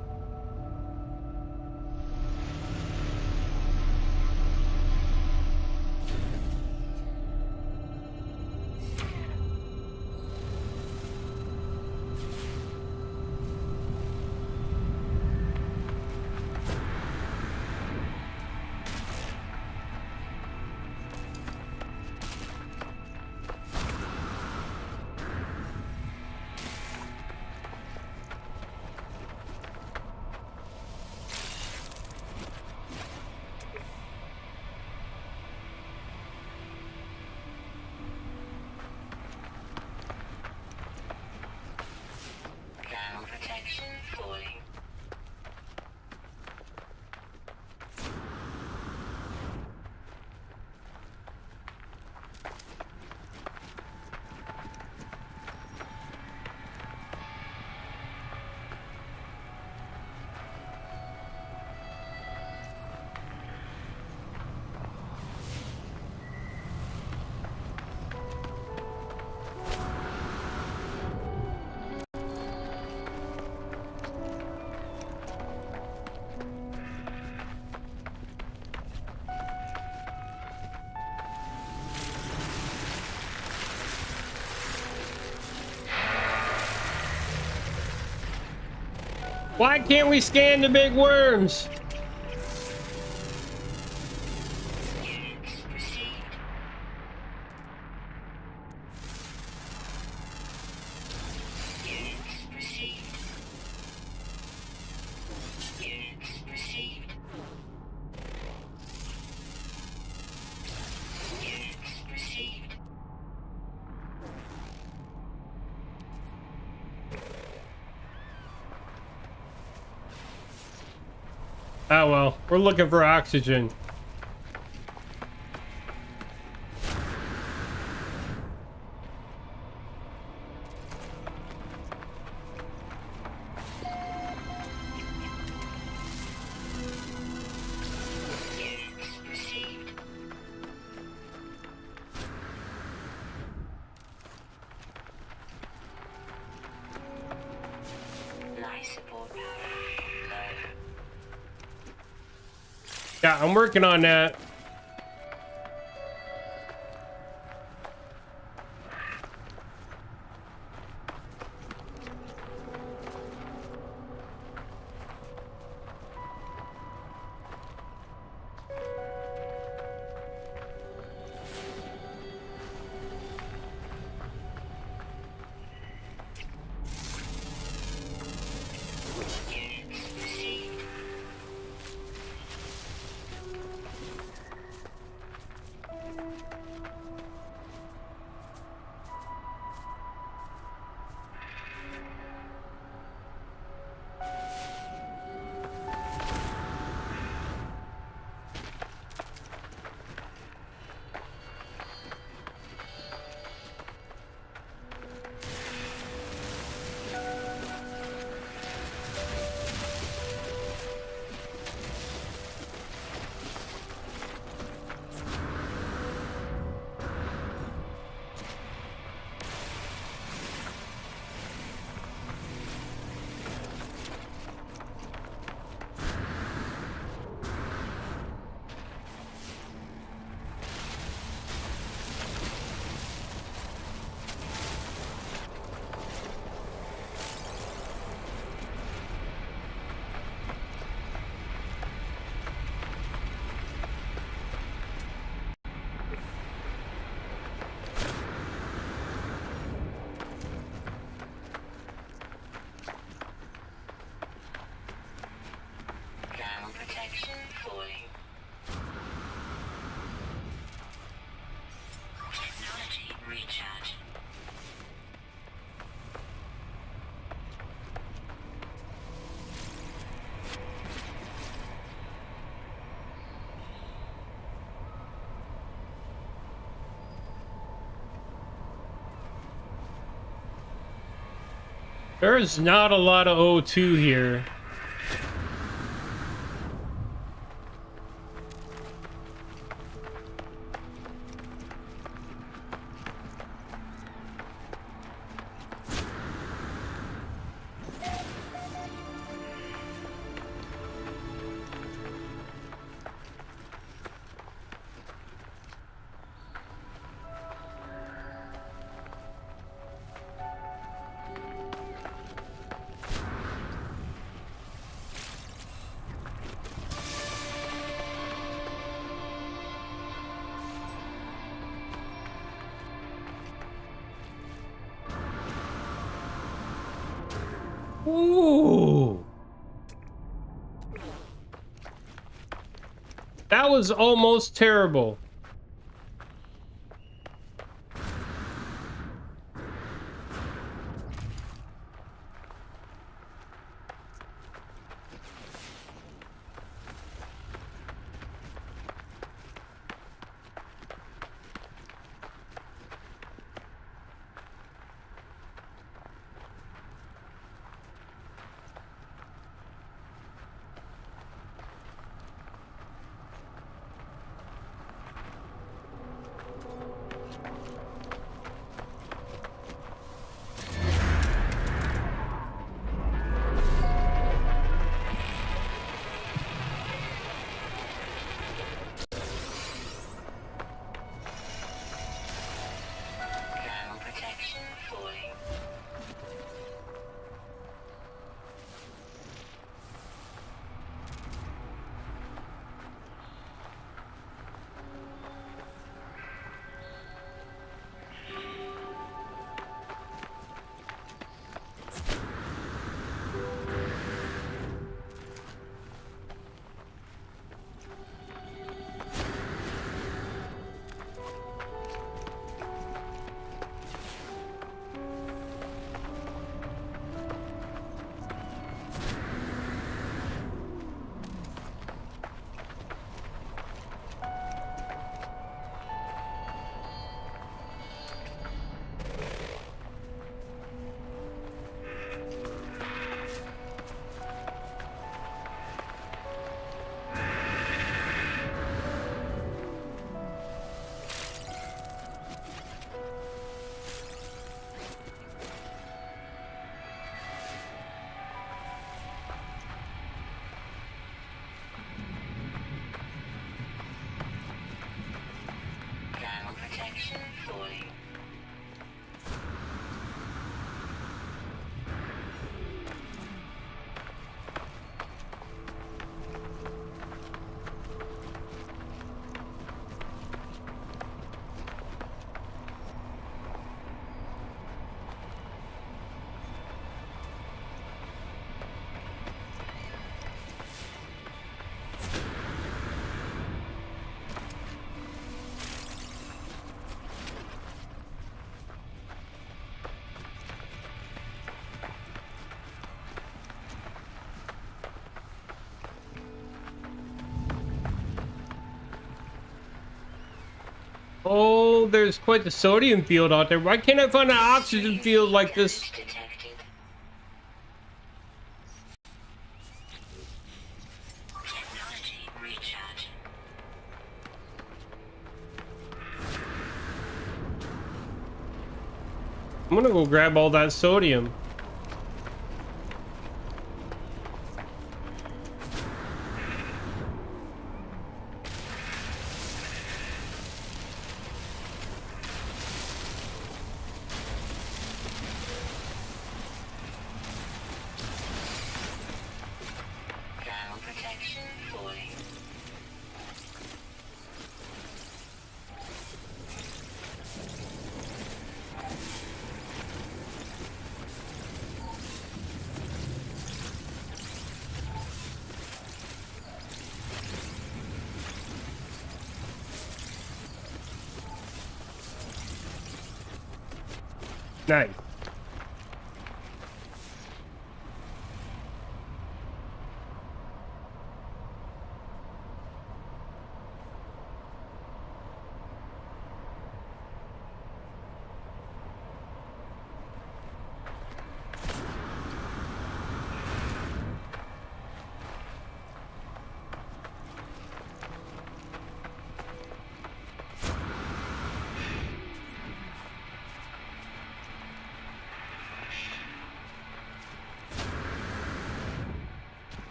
Thermal protection falling. Why can't we scan the big worms? Units received. Units received. Units received. Ah, well, we're looking for oxygen. Units received. Life support power low. Yeah, I'm working on that. Units received. Ground protection falling. Technology recharge. There is not a lot of O2 here. Ooh. That was almost terrible. Oh, there's quite the sodium field out there. Why can't I find an oxygen field like this? Damage detected. Technology recharging. I'm gonna go grab all that sodium. Thermal protection falling. Nice.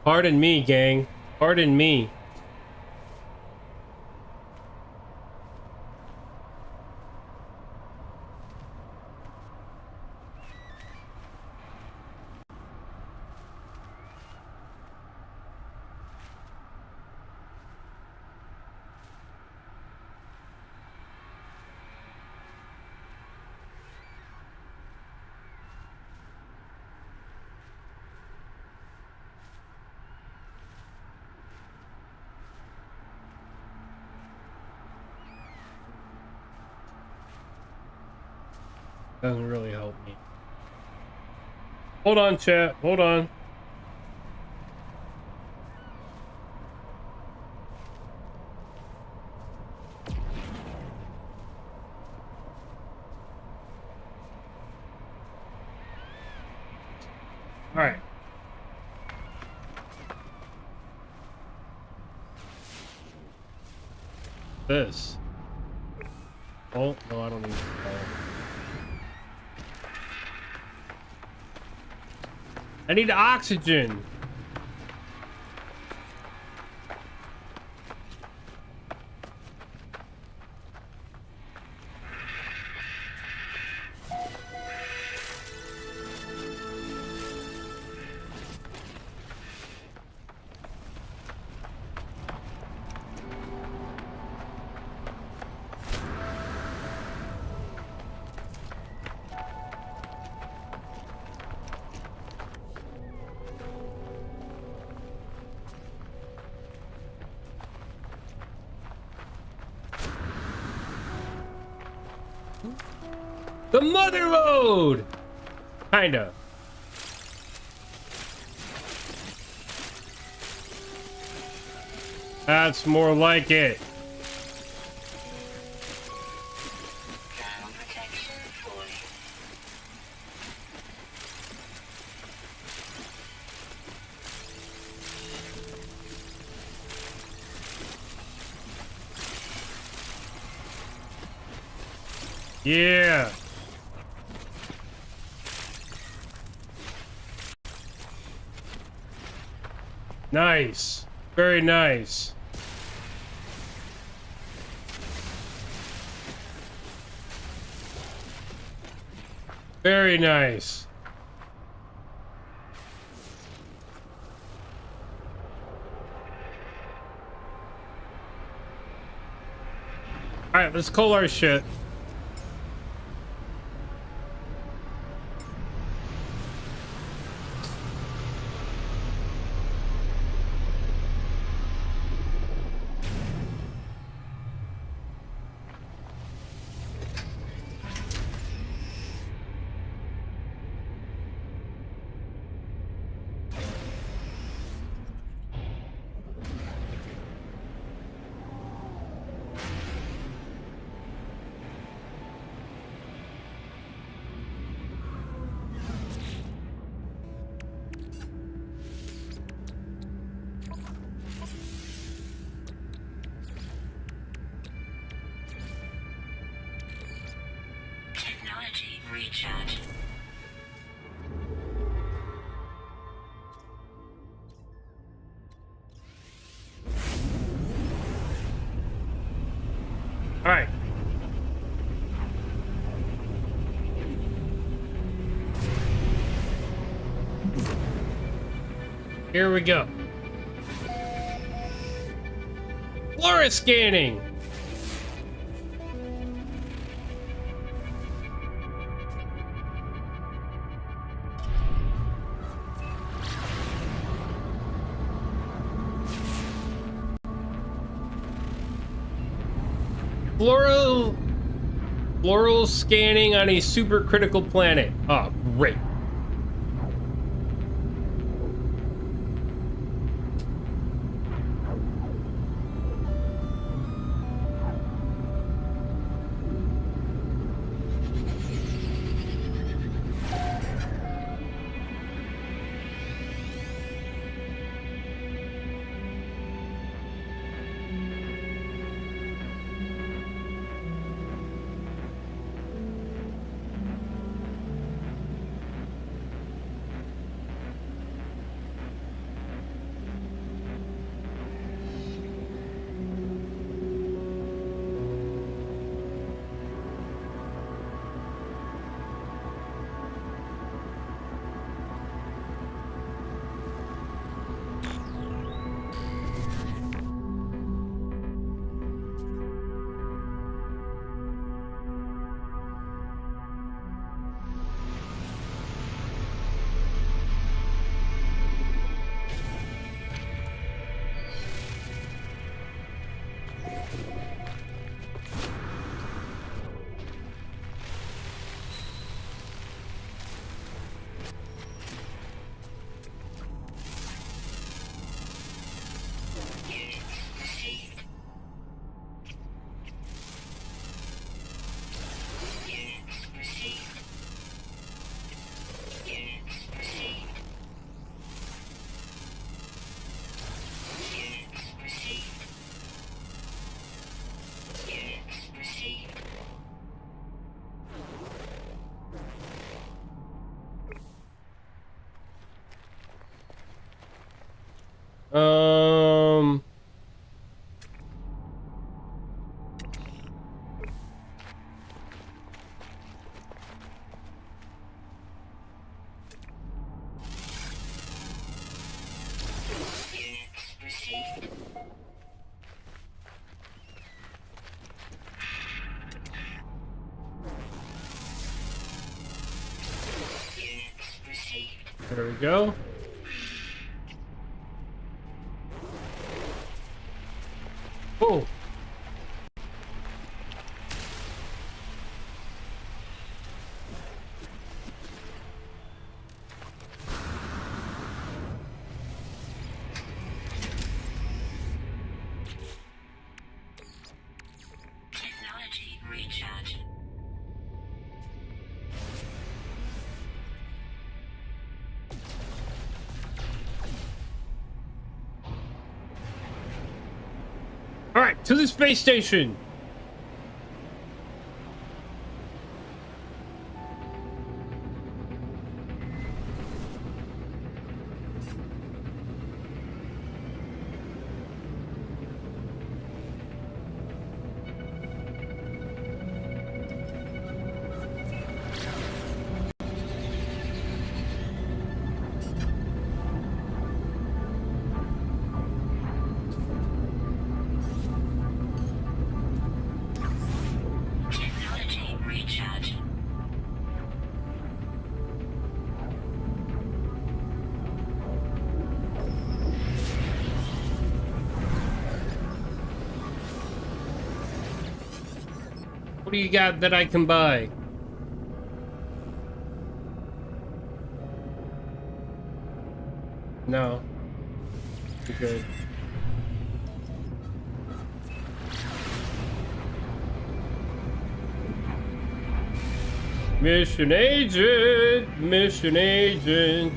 Pardon me, gang. Pardon me. Doesn't really help me. Hold on, chat. Hold on. All right. This. Oh, no, I don't need to. I need oxygen. The mother load! Kinda. That's more like it. Thermal protection falling. Yeah. Nice. Very nice. Very nice. All right, let's call our shit. recharging. All right. Here we go. Flora scanning. Floral scanning on a supercritical planet. Oh, great. Um. There we go. Oh. Technology recharging. All right, to the space station. Technology recharging. What do you got that I can buy? No. You're good. Mission agent, mission agent.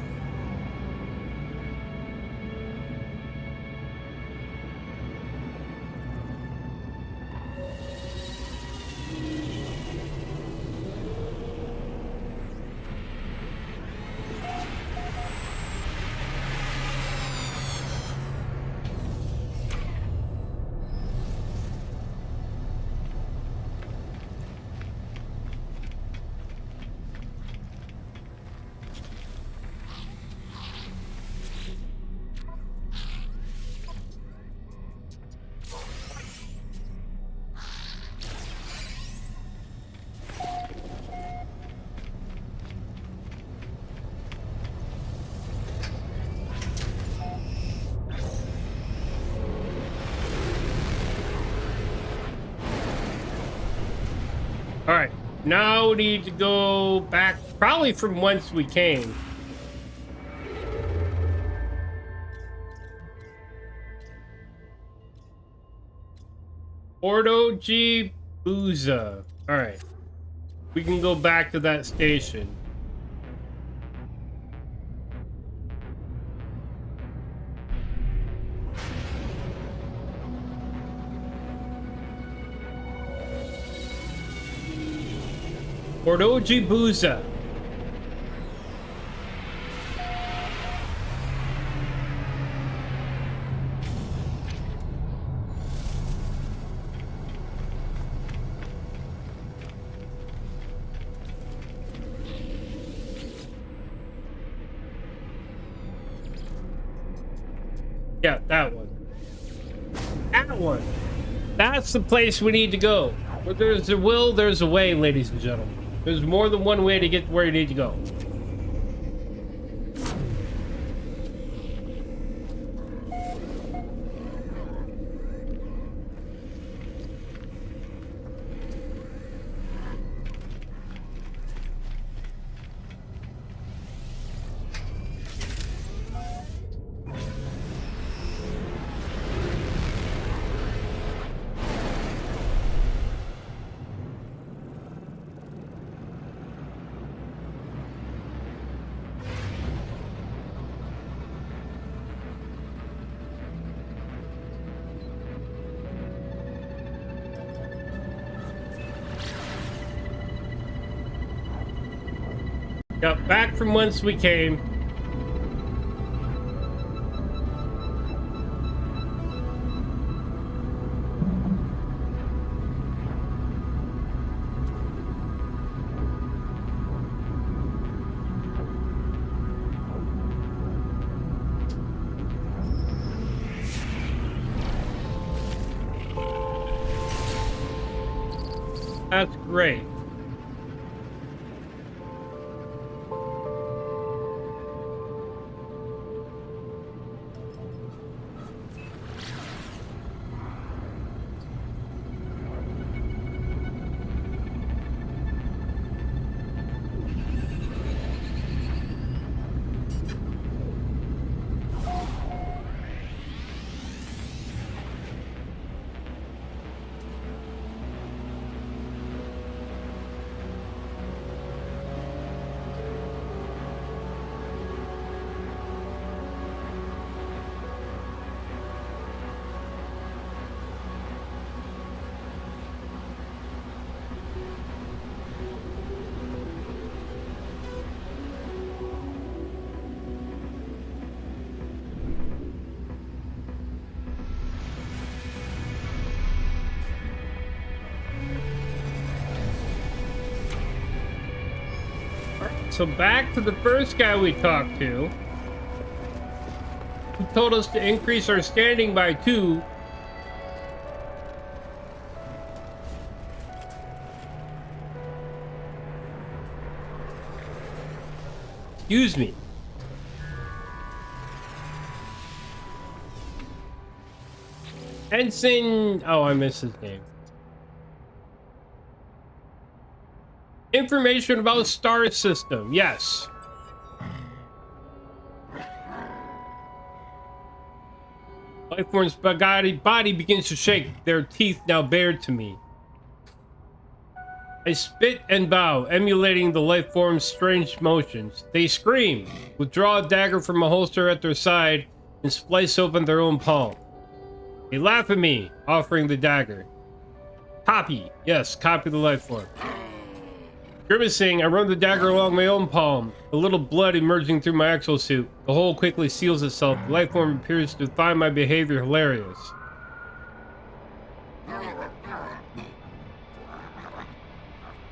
Alright, now we need to go back, probably from whence we came. Porto G. Booza. Alright. We can go back to that station. Porto G. Booza. Yeah, that one. That one. That's the place we need to go. Where there's a will, there's a way, ladies and gentlemen. There's more than one way to get where you need to go. Yep, back from whence we came. That's great. So back to the first guy we talked to, who told us to increase our standing by 2. Excuse me. Ensign... Oh, I missed his name. Information about star system. Yes. Lifeform's body begins to shake, their teeth now bared to me. I spit and bow, emulating the lifeform's strange motions. They scream, withdraw a dagger from a holster at their side, and splice open their own palm. They laugh at me, offering the dagger. Copy. Yes, copy the lifeform. Grimacing, I run the dagger along my own palm, a little blood emerging through my exosuit. The hole quickly seals itself. The lifeform appears to find my behavior hilarious.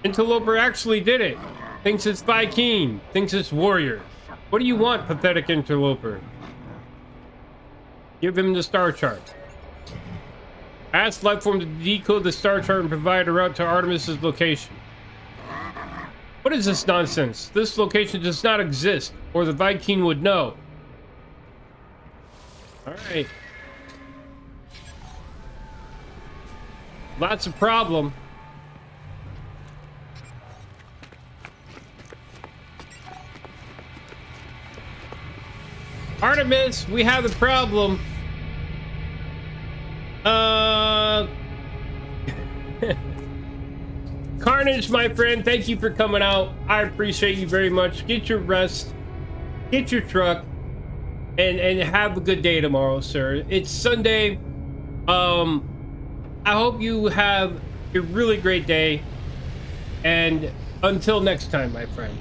Interloper actually did it. Thinks it's Viking. Thinks it's warrior. What do you want, pathetic interloper? Give him the star chart. Ask lifeform to decode the star chart and provide a route to Artemis's location. What is this nonsense? This location does not exist, or the Viking would know. Alright. Lots of problem. Artemis, we have a problem. Carnage, my friend, thank you for coming out. I appreciate you very much. Get your rest, get your truck, and have a good day tomorrow, sir. It's Sunday. I hope you have a really great day, and until next time, my friend.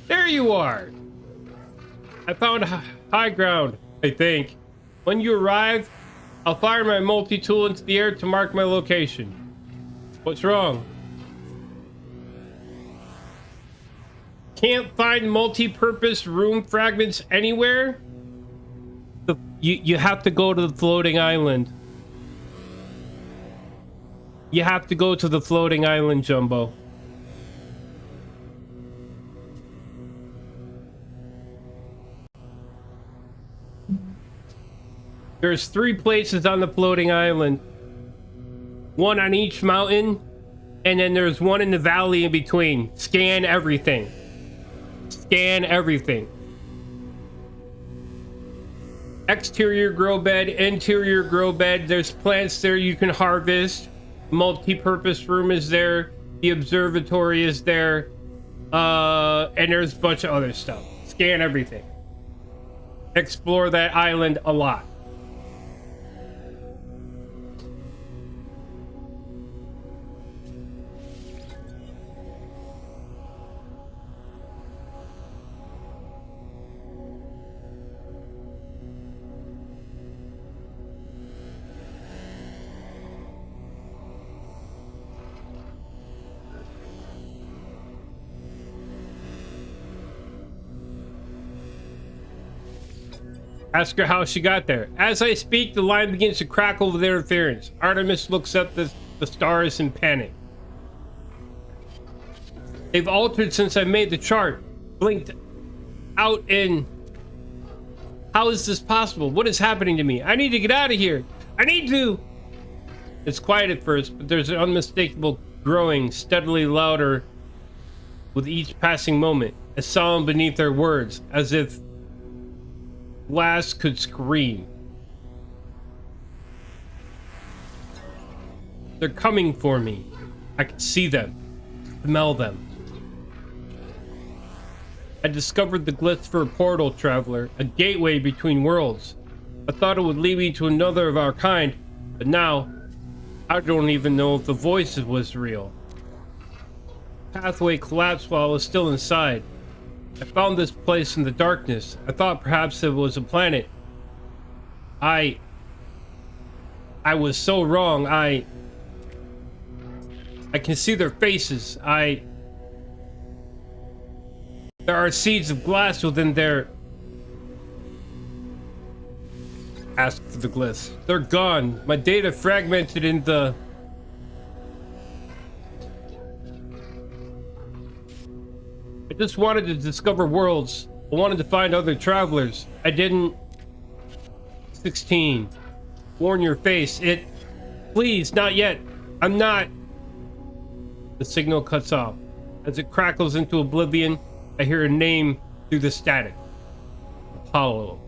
There you are. I found high ground, I think. When you arrive, I'll fire my multi-tool into the air to mark my location. What's wrong? Can't find multi-purpose room fragments anywhere? You have to go to the floating island. You have to go to the floating island, Jumbo. There's 3 places on the floating island. One on each mountain, and then there's one in the valley in between. Scan everything. Scan everything. Exterior grow bed, interior grow bed. There's plants there you can harvest. Multi-purpose room is there. The observatory is there. And there's a bunch of other stuff. Scan everything. Explore that island a lot. Ask her how she got there. As I speak, the line begins to crackle with interference. Artemis looks up the stars in panic. They've altered since I made the chart. Blinked out in... How is this possible? What is happening to me? I need to get out of here. I need to... It's quiet at first, but there's an unmistakable growing, steadily louder with each passing moment. A sound beneath their words, as if glass could scream. They're coming for me. I can see them, smell them. I discovered the glyphs for a portal, traveler, a gateway between worlds. I thought it would lead me to another of our kind, but now I don't even know if the voice was real. The pathway collapsed while I was still inside. I found this place in the darkness. I thought perhaps it was a planet. I was so wrong. I can see their faces. There are seeds of glass within their... Ask for the glyphs. They're gone. My data fragmented in the... I just wanted to discover worlds. I wanted to find other travelers. I didn't... 16. Warn your face. Please, not yet. I'm not... The signal cuts off. As it crackles into oblivion, I hear a name through the static. Apollo.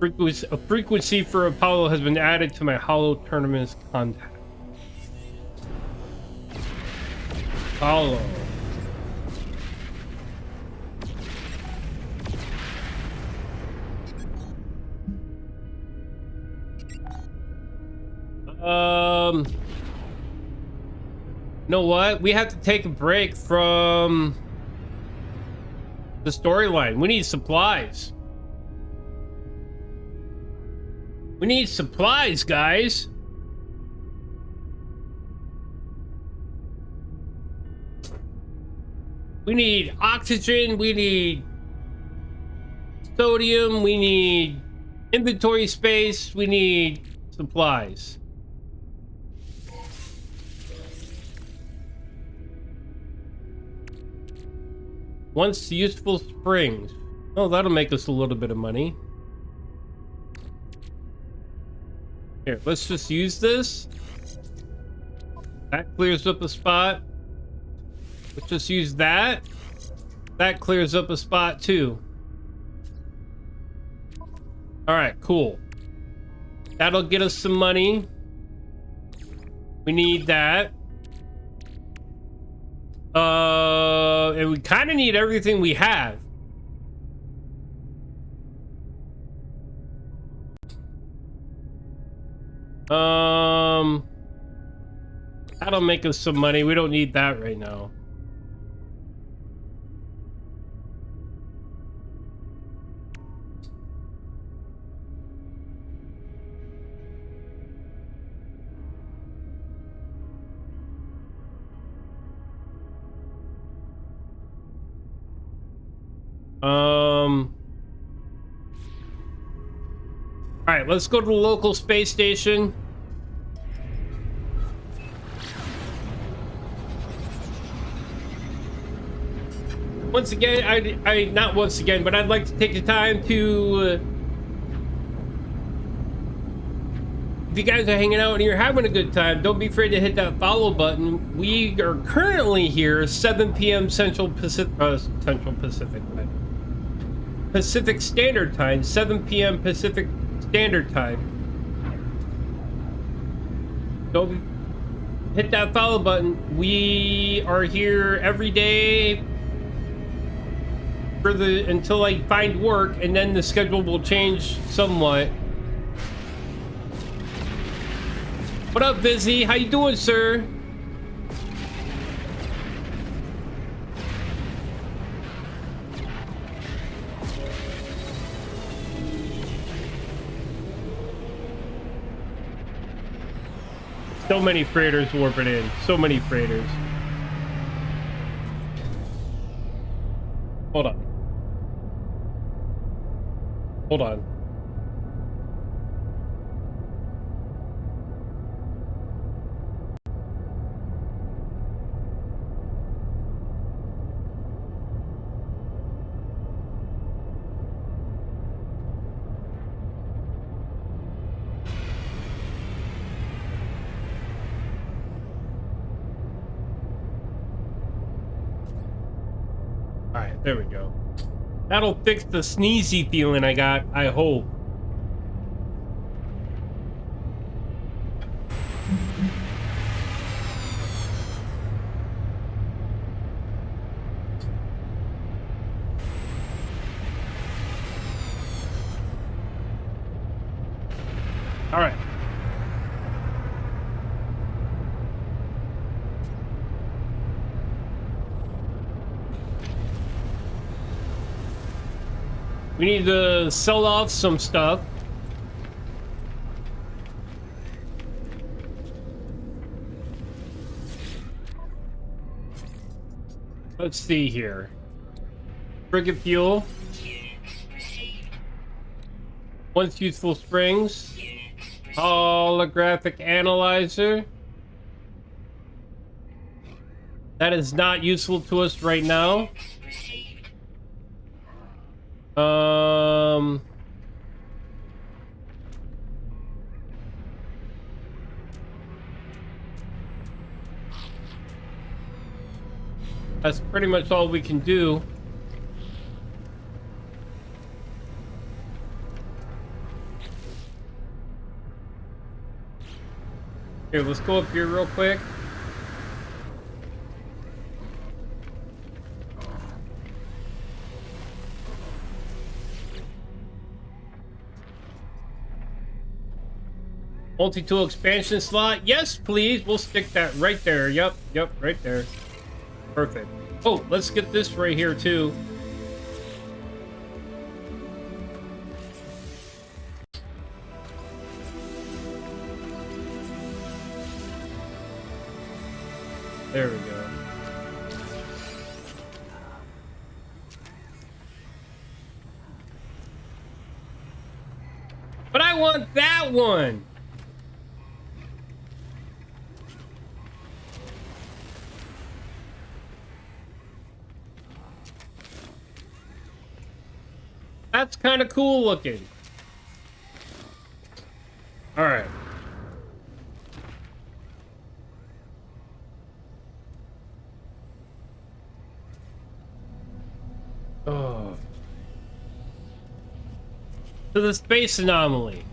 A frequency for Apollo has been added to my Hollow Tournament's contact. Apollo. You know what? We have to take a break from the storyline. We need supplies. We need supplies, guys. We need oxygen, we need sodium, we need inventory space, we need supplies. Once useful springs. Oh, that'll make us a little bit of money. Here, let's just use this. That clears up a spot. Let's just use that. That clears up a spot too. All right, cool. That'll get us some money. We need that. And we kind of need everything we have. That'll make us some money. We don't need that right now. All right, let's go to the local space station. Once again, I not once again, but I'd like to take the time to if you guys are hanging out and you're having a good time, don't be afraid to hit that follow button. We are currently here 7 p.m. Central Pacific Standard Time, 7 p.m. Pacific Standard Time. Don't hit that follow button. We are here every day for until I find work, and then the schedule will change somewhat. What up, Vizzy? How you doing, sir? So many freighters warping in. So many freighters. Hold on. Hold on. Alright, there we go. That'll fix the sneezy feeling I got, I hope. Alright. We need to sell off some stuff. Let's see here. Frigate fuel. Once useful springs. Holographic analyzer. That is not useful to us right now. That's pretty much all we can do. Here, let's go up here real quick. Multi-tool expansion slot. Yes, please. We'll stick that right there. Yep, right there. Perfect. Oh, let's get this right here, too. There we go. But I want that one! That's kind of cool looking. All right. Oh. To the space anomaly.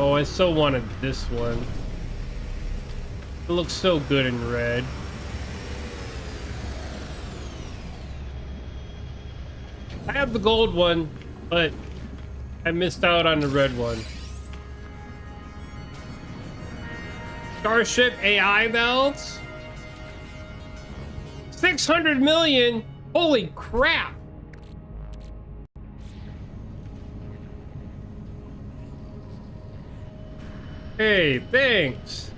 Oh, I so wanted this one. It looks so good in red. I have the gold one, but I missed out on the red one. Starship AI belts? 600 million? Holy crap! Hey, thanks.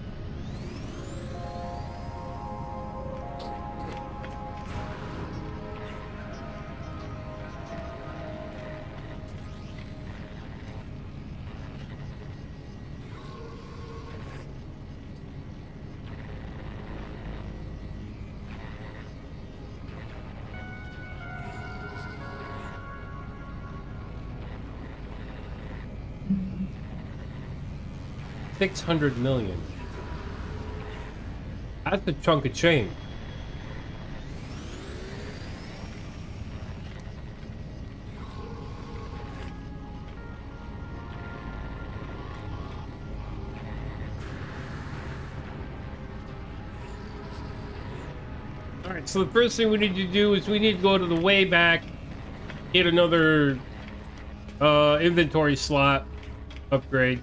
$600 million. That's a chunk of change. All right, so the first thing we need to do is we need to go to the way back, get another inventory slot upgrade.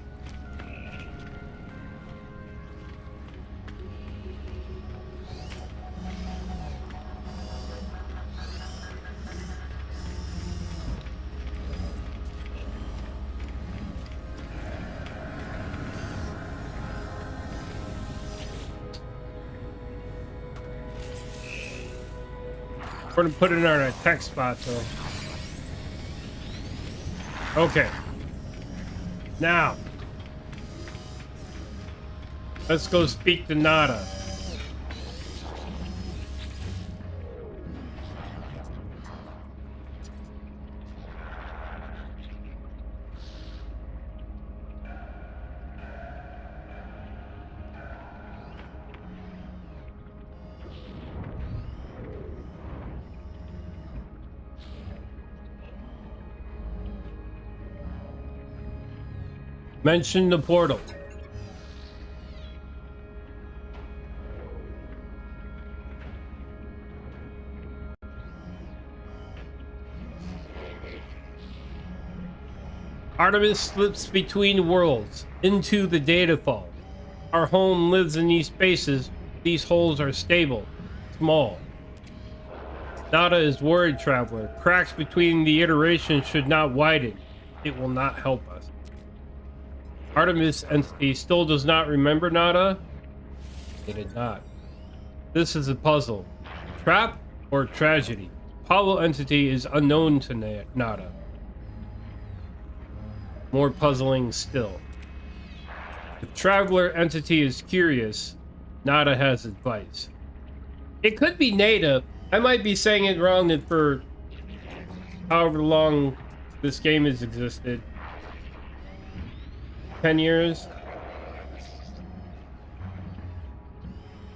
We're gonna put it in our tech spot though. Okay. Now, let's go speak to Nada. Mention the portal. Artemis slips between worlds into the data vault. Our home lives in these spaces. These holes are stable, small. Nada is worried, traveler. Cracks between the iterations should not widen. It will not help us. Artemis entity still does not remember Nada? It did not. This is a puzzle. Trap or tragedy? Apollo entity is unknown to Nada. More puzzling still. If Traveler entity is curious, Nada has advice. It could be Nada. I might be saying it wrong for however long this game has existed. 10 years.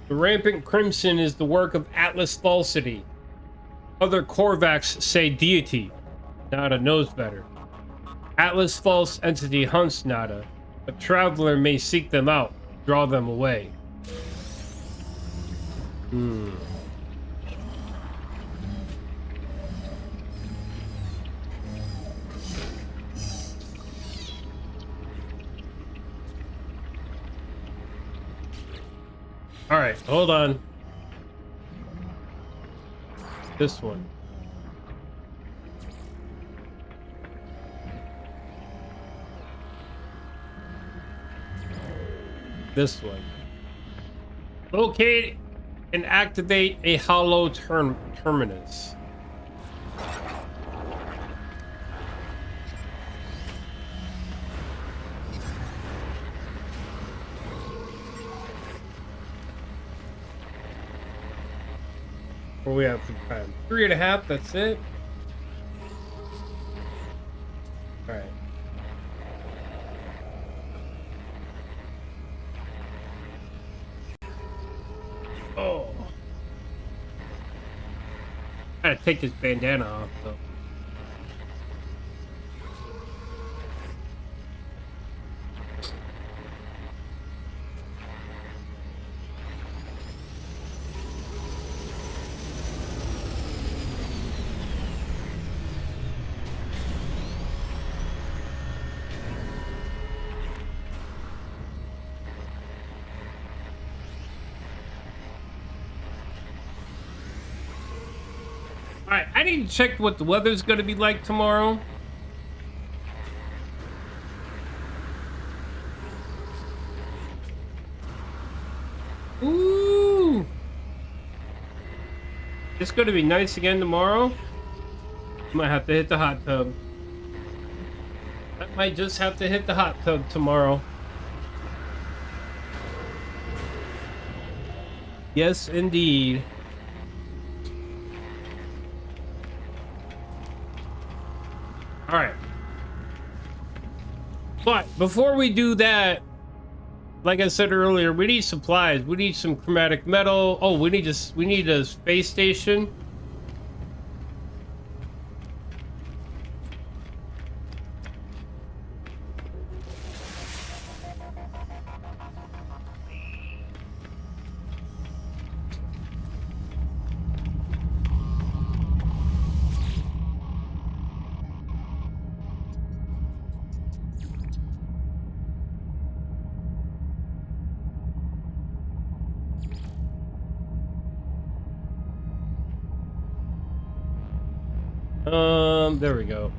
The rampant crimson is the work of Atlas falsity. Other Korvax say deity. Nada knows better. Atlas false entity hunts Nada. A traveler may seek them out, draw them away. All right, hold on. This one. This one. Locate and activate a hollow terminus. What do we have for time? 3.5, that's it? Alright. Oh. I gotta take this bandana off, though. Alright, I need to check what the weather's gonna be like tomorrow. Ooh! It's gonna be nice again tomorrow. Might have to hit the hot tub. I might just have to hit the hot tub tomorrow. Yes, indeed. All right. But before we do that, like I said earlier, we need supplies. We need some chromatic metal. Oh, we need a space station. There we go.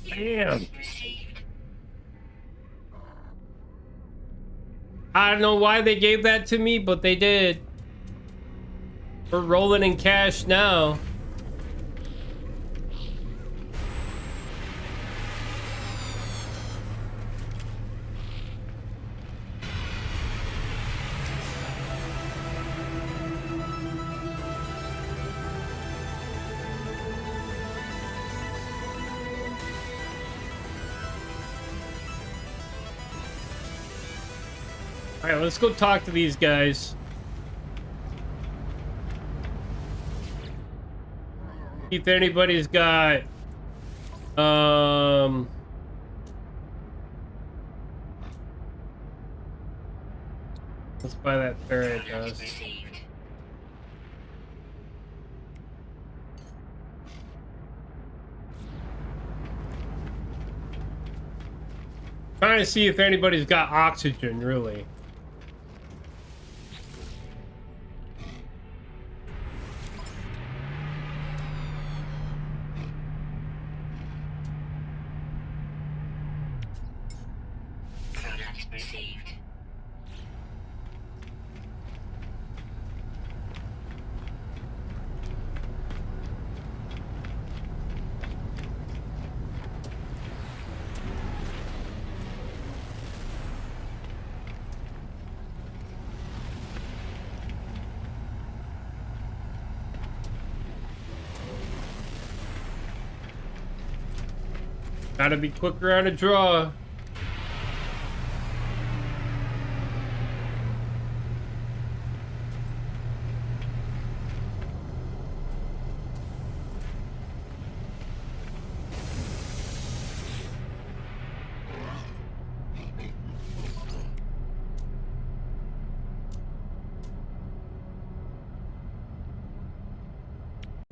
Damn. I don't know why they gave that to me, but they did. We're rolling in cash now. All right, let's go talk to these guys. See if anybody's got let's buy that ferret dust. Trying to see if anybody's got oxygen, really. Gotta be quicker on a draw.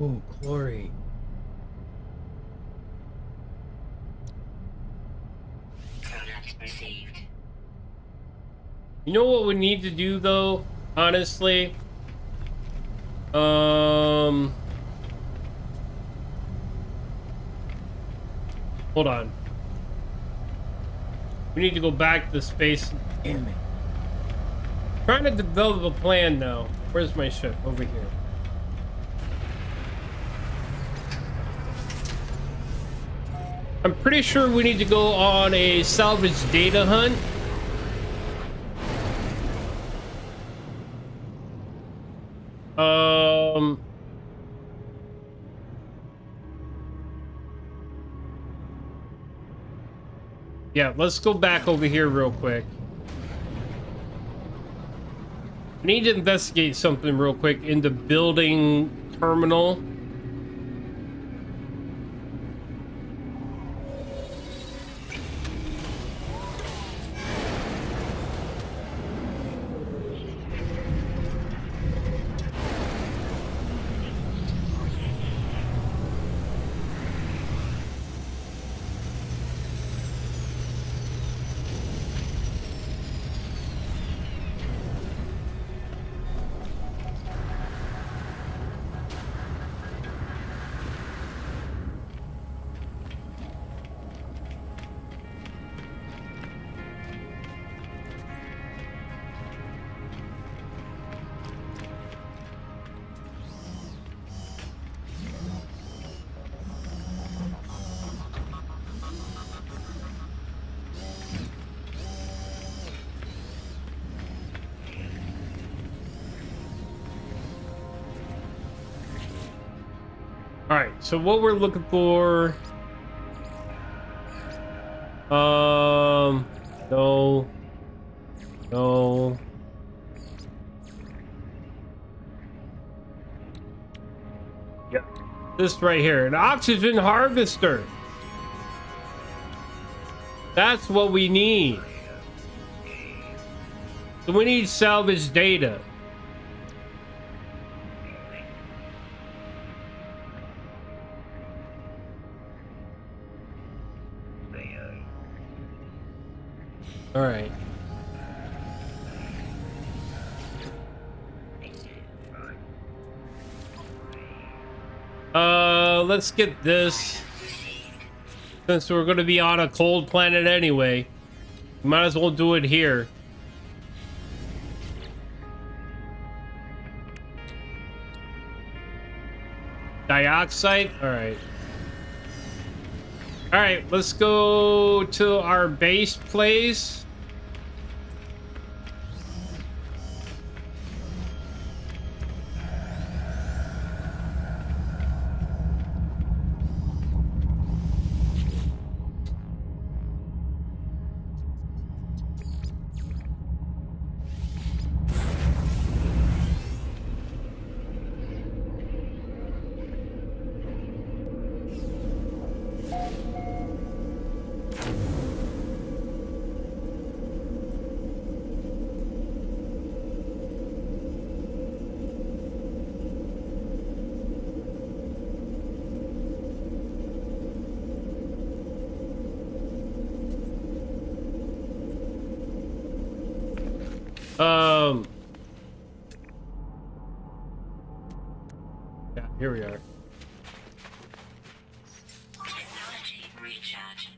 Oh, glory. Product received. You know what we need to do though, honestly? Hold on. We need to go back to space. Damn it. Trying to develop a plan now. Where's my ship? Over here. I'm pretty sure we need to go on a salvage data hunt. Yeah, let's go back over here real quick. I need to investigate something real quick in the building terminal. All right, so what we're looking for, no, yeah, this right here, an oxygen harvester. That's what we need. So we need salvage data. All right. Let's get this. Since we're going to be on a cold planet anyway, might as well do it here. Dioxide? All right. All right, let's go to our base place. Yeah, here we are. Technology recharge.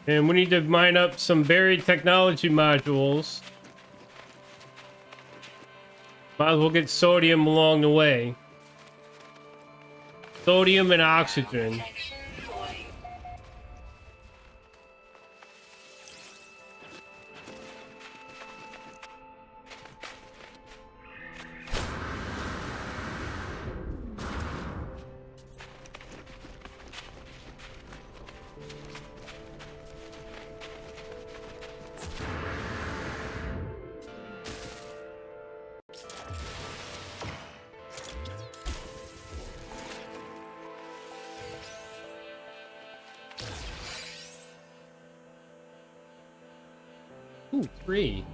And we need to mine up some buried technology modules. Might as well get sodium along the way. Sodium and oxygen. Protection void. Ooh, 3.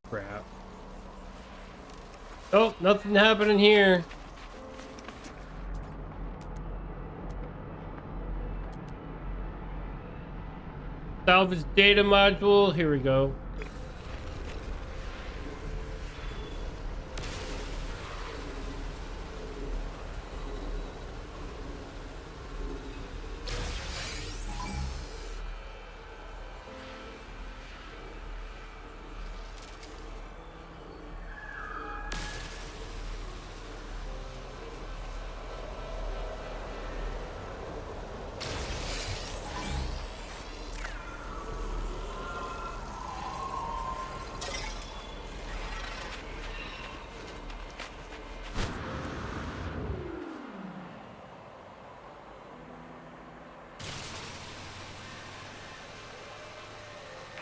Crap. Oh, nothing happening here. Salvage data module. Here we go.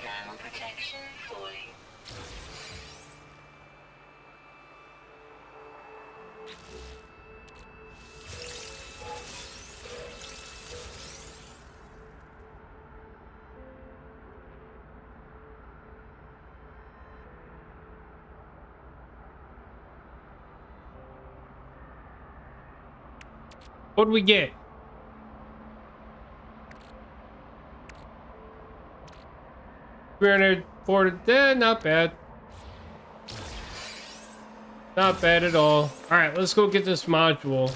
Thermal protection falling. What do we get? 340. Not bad. Not bad at all. All right, let's go get this module.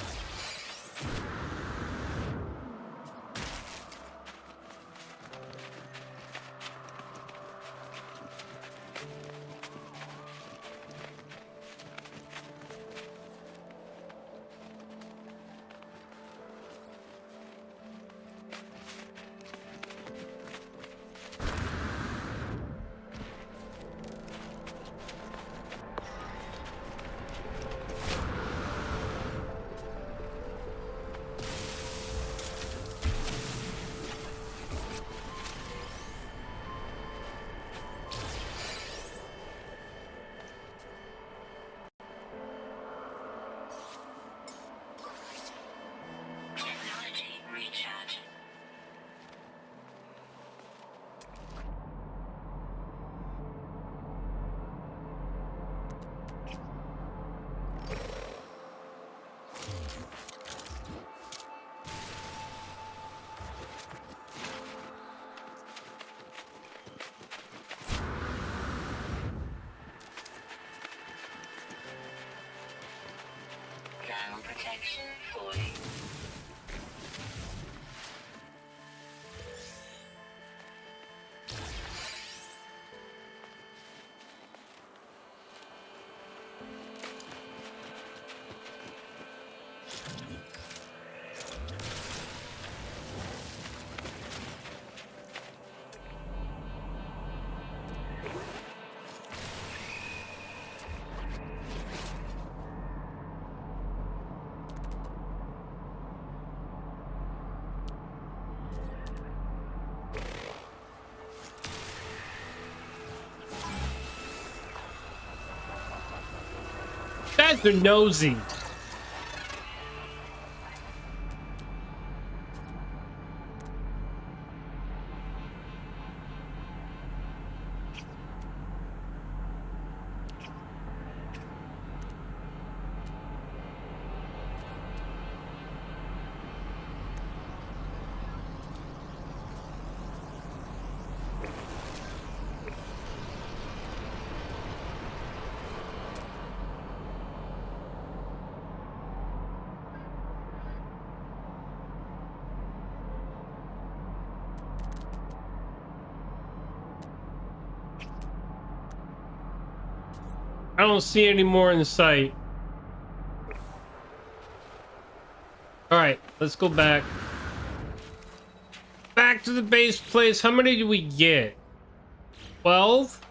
That's a nosy. I don't see any more in sight. All right, let's go back. Back to the base place. How many do we get? 12?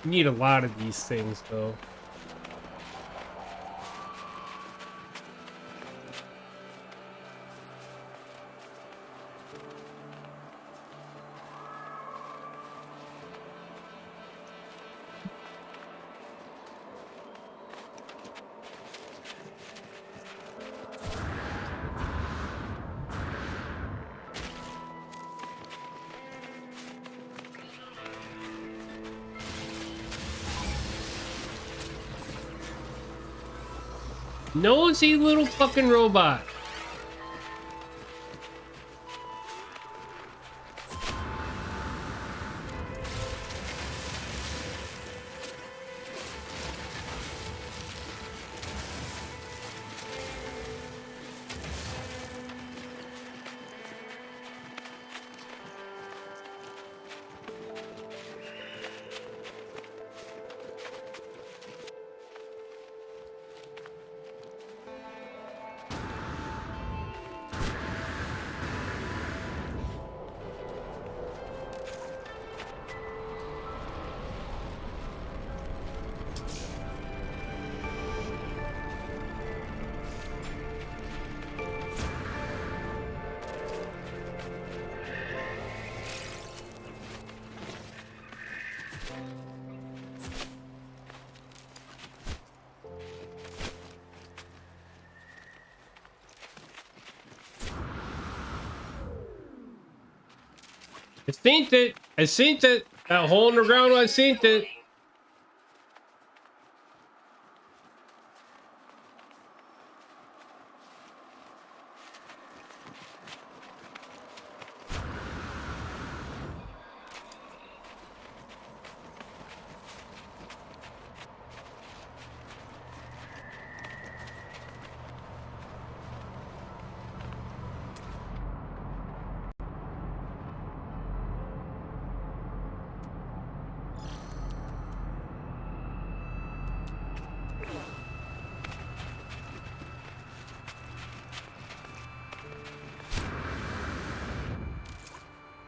Need a lot of these things, though. Nosy little fucking robot. I seen it. I seen it. That hole in the ground, I seen it.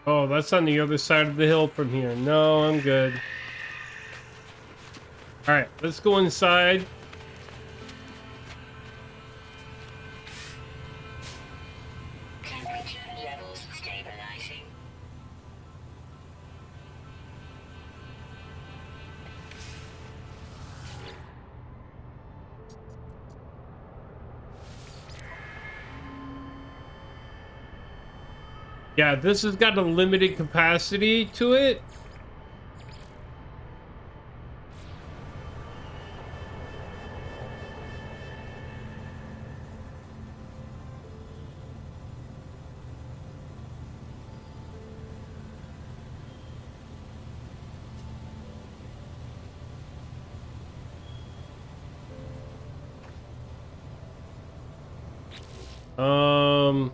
Oh, that's on the other side of the hill from here. No, I'm good. All right, let's go inside. Temperature levels stabilizing. Yeah, this has got a limited capacity to it. Um...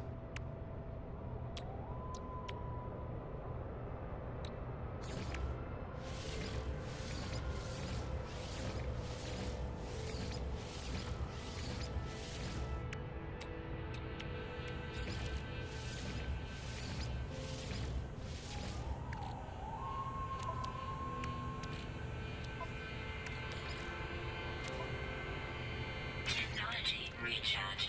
Technology recharge.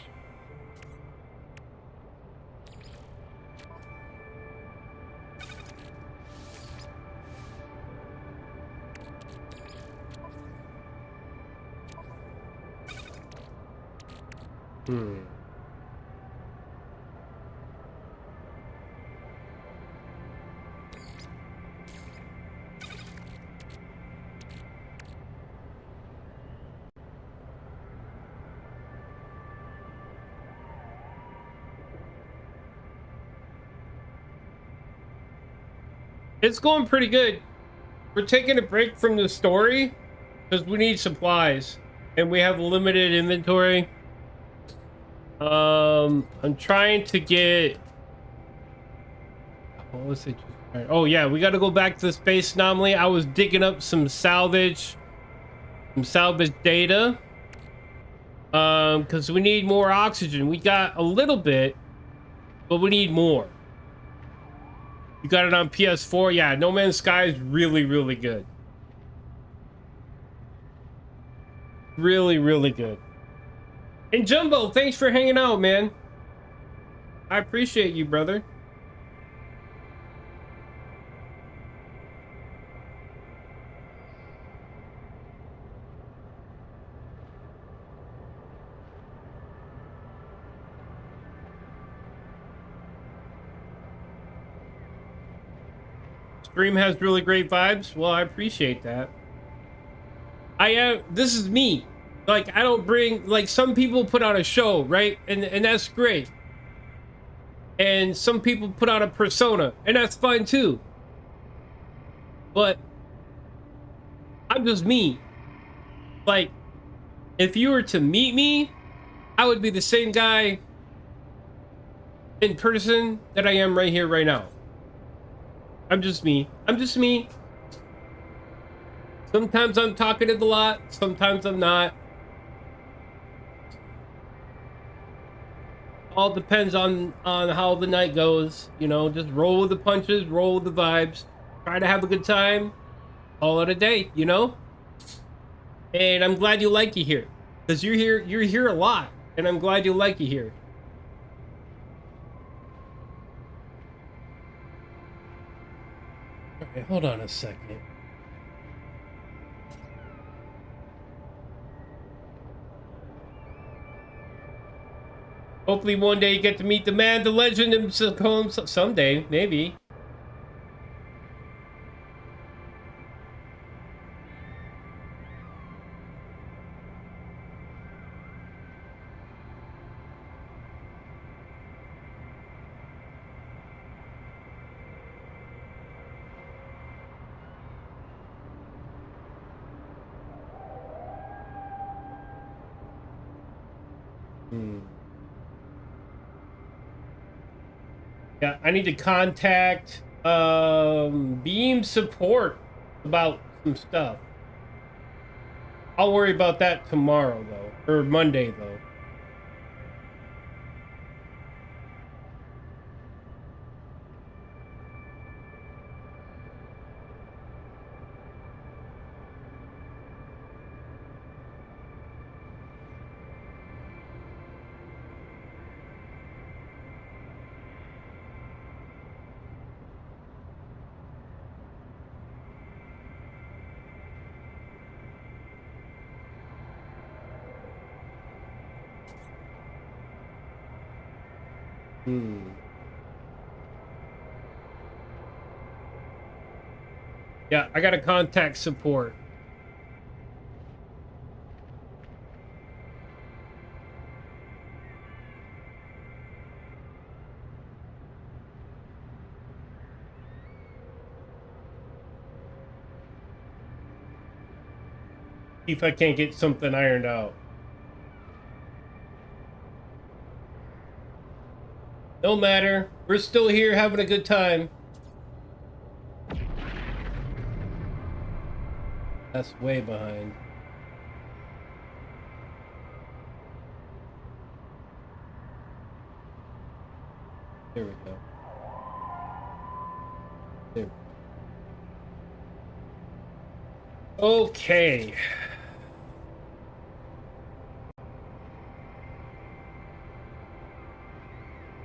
Hmm. It's going pretty good. We're taking a break from the story because we need supplies and we have limited inventory. I'm trying to get. What was it? Oh yeah, we got to go back to the space anomaly. I was digging up some salvage data. Because we need more oxygen. We got a little bit, but we need more. You got it on PS4? Yeah, No Man's Sky is really, really good. Really, really good. And Jumbo, thanks for hanging out, man. I appreciate you, brother. Stream has really great vibes. Well, I appreciate that. This is me. Like, I don't bring, like, some people put out a show, right? And that's great. And some people put out a persona, and that's fine too. But I'm just me. Like, if you were to meet me, I would be the same guy in person that I am right here, right now. I'm just me. I'm just me. Sometimes I'm talkative a lot. Sometimes I'm not. All depends on how the night goes. You know, just roll with the punches, roll with the vibes. Try to have a good time. Call it a day, you know? And I'm glad you like it here. Because you're here a lot. And I'm glad you like it here. Okay, hold on a second. Hopefully one day you get to meet the man, the legend himself. Someday, maybe. Yeah, I need to contact Beam support about some stuff. I'll worry about that tomorrow though, or Monday though. Yeah, I gotta contact support. See if I can't get something ironed out. No matter. We're still here having a good time. That's way behind. There we go. There. Okay.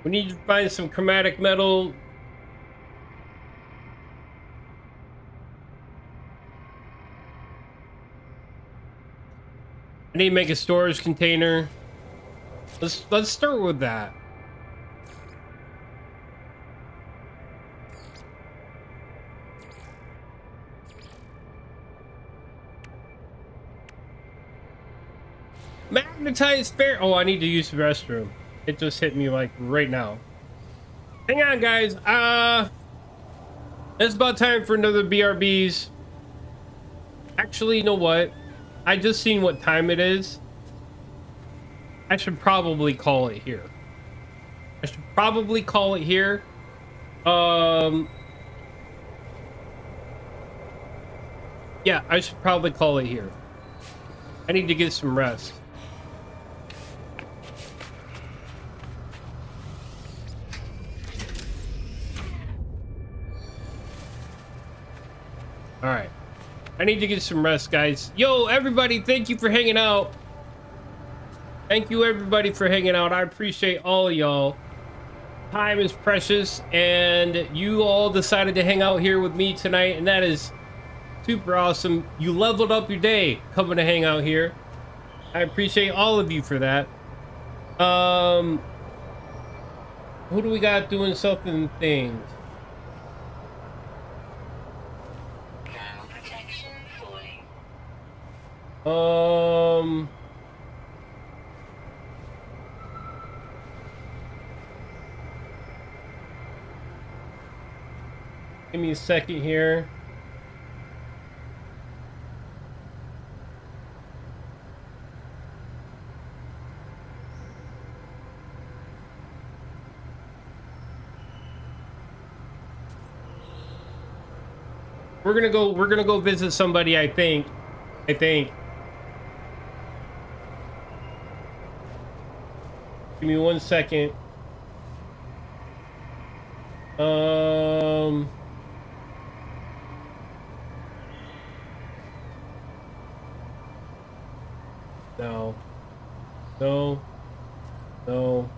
We need to find some chromatic metal. I need to make a storage container. Let's start with that. Magnetized bear. Oh, I need to use the restroom. It just hit me like right now. Hang on, guys. It's about time for another BRBs. Actually, you know what? I just seen what time it is. I should probably call it here. I should probably call it here. Yeah, I should probably call it here. I need to get some rest. All right. I need to get some rest, guys. Yo, everybody, thank you for hanging out. Thank you, everybody, for hanging out. I appreciate all of y'all. Time is precious, and you all decided to hang out here with me tonight, and that is super awesome. You leveled up your day coming to hang out here. I appreciate all of you for that. Who do we got doing something things? Thermal protection falling. Give me a second here. We're gonna go visit somebody, I think. Give me 1 second. No. No. No.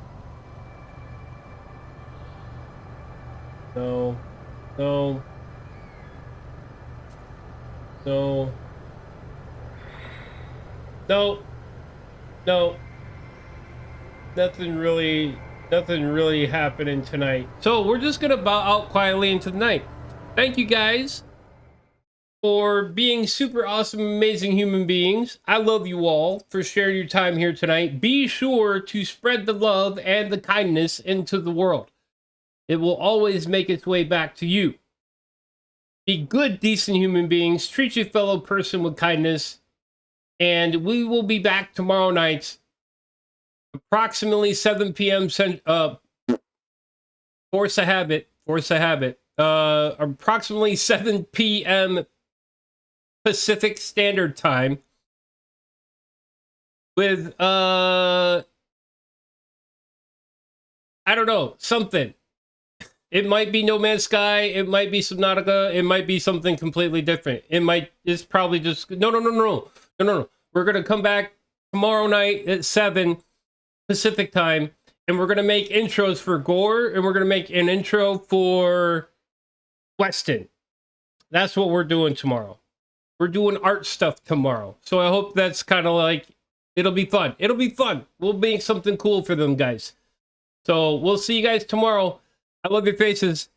No. No. No. No. No. Nothing really happening tonight. So we're just gonna bow out quietly into the night. Thank you guys for being super awesome, amazing human beings. I love you all for sharing your time here tonight. Be sure to spread the love and the kindness into the world. It will always make its way back to you. Be good, decent human beings. Treat your fellow person with kindness. And we will be back tomorrow night, approximately 7 p.m. Force a habit. Approximately 7 p.m. Pacific Standard Time with I don't know, something. It might be No Man's Sky, it might be Subnautica, it might be something completely different. It's probably just no. We're gonna come back tomorrow night at 7 Pacific Time, and we're gonna make intros for Gore, and we're gonna make an intro for Weston. That's what we're doing tomorrow. We're doing art stuff tomorrow. So I hope that's kind of like, it'll be fun. We'll make something cool for them guys. So we'll see you guys tomorrow. I love your faces.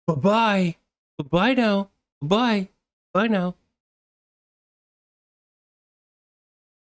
Bye-bye. Bye-bye now. Bye. Bye now.